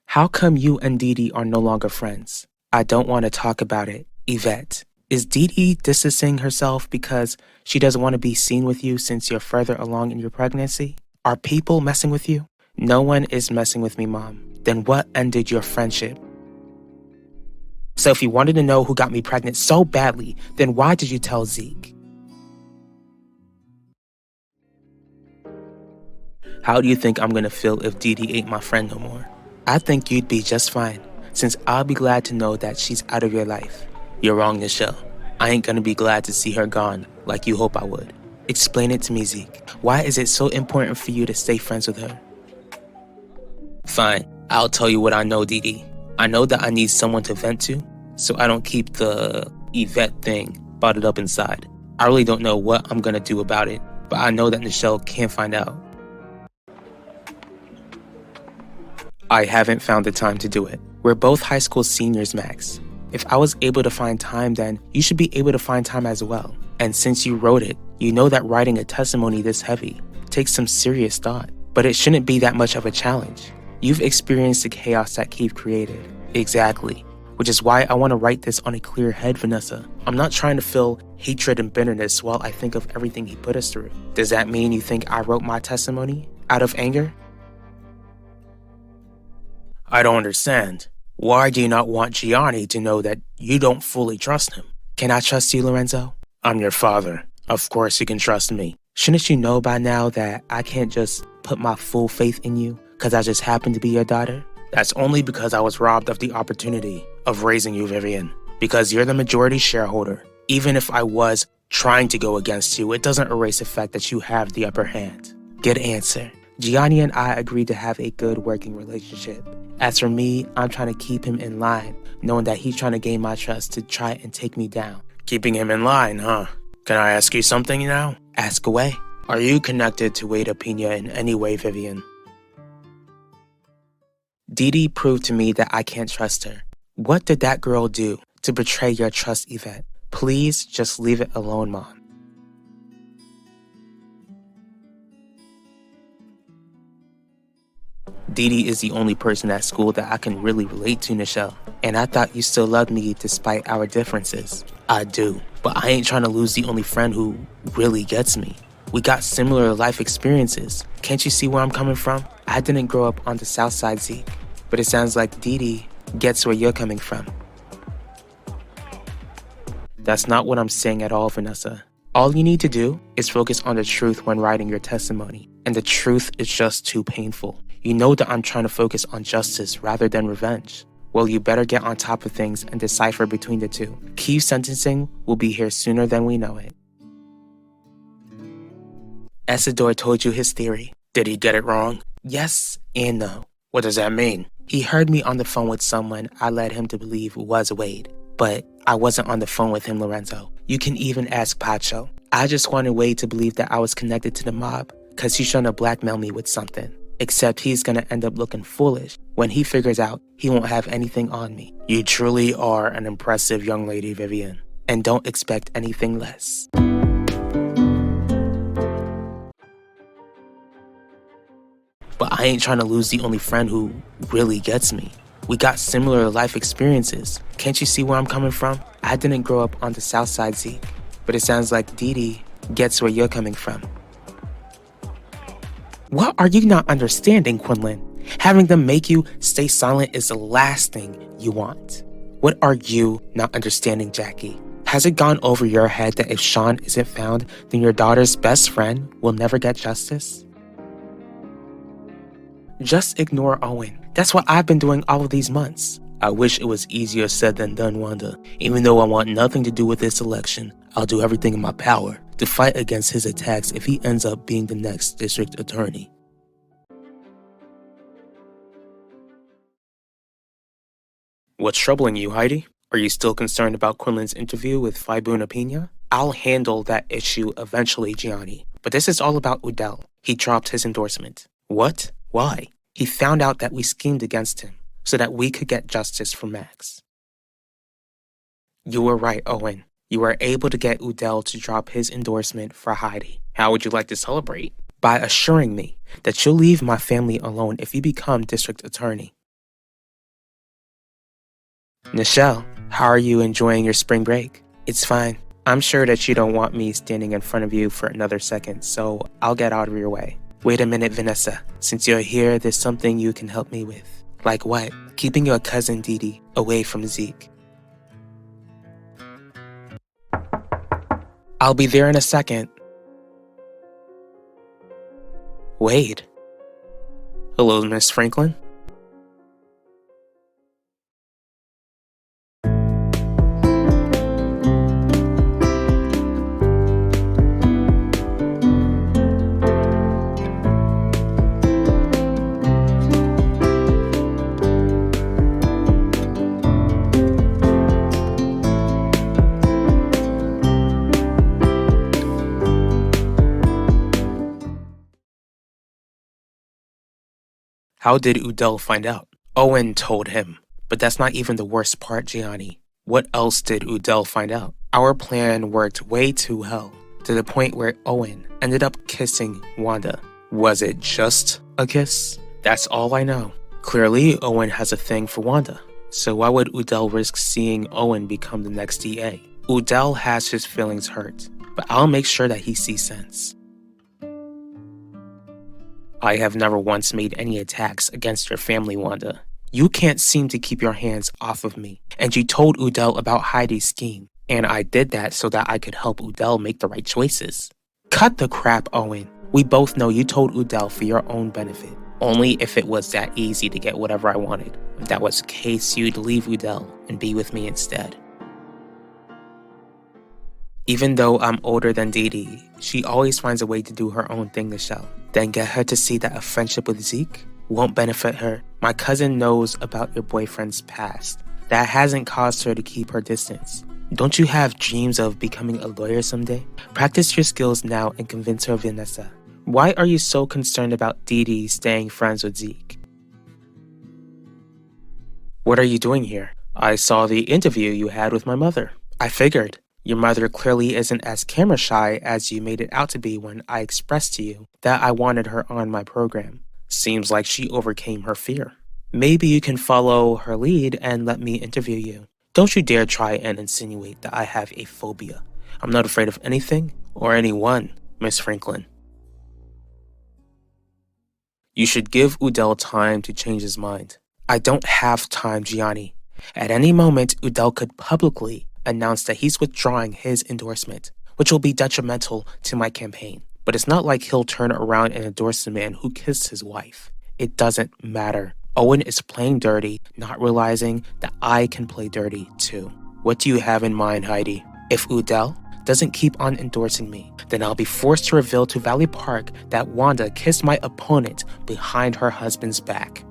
How come you and Dee Dee are no longer friends? I don't want to talk about it. Yvette, is Dee Dee distancing herself because she doesn't want to be seen with you since you're further along in your pregnancy? Are people messing with you? No one is messing with me, Mom. Then what ended your friendship? So if you wanted to know who got me pregnant so badly, then why did you tell Zeke? How do you think I'm gonna feel if Dee Dee ain't my friend no more? I think you'd be just fine, since I'll be glad to know that she's out of your life. You're wrong, Nichelle. I ain't gonna be glad to see her gone like you hope I would. Explain it to me, Zeke. Why is it so important for you to stay friends with her? Fine, I'll tell you what I know, Dee Dee. I know that I need someone to vent to, so I don't keep the Yvette thing bottled up inside. I really don't know what I'm gonna do about it, but I know that Nichelle can't find out. I haven't found the time to do it. We're both high school seniors, Max. If I was able to find time, then you should be able to find time as well. And since you wrote it, you know that writing a testimony this heavy takes some serious thought. But it shouldn't be that much of a challenge. You've experienced the chaos that Keith created. Exactly. Which is why I want to write this on a clear head, Vanessa. I'm not trying to feel hatred and bitterness while I think of everything he put us through. Does that mean you think I wrote my testimony out of anger? I don't understand. Why do you not want Gianni to know that you don't fully trust him? Can I trust you, Lorenzo? I'm your father. Of course you can trust me. Shouldn't you know by now that I can't just put my full faith in you because I just happen to be your daughter? That's only because I was robbed of the opportunity of raising you, Vivian. Because you're the majority shareholder. Even if I was trying to go against you, it doesn't erase the fact that you have the upper hand. Good answer. Gianni and I agreed to have a good working relationship. As for me, I'm trying to keep him in line, knowing that he's trying to gain my trust to try and take me down. Keeping him in line, huh? Can I ask you something now? Ask away. Are you connected to Wade Pena in any way, Vivian? Dee Dee proved to me that I can't trust her. What did that girl do to betray your trust, Yvette? Please just leave it alone, Mom. Dee Dee is the only person at school that I can really relate to, Nichelle. And I thought you still loved me despite our differences. I do, but I ain't trying to lose the only friend who really gets me. We got similar life experiences. Can't you see where I'm coming from? I didn't grow up on the South Side, Zeke, but it sounds like Dee Dee gets where you're coming from. That's not what I'm saying at all, Vanessa. All you need to do is focus on the truth when writing your testimony, and the truth is just too painful. You know that I'm trying to focus on justice rather than revenge. Well, you better get on top of things and decipher between the two. Key sentencing will be here sooner than we know it. Isidore told you his theory. Did he get it wrong? Yes and no. What does that mean? He heard me on the phone with someone I led him to believe was Wade. But I wasn't on the phone with him, Lorenzo. You can even ask Pacho. I just wanted Wade to believe that I was connected to the mob because he's trying to blackmail me with something. Except he's gonna end up looking foolish when he figures out he won't have anything on me. You truly are an impressive young lady, Vivian. And don't expect anything less. But I ain't trying to lose the only friend who really gets me. We got similar life experiences. Can't you see where I'm coming from? I didn't grow up on the South Side, Zeke, but it sounds like Dee Dee gets where you're coming from. What are you not understanding, Quinlan? Having them make you stay silent is the last thing you want. What are you not understanding, Jackie? Has it gone over your head that if Sean isn't found, then your daughter's best friend will never get justice? Just ignore Owen. That's what I've been doing all of these months. I wish it was easier said than done, Wanda. Even though I want nothing to do with this election, I'll do everything in my power to fight against his attacks if he ends up being the next district attorney. What's troubling you, Heidi? Are you still concerned about Quinlan's interview with Faibuna Pena? I'll handle that issue eventually, Gianni. But this is all about Udell. He dropped his endorsement. What? Why? He found out that we schemed against him so that we could get justice for Max. You were right, Owen. You were able to get Udell to drop his endorsement for Heidi. How would you like to celebrate? By assuring me that you'll leave my family alone if you become district attorney. Nichelle, how are you enjoying your spring break? It's fine. I'm sure that you don't want me standing in front of you for another second, so I'll get out of your way. Wait a minute, Vanessa. Since you're here, there's something you can help me with. Like what? Keeping your cousin Dee Dee away from Zeke. I'll be there in a second. Wade. Hello, Miss Franklin. How did Udell find out? Owen told him. But that's not even the worst part, Gianni. What else did Udell find out? Our plan worked way too well, to the point where Owen ended up kissing Wanda. Was it just a kiss? That's all I know. Clearly, Owen has a thing for Wanda. So why would Udell risk seeing Owen become the next DA? Udell has his feelings hurt, but I'll make sure that he sees sense. I have never once made any attacks against your family, Wanda. You can't seem to keep your hands off of me, and you told Udell about Heidi's scheme. And I did that so that I could help Udell make the right choices. Cut the crap, Owen. We both know you told Udell for your own benefit. Only if it was that easy to get whatever I wanted. If that was the case, you'd leave Udell and be with me instead. Even though I'm older than Dee Dee, she always finds a way to do her own thing to Shell. Then get her to see that a friendship with Zeke won't benefit her. My cousin knows about your boyfriend's past. That hasn't caused her to keep her distance. Don't you have dreams of becoming a lawyer someday? Practice your skills now and convince her, Vanessa. Why are you so concerned about Dee Dee staying friends with Zeke? What are you doing here? I saw the interview you had with my mother. I figured. Your mother clearly isn't as camera shy as you made it out to be when I expressed to you that I wanted her on my program. Seems like she overcame her fear. Maybe you can follow her lead and let me interview you. Don't you dare try and insinuate that I have a phobia. I'm not afraid of anything or anyone, Miss Franklin. You should give Udell time to change his mind. I don't have time, Gianni. At any moment, Udell could publicly announce that he's withdrawing his endorsement, which will be detrimental to my campaign. But it's not like he'll turn around and endorse the man who kissed his wife. It doesn't matter. Owen is playing dirty, not realizing that I can play dirty too. What do you have in mind, Heidi? If Udell doesn't keep on endorsing me, then I'll be forced to reveal to Valley Park that Wanda kissed my opponent behind her husband's back.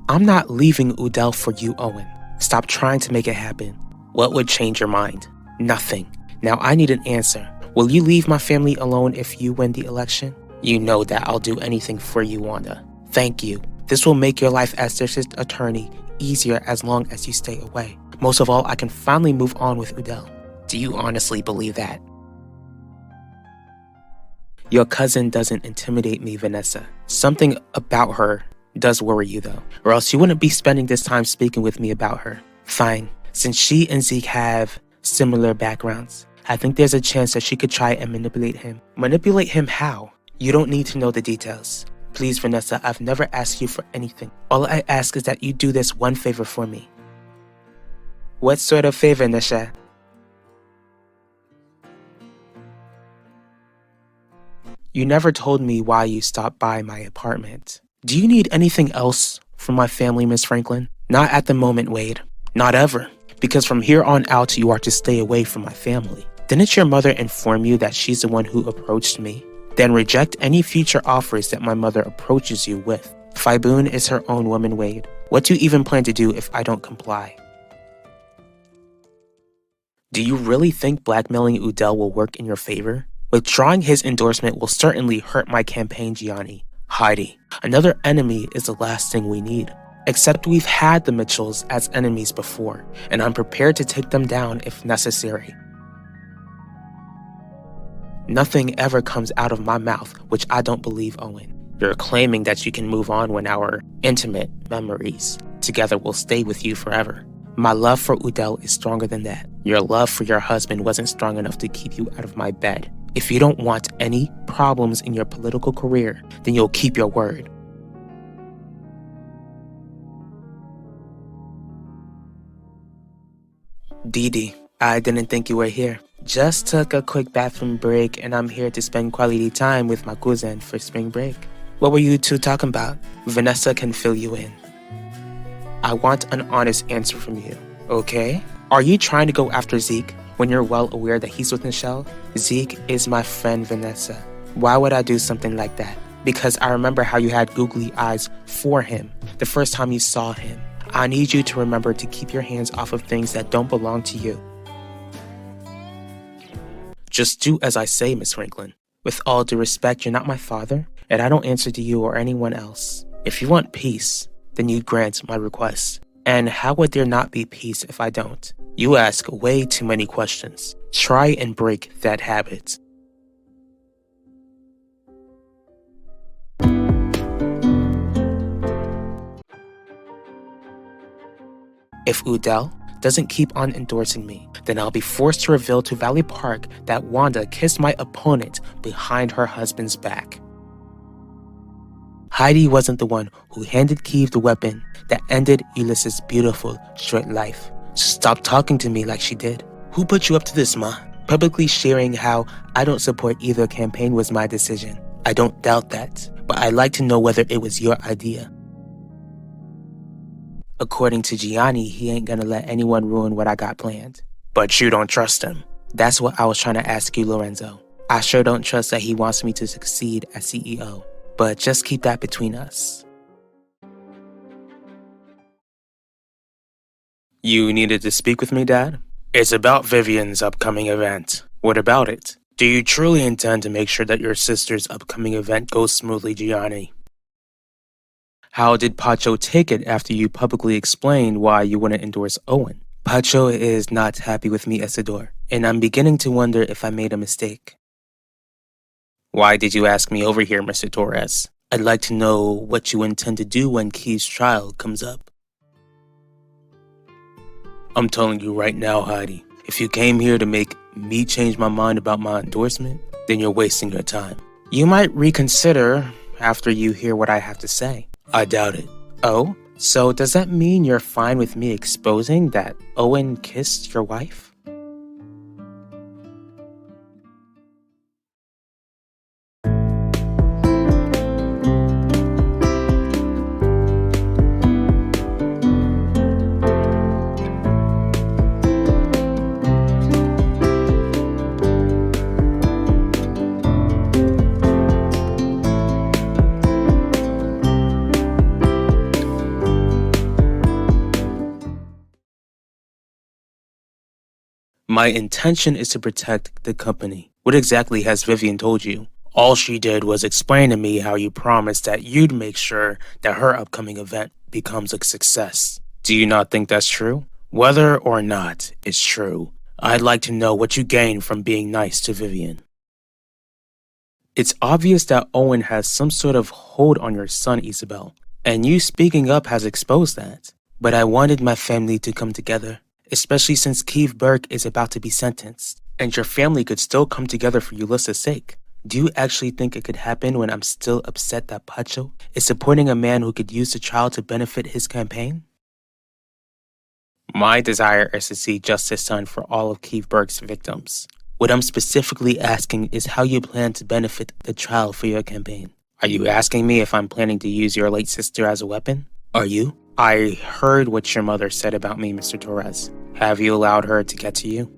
I'm not leaving Udell for you, Owen. Stop trying to make it happen. What would change your mind? Nothing. Now I need an answer. Will you leave my family alone if you win the election? You know that I'll do anything for you, Wanda. Thank you. This will make your life as district attorney easier as long as you stay away. Most of all, I can finally move on with Udell. Do you honestly believe that? Your cousin doesn't intimidate me, Vanessa. Something about her does worry you though, or else you wouldn't be spending this time speaking with me about her. Fine. Since she and Zeke have similar backgrounds, I think there's a chance that she could try and manipulate him. Manipulate him how? You don't need to know the details. Please, Vanessa, I've never asked you for anything. All I ask is that you do this one favor for me. What sort of favor, Nisha? You never told me why you stopped by my apartment. Do you need anything else from my family, Miss Franklin? Not at the moment, Wade. Not ever. Because from here on out, you are to stay away from my family. Didn't your mother inform you that she's the one who approached me? Then reject any future offers that my mother approaches you with. Fiboon is her own woman, Wade. What do you even plan to do if I don't comply? Do you really think blackmailing Udell will work in your favor? Withdrawing his endorsement will certainly hurt my campaign, Gianni. Heidi, another enemy is the last thing we need. Except we've had the Mitchells as enemies before, and I'm prepared to take them down if necessary. Nothing ever comes out of my mouth which I don't believe, Owen. You're claiming that you can move on when our intimate memories together will stay with you forever. My love for Udell is stronger than that. Your love for your husband wasn't strong enough to keep you out of my bed. If you don't want any problems in your political career, then you'll keep your word. Dee Dee, I didn't think you were here. Just took a quick bathroom break and I'm here to spend quality time with my cousin for spring break. What were you two talking about? Vanessa can fill you in. I want an honest answer from you, okay? Are you trying to go after Zeke when you're well aware that he's with Michelle? Zeke is my friend, Vanessa. Why would I do something like that? Because I remember how you had googly eyes for him the first time you saw him. I need you to remember to keep your hands off of things that don't belong to you. Just do as I say, Miss Franklin. With all due respect, you're not my father, and I don't answer to you or anyone else. If you want peace, then you grant my request. And how would there not be peace if I don't? You ask way too many questions. Try and break that habit. If Udell doesn't keep on endorsing me, then I'll be forced to reveal to Valley Park that Wanda kissed my opponent behind her husband's back. Heidi wasn't the one who handed Kiev the weapon that ended Ulysses' beautiful, short life. Stop talking to me like she did. Who put you up to this, Ma? Publicly sharing how I don't support either campaign was my decision. I don't doubt that, but I'd like to know whether it was your idea. According to Gianni, he ain't gonna let anyone ruin what I got planned. But you don't trust him. That's what I was trying to ask you, Lorenzo. I sure don't trust that he wants me to succeed as CEO, but just keep that between us. You needed to speak with me, Dad? It's about Vivian's upcoming event. What about it? Do you truly intend to make sure that your sister's upcoming event goes smoothly, Gianni? How did Pacho take it after you publicly explained why you wouldn't endorse Owen? Pacho is not happy with me, Isidore, and I'm beginning to wonder if I made a mistake. Why did you ask me over here, Mr. Torres? I'd like to know what you intend to do when Key's trial comes up. I'm telling you right now, Heidi, if you came here to make me change my mind about my endorsement, then you're wasting your time. You might reconsider after you hear what I have to say. I doubt it. Oh? So does that mean you're fine with me exposing that Owen kissed your wife? My intention is to protect the company. What exactly has Vivian told you? All she did was explain to me how you promised that you'd make sure that her upcoming event becomes a success. Do you not think that's true? Whether or not it's true, I'd like to know what you gained from being nice to Vivian. It's obvious that Owen has some sort of hold on your son, Isabel, and you speaking up has exposed that. But I wanted my family to come together, especially since Keith Burke is about to be sentenced, and your family could still come together for Ulysses' sake. Do you actually think it could happen when I'm still upset that Pacho is supporting a man who could use the trial to benefit his campaign? My desire is to see justice done for all of Keith Burke's victims. What I'm specifically asking is how you plan to benefit the trial for your campaign. Are you asking me if I'm planning to use your late sister as a weapon? Are you? I heard what your mother said about me, Mr. Torres. Have you allowed her to get to you?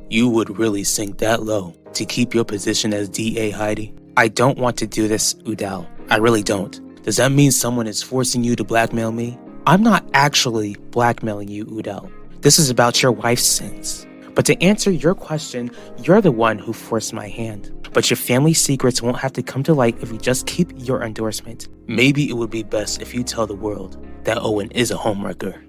You would really sink that low to keep your position as DA, Heidi. I don't want to do this, Udal. I really don't. Does that mean someone is forcing you to blackmail me? I'm not actually blackmailing you, Udal. This is about your wife's sins. But to answer your question, you're the one who forced my hand. But your family secrets won't have to come to light if you just keep your endorsement. Maybe it would be best if you tell the world that Owen is a homewrecker.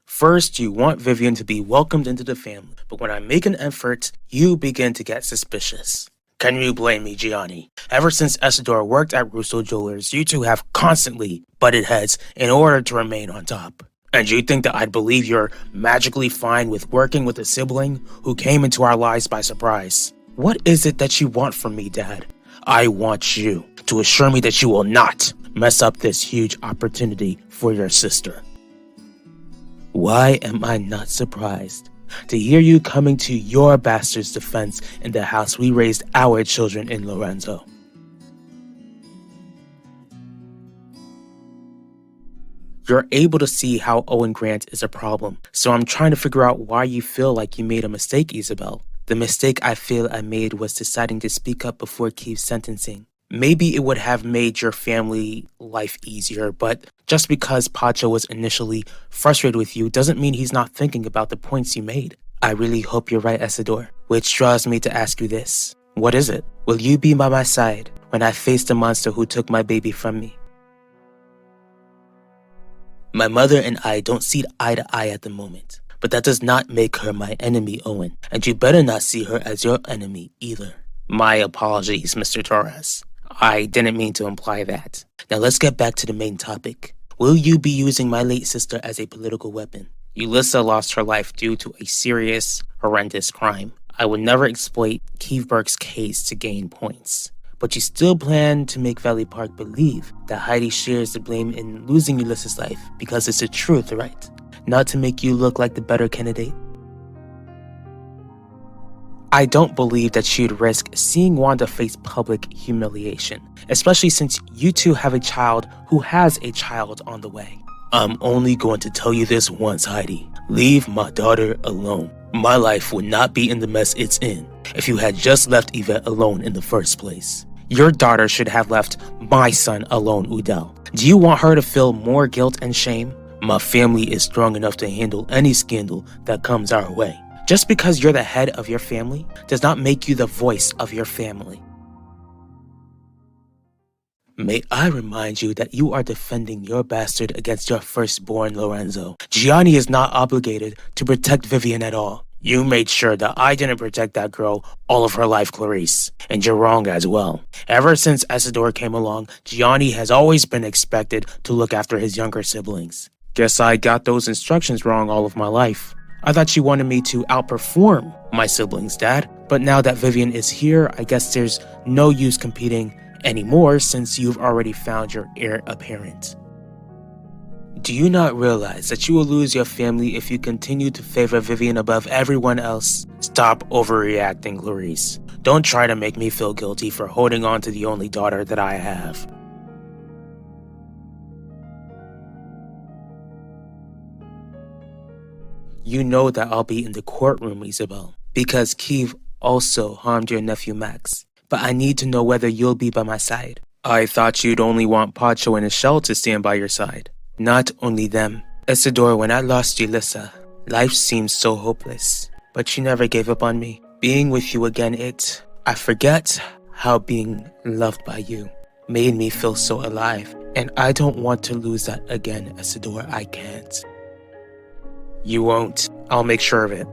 First, you want Vivian to be welcomed into the family, but when I make an effort, you begin to get suspicious. Can you blame me, Gianni? Ever since Isidore worked at Russo Jewelers, you two have constantly butted heads in order to remain on top. And you think that I'd believe you're magically fine with working with a sibling who came into our lives by surprise? What is it that you want from me, Dad? I want you to assure me that you will not mess up this huge opportunity for your sister. Why am I not surprised to hear you coming to your bastard's defense in the house we raised our children in, Lorenzo? You're able to see how Owen Grant is a problem, so I'm trying to figure out why you feel like you made a mistake, Isabel. The mistake I feel I made was deciding to speak up before Keith's sentencing. Maybe it would have made your family life easier, but just because Pacho was initially frustrated with you doesn't mean he's not thinking about the points you made. I really hope you're right, Isidore, which draws me to ask you this. What is it? Will you be by my side when I face the monster who took my baby from me? My mother and I don't see eye to eye at the moment, but that does not make her my enemy, Owen, and you better not see her as your enemy either. My apologies, Mr. Torres. I didn't mean to imply that. Now let's get back to the main topic. Will you be using my late sister as a political weapon? Ulissa lost her life due to a serious, horrendous crime. I would never exploit Keith Burke's case to gain points. but you still plan to make Valley Park believe that Heidi shares the blame in losing Ulysses' life because it's the truth, right? Not to make you look like the better candidate. I don't believe that you'd risk seeing Wanda face public humiliation, especially since you two have a child who has a child on the way. I'm only going to tell you this once, Heidi. Leave my daughter alone. My life would not be in the mess it's in if you had just left Yvette alone in the first place. Your daughter should have left my son alone, Udell. Do you want her to feel more guilt and shame? My family is strong enough to handle any scandal that comes our way. Just because you're the head of your family does not make you the voice of your family. May I remind you that you are defending your bastard against your firstborn, Lorenzo. Gianni is not obligated to protect Vivian at all. You made sure that I didn't protect that girl all of her life, Clarice. And you're wrong as well. Ever since Isidore came along, Gianni has always been expected to look after his younger siblings. Guess I got those instructions wrong all of my life. I thought you wanted me to outperform my siblings, Dad. But now that Vivian is here, I guess there's no use competing anymore since you've already found your heir apparent. Do you not realize that you will lose your family if you continue to favor Vivian above everyone else? Stop overreacting, Clarice. Don't try to make me feel guilty for holding on to the only daughter that I have. You know that I'll be in the courtroom, Isabel, because Keeve also harmed your nephew Max. But I need to know whether you'll be by my side. I thought you'd only want Pacho and Michelle to stand by your side. Not only them. Isidore, when I lost Julissa, life seemed so hopeless. But you never gave up on me. Being with you again, I forget how being loved by you made me feel so alive. And I don't want to lose that again, Isidore. I can't. You won't. I'll make sure of it.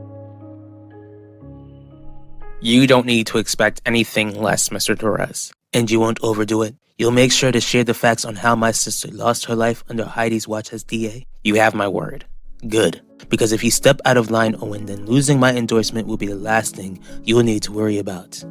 You don't need to expect anything less, Mr. Torres. And you won't overdo it. You'll make sure to share the facts on how my sister lost her life under Heidi's watch as DA. You have my word. Good. Because if you step out of line, Owen, then losing my endorsement will be the last thing you'll need to worry about.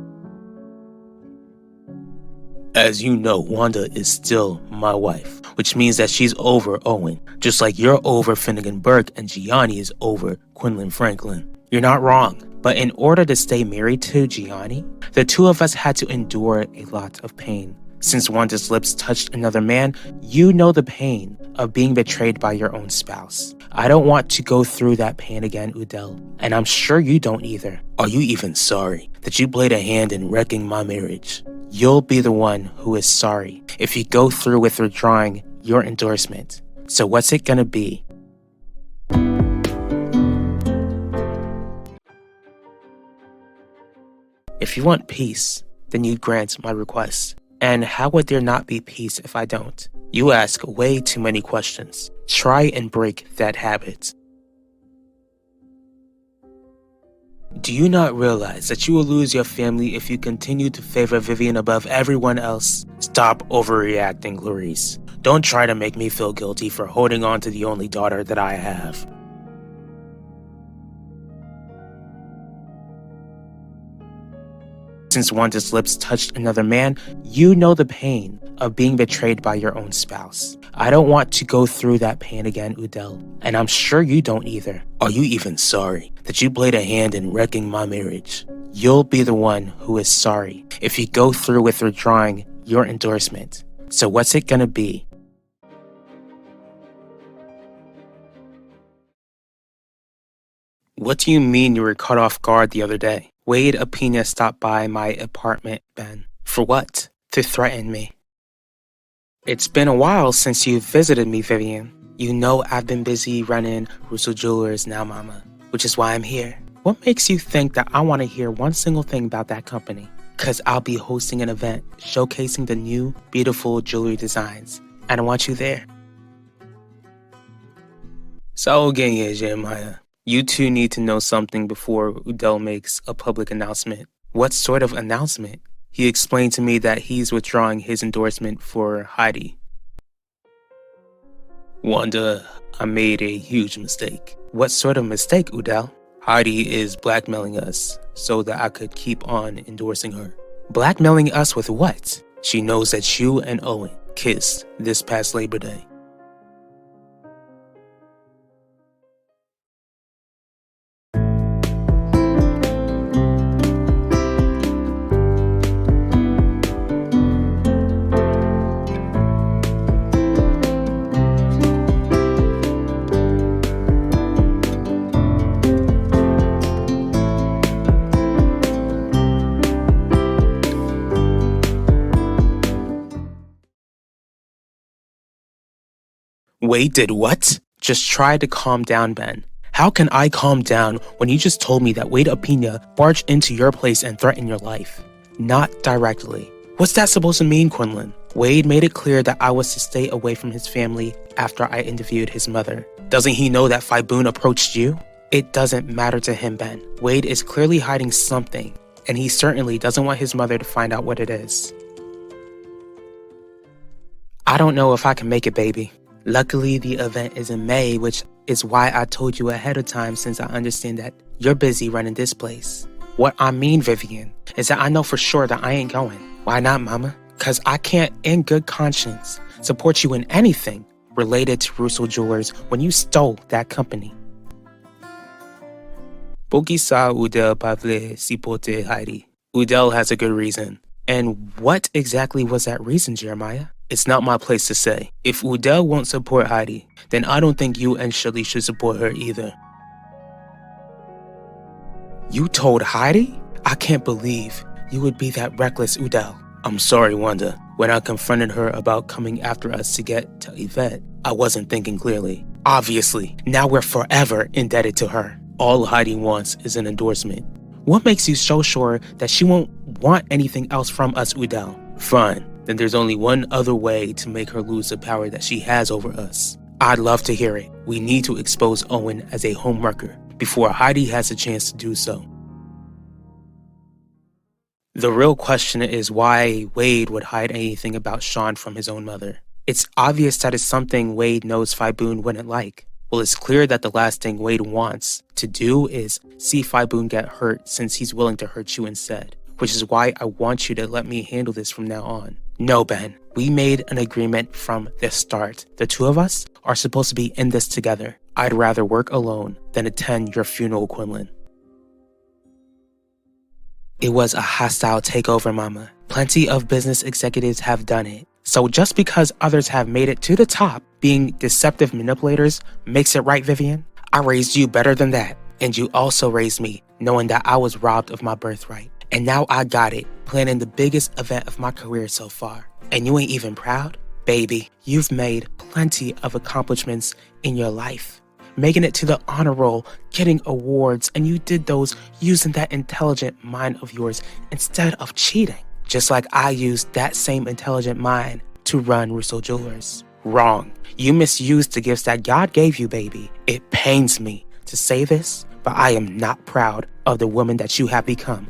As you know, Wanda is still my wife, which means that she's over Owen, just like you're over Finnegan Burke and Gianni is over Quinlan Franklin. You're not wrong, but in order to stay married to Gianni, the two of us had to endure a lot of pain. Since Wanda's lips touched another man, you know the pain of being betrayed by your own spouse. I don't want to go through that pain again, Udell, and I'm sure you don't either. Are you even sorry that you played a hand in wrecking my marriage? You'll be the one who is sorry if you go through with withdrawing your endorsement. So what's it gonna be? If you want peace, then you grant my request. And how would there not be peace if I don't? You ask way too many questions. Try and break that habit. Do you not realize that you will lose your family if you continue to favor Vivian above everyone else? Stop overreacting, Clarice. Don't try to make me feel guilty for holding on to the only daughter that I have. Since Wanda's lips touched another man, you know the pain of being betrayed by your own spouse. I don't want to go through that pain again, Udell, and I'm sure you don't either. Are you even sorry that you played a hand in wrecking my marriage? You'll be the one who is sorry if you go through with withdrawing your endorsement. So what's it gonna be? What do you mean you were caught off guard the other day? Wade Apina stopped by my apartment, Ben. For what? To threaten me. It's been a while since you visited me, Vivian. You know I've been busy running Russo Jewelers now, Mama, which is why I'm here. What makes you think that I want to hear one single thing about that company? Because I'll be hosting an event showcasing the new, beautiful jewelry designs, and I want you there. So, Jeremiah. You two need to know something before Udell makes a public announcement. What sort of announcement? He explained to me that he's withdrawing his endorsement for Heidi. Wanda, I made a huge mistake. What sort of mistake, Udell? Heidi is blackmailing us so that I could keep on endorsing her. Blackmailing us with what? She knows that you and Owen kissed this past Labor Day. Wade did what? Just try to calm down, Ben. How can I calm down when you just told me that Wade Apina barged into your place and threatened your life? Not directly. What's that supposed to mean, Quinlan? Wade made it clear that I was to stay away from his family after I interviewed his mother. Doesn't he know that Phiboon approached you? It doesn't matter to him, Ben. Wade is clearly hiding something, and he certainly doesn't want his mother to find out what it is. I don't know if I can make it, baby. Luckily, the event is in May, which is why I told you ahead of time since I understand that you're busy running this place. What I mean, Vivian, is that I know for sure that I ain't going. Why not, Mama? Because I can't, in good conscience, support you in anything related to Russo Jewelers when you stole that company. Boki sa Udel Pavle Sipote Heidi. Udel has a good reason. And what exactly was that reason, Jeremiah? It's not my place to say. If Udel won't support Heidi, then I don't think you and Shirley should support her either. You told Heidi? I can't believe you would be that reckless, Udel. I'm sorry, Wanda. When I confronted her about coming after us to get to Yvette, I wasn't thinking clearly. Obviously, now we're forever indebted to her. All Heidi wants is an endorsement. What makes you so sure that she won't want anything else from us, Udel? Fine. Then there's only one other way to make her lose the power that she has over us. I'd love to hear it. We need to expose Owen as a homewrecker before Heidi has a chance to do so. The real question is why Wade would hide anything about Sean from his own mother. It's obvious that it's something Wade knows Phiboon wouldn't like. Well, it's clear that the last thing Wade wants to do is see Phiboon get hurt since he's willing to hurt you instead, which is why I want you to let me handle this from now on. No, Ben, we made an agreement from the start. The two of us are supposed to be in this together. I'd rather work alone than attend your funeral, Quinlan. It was a hostile takeover, Mama. Plenty of business executives have done it. So just because others have made it to the top, being deceptive manipulators makes it right, Vivian? I raised you better than that. And you also raised me, knowing that I was robbed of my birthright. And now I got it, planning the biggest event of my career so far. And you ain't even proud? Baby, you've made plenty of accomplishments in your life. Making it to the honor roll, getting awards, and you did those using that intelligent mind of yours instead of cheating. Just like I used that same intelligent mind to run Russo Jewelers. Wrong. You misused the gifts that God gave you, baby. It pains me to say this, but I am not proud of the woman that you have become.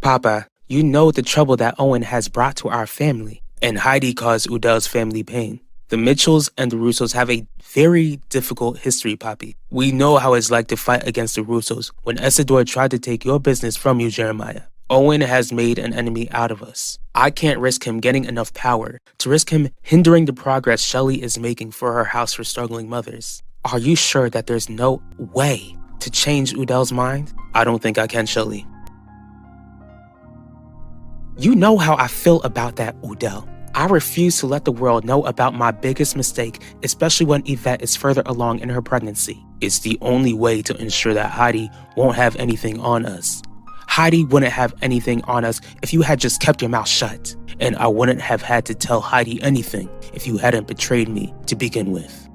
Papa, you know the trouble that Owen has brought to our family, and Heidi caused Udel's family pain. The Mitchells and the Russos have a very difficult history, Papi. We know how it's like to fight against the Russos when Isidore tried to take your business from you, Jeremiah. Owen has made an enemy out of us. I can't risk him getting enough power to risk him hindering the progress Shelley is making for her house for struggling mothers. Are you sure that there's no way to change Udel's mind? I don't think I can, Shelley. You know how I feel about that, Udel. I refuse to let the world know about my biggest mistake, especially when Yvette is further along in her pregnancy. It's the only way to ensure that Heidi won't have anything on us. Heidi wouldn't have anything on us if you had just kept your mouth shut. And I wouldn't have had to tell Heidi anything if you hadn't betrayed me to begin with.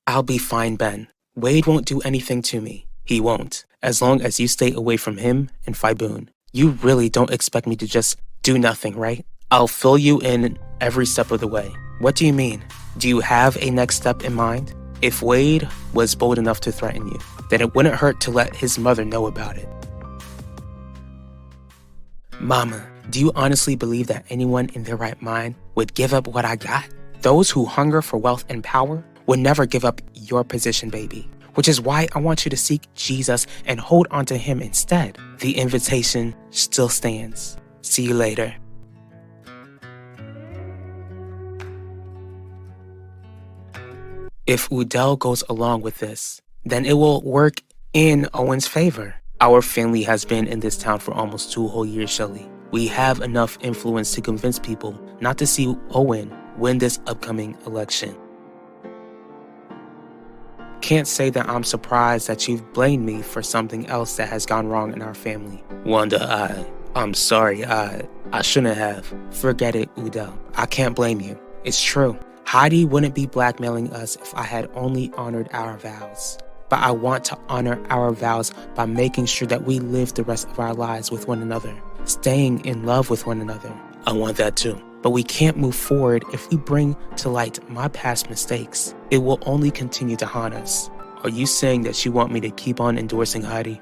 I'll be fine, Ben. Wade won't do anything to me. He won't, as long as you stay away from him and Phiboon. You really don't expect me to just do nothing, right? I'll fill you in every step of the way. What do you mean? Do you have a next step in mind? If Wade was bold enough to threaten you, then it wouldn't hurt to let his mother know about it. Mama, do you honestly believe that anyone in their right mind would give up what I got? Those who hunger for wealth and power would never give up your position, baby. which is why I want you to seek Jesus and hold on to him instead. The invitation still stands. See you later. If Udell goes along with this, then it will work in Owen's favor. Our family has been in this town for almost 2 whole years, Shelly. We have enough influence to convince people not to see Owen win this upcoming election. Can't say that I'm surprised that you've blamed me for something else that has gone wrong in our family. Wanda, I'm sorry, I shouldn't have. Forget it, Udell. I can't blame you. It's true. Heidi wouldn't be blackmailing us if I had only honored our vows. But I want to honor our vows by making sure that we live the rest of our lives with one another, staying in love with one another. I want that too. But we can't move forward if we bring to light my past mistakes. It will only continue to haunt us. Are you saying that you want me to keep on endorsing Heidi?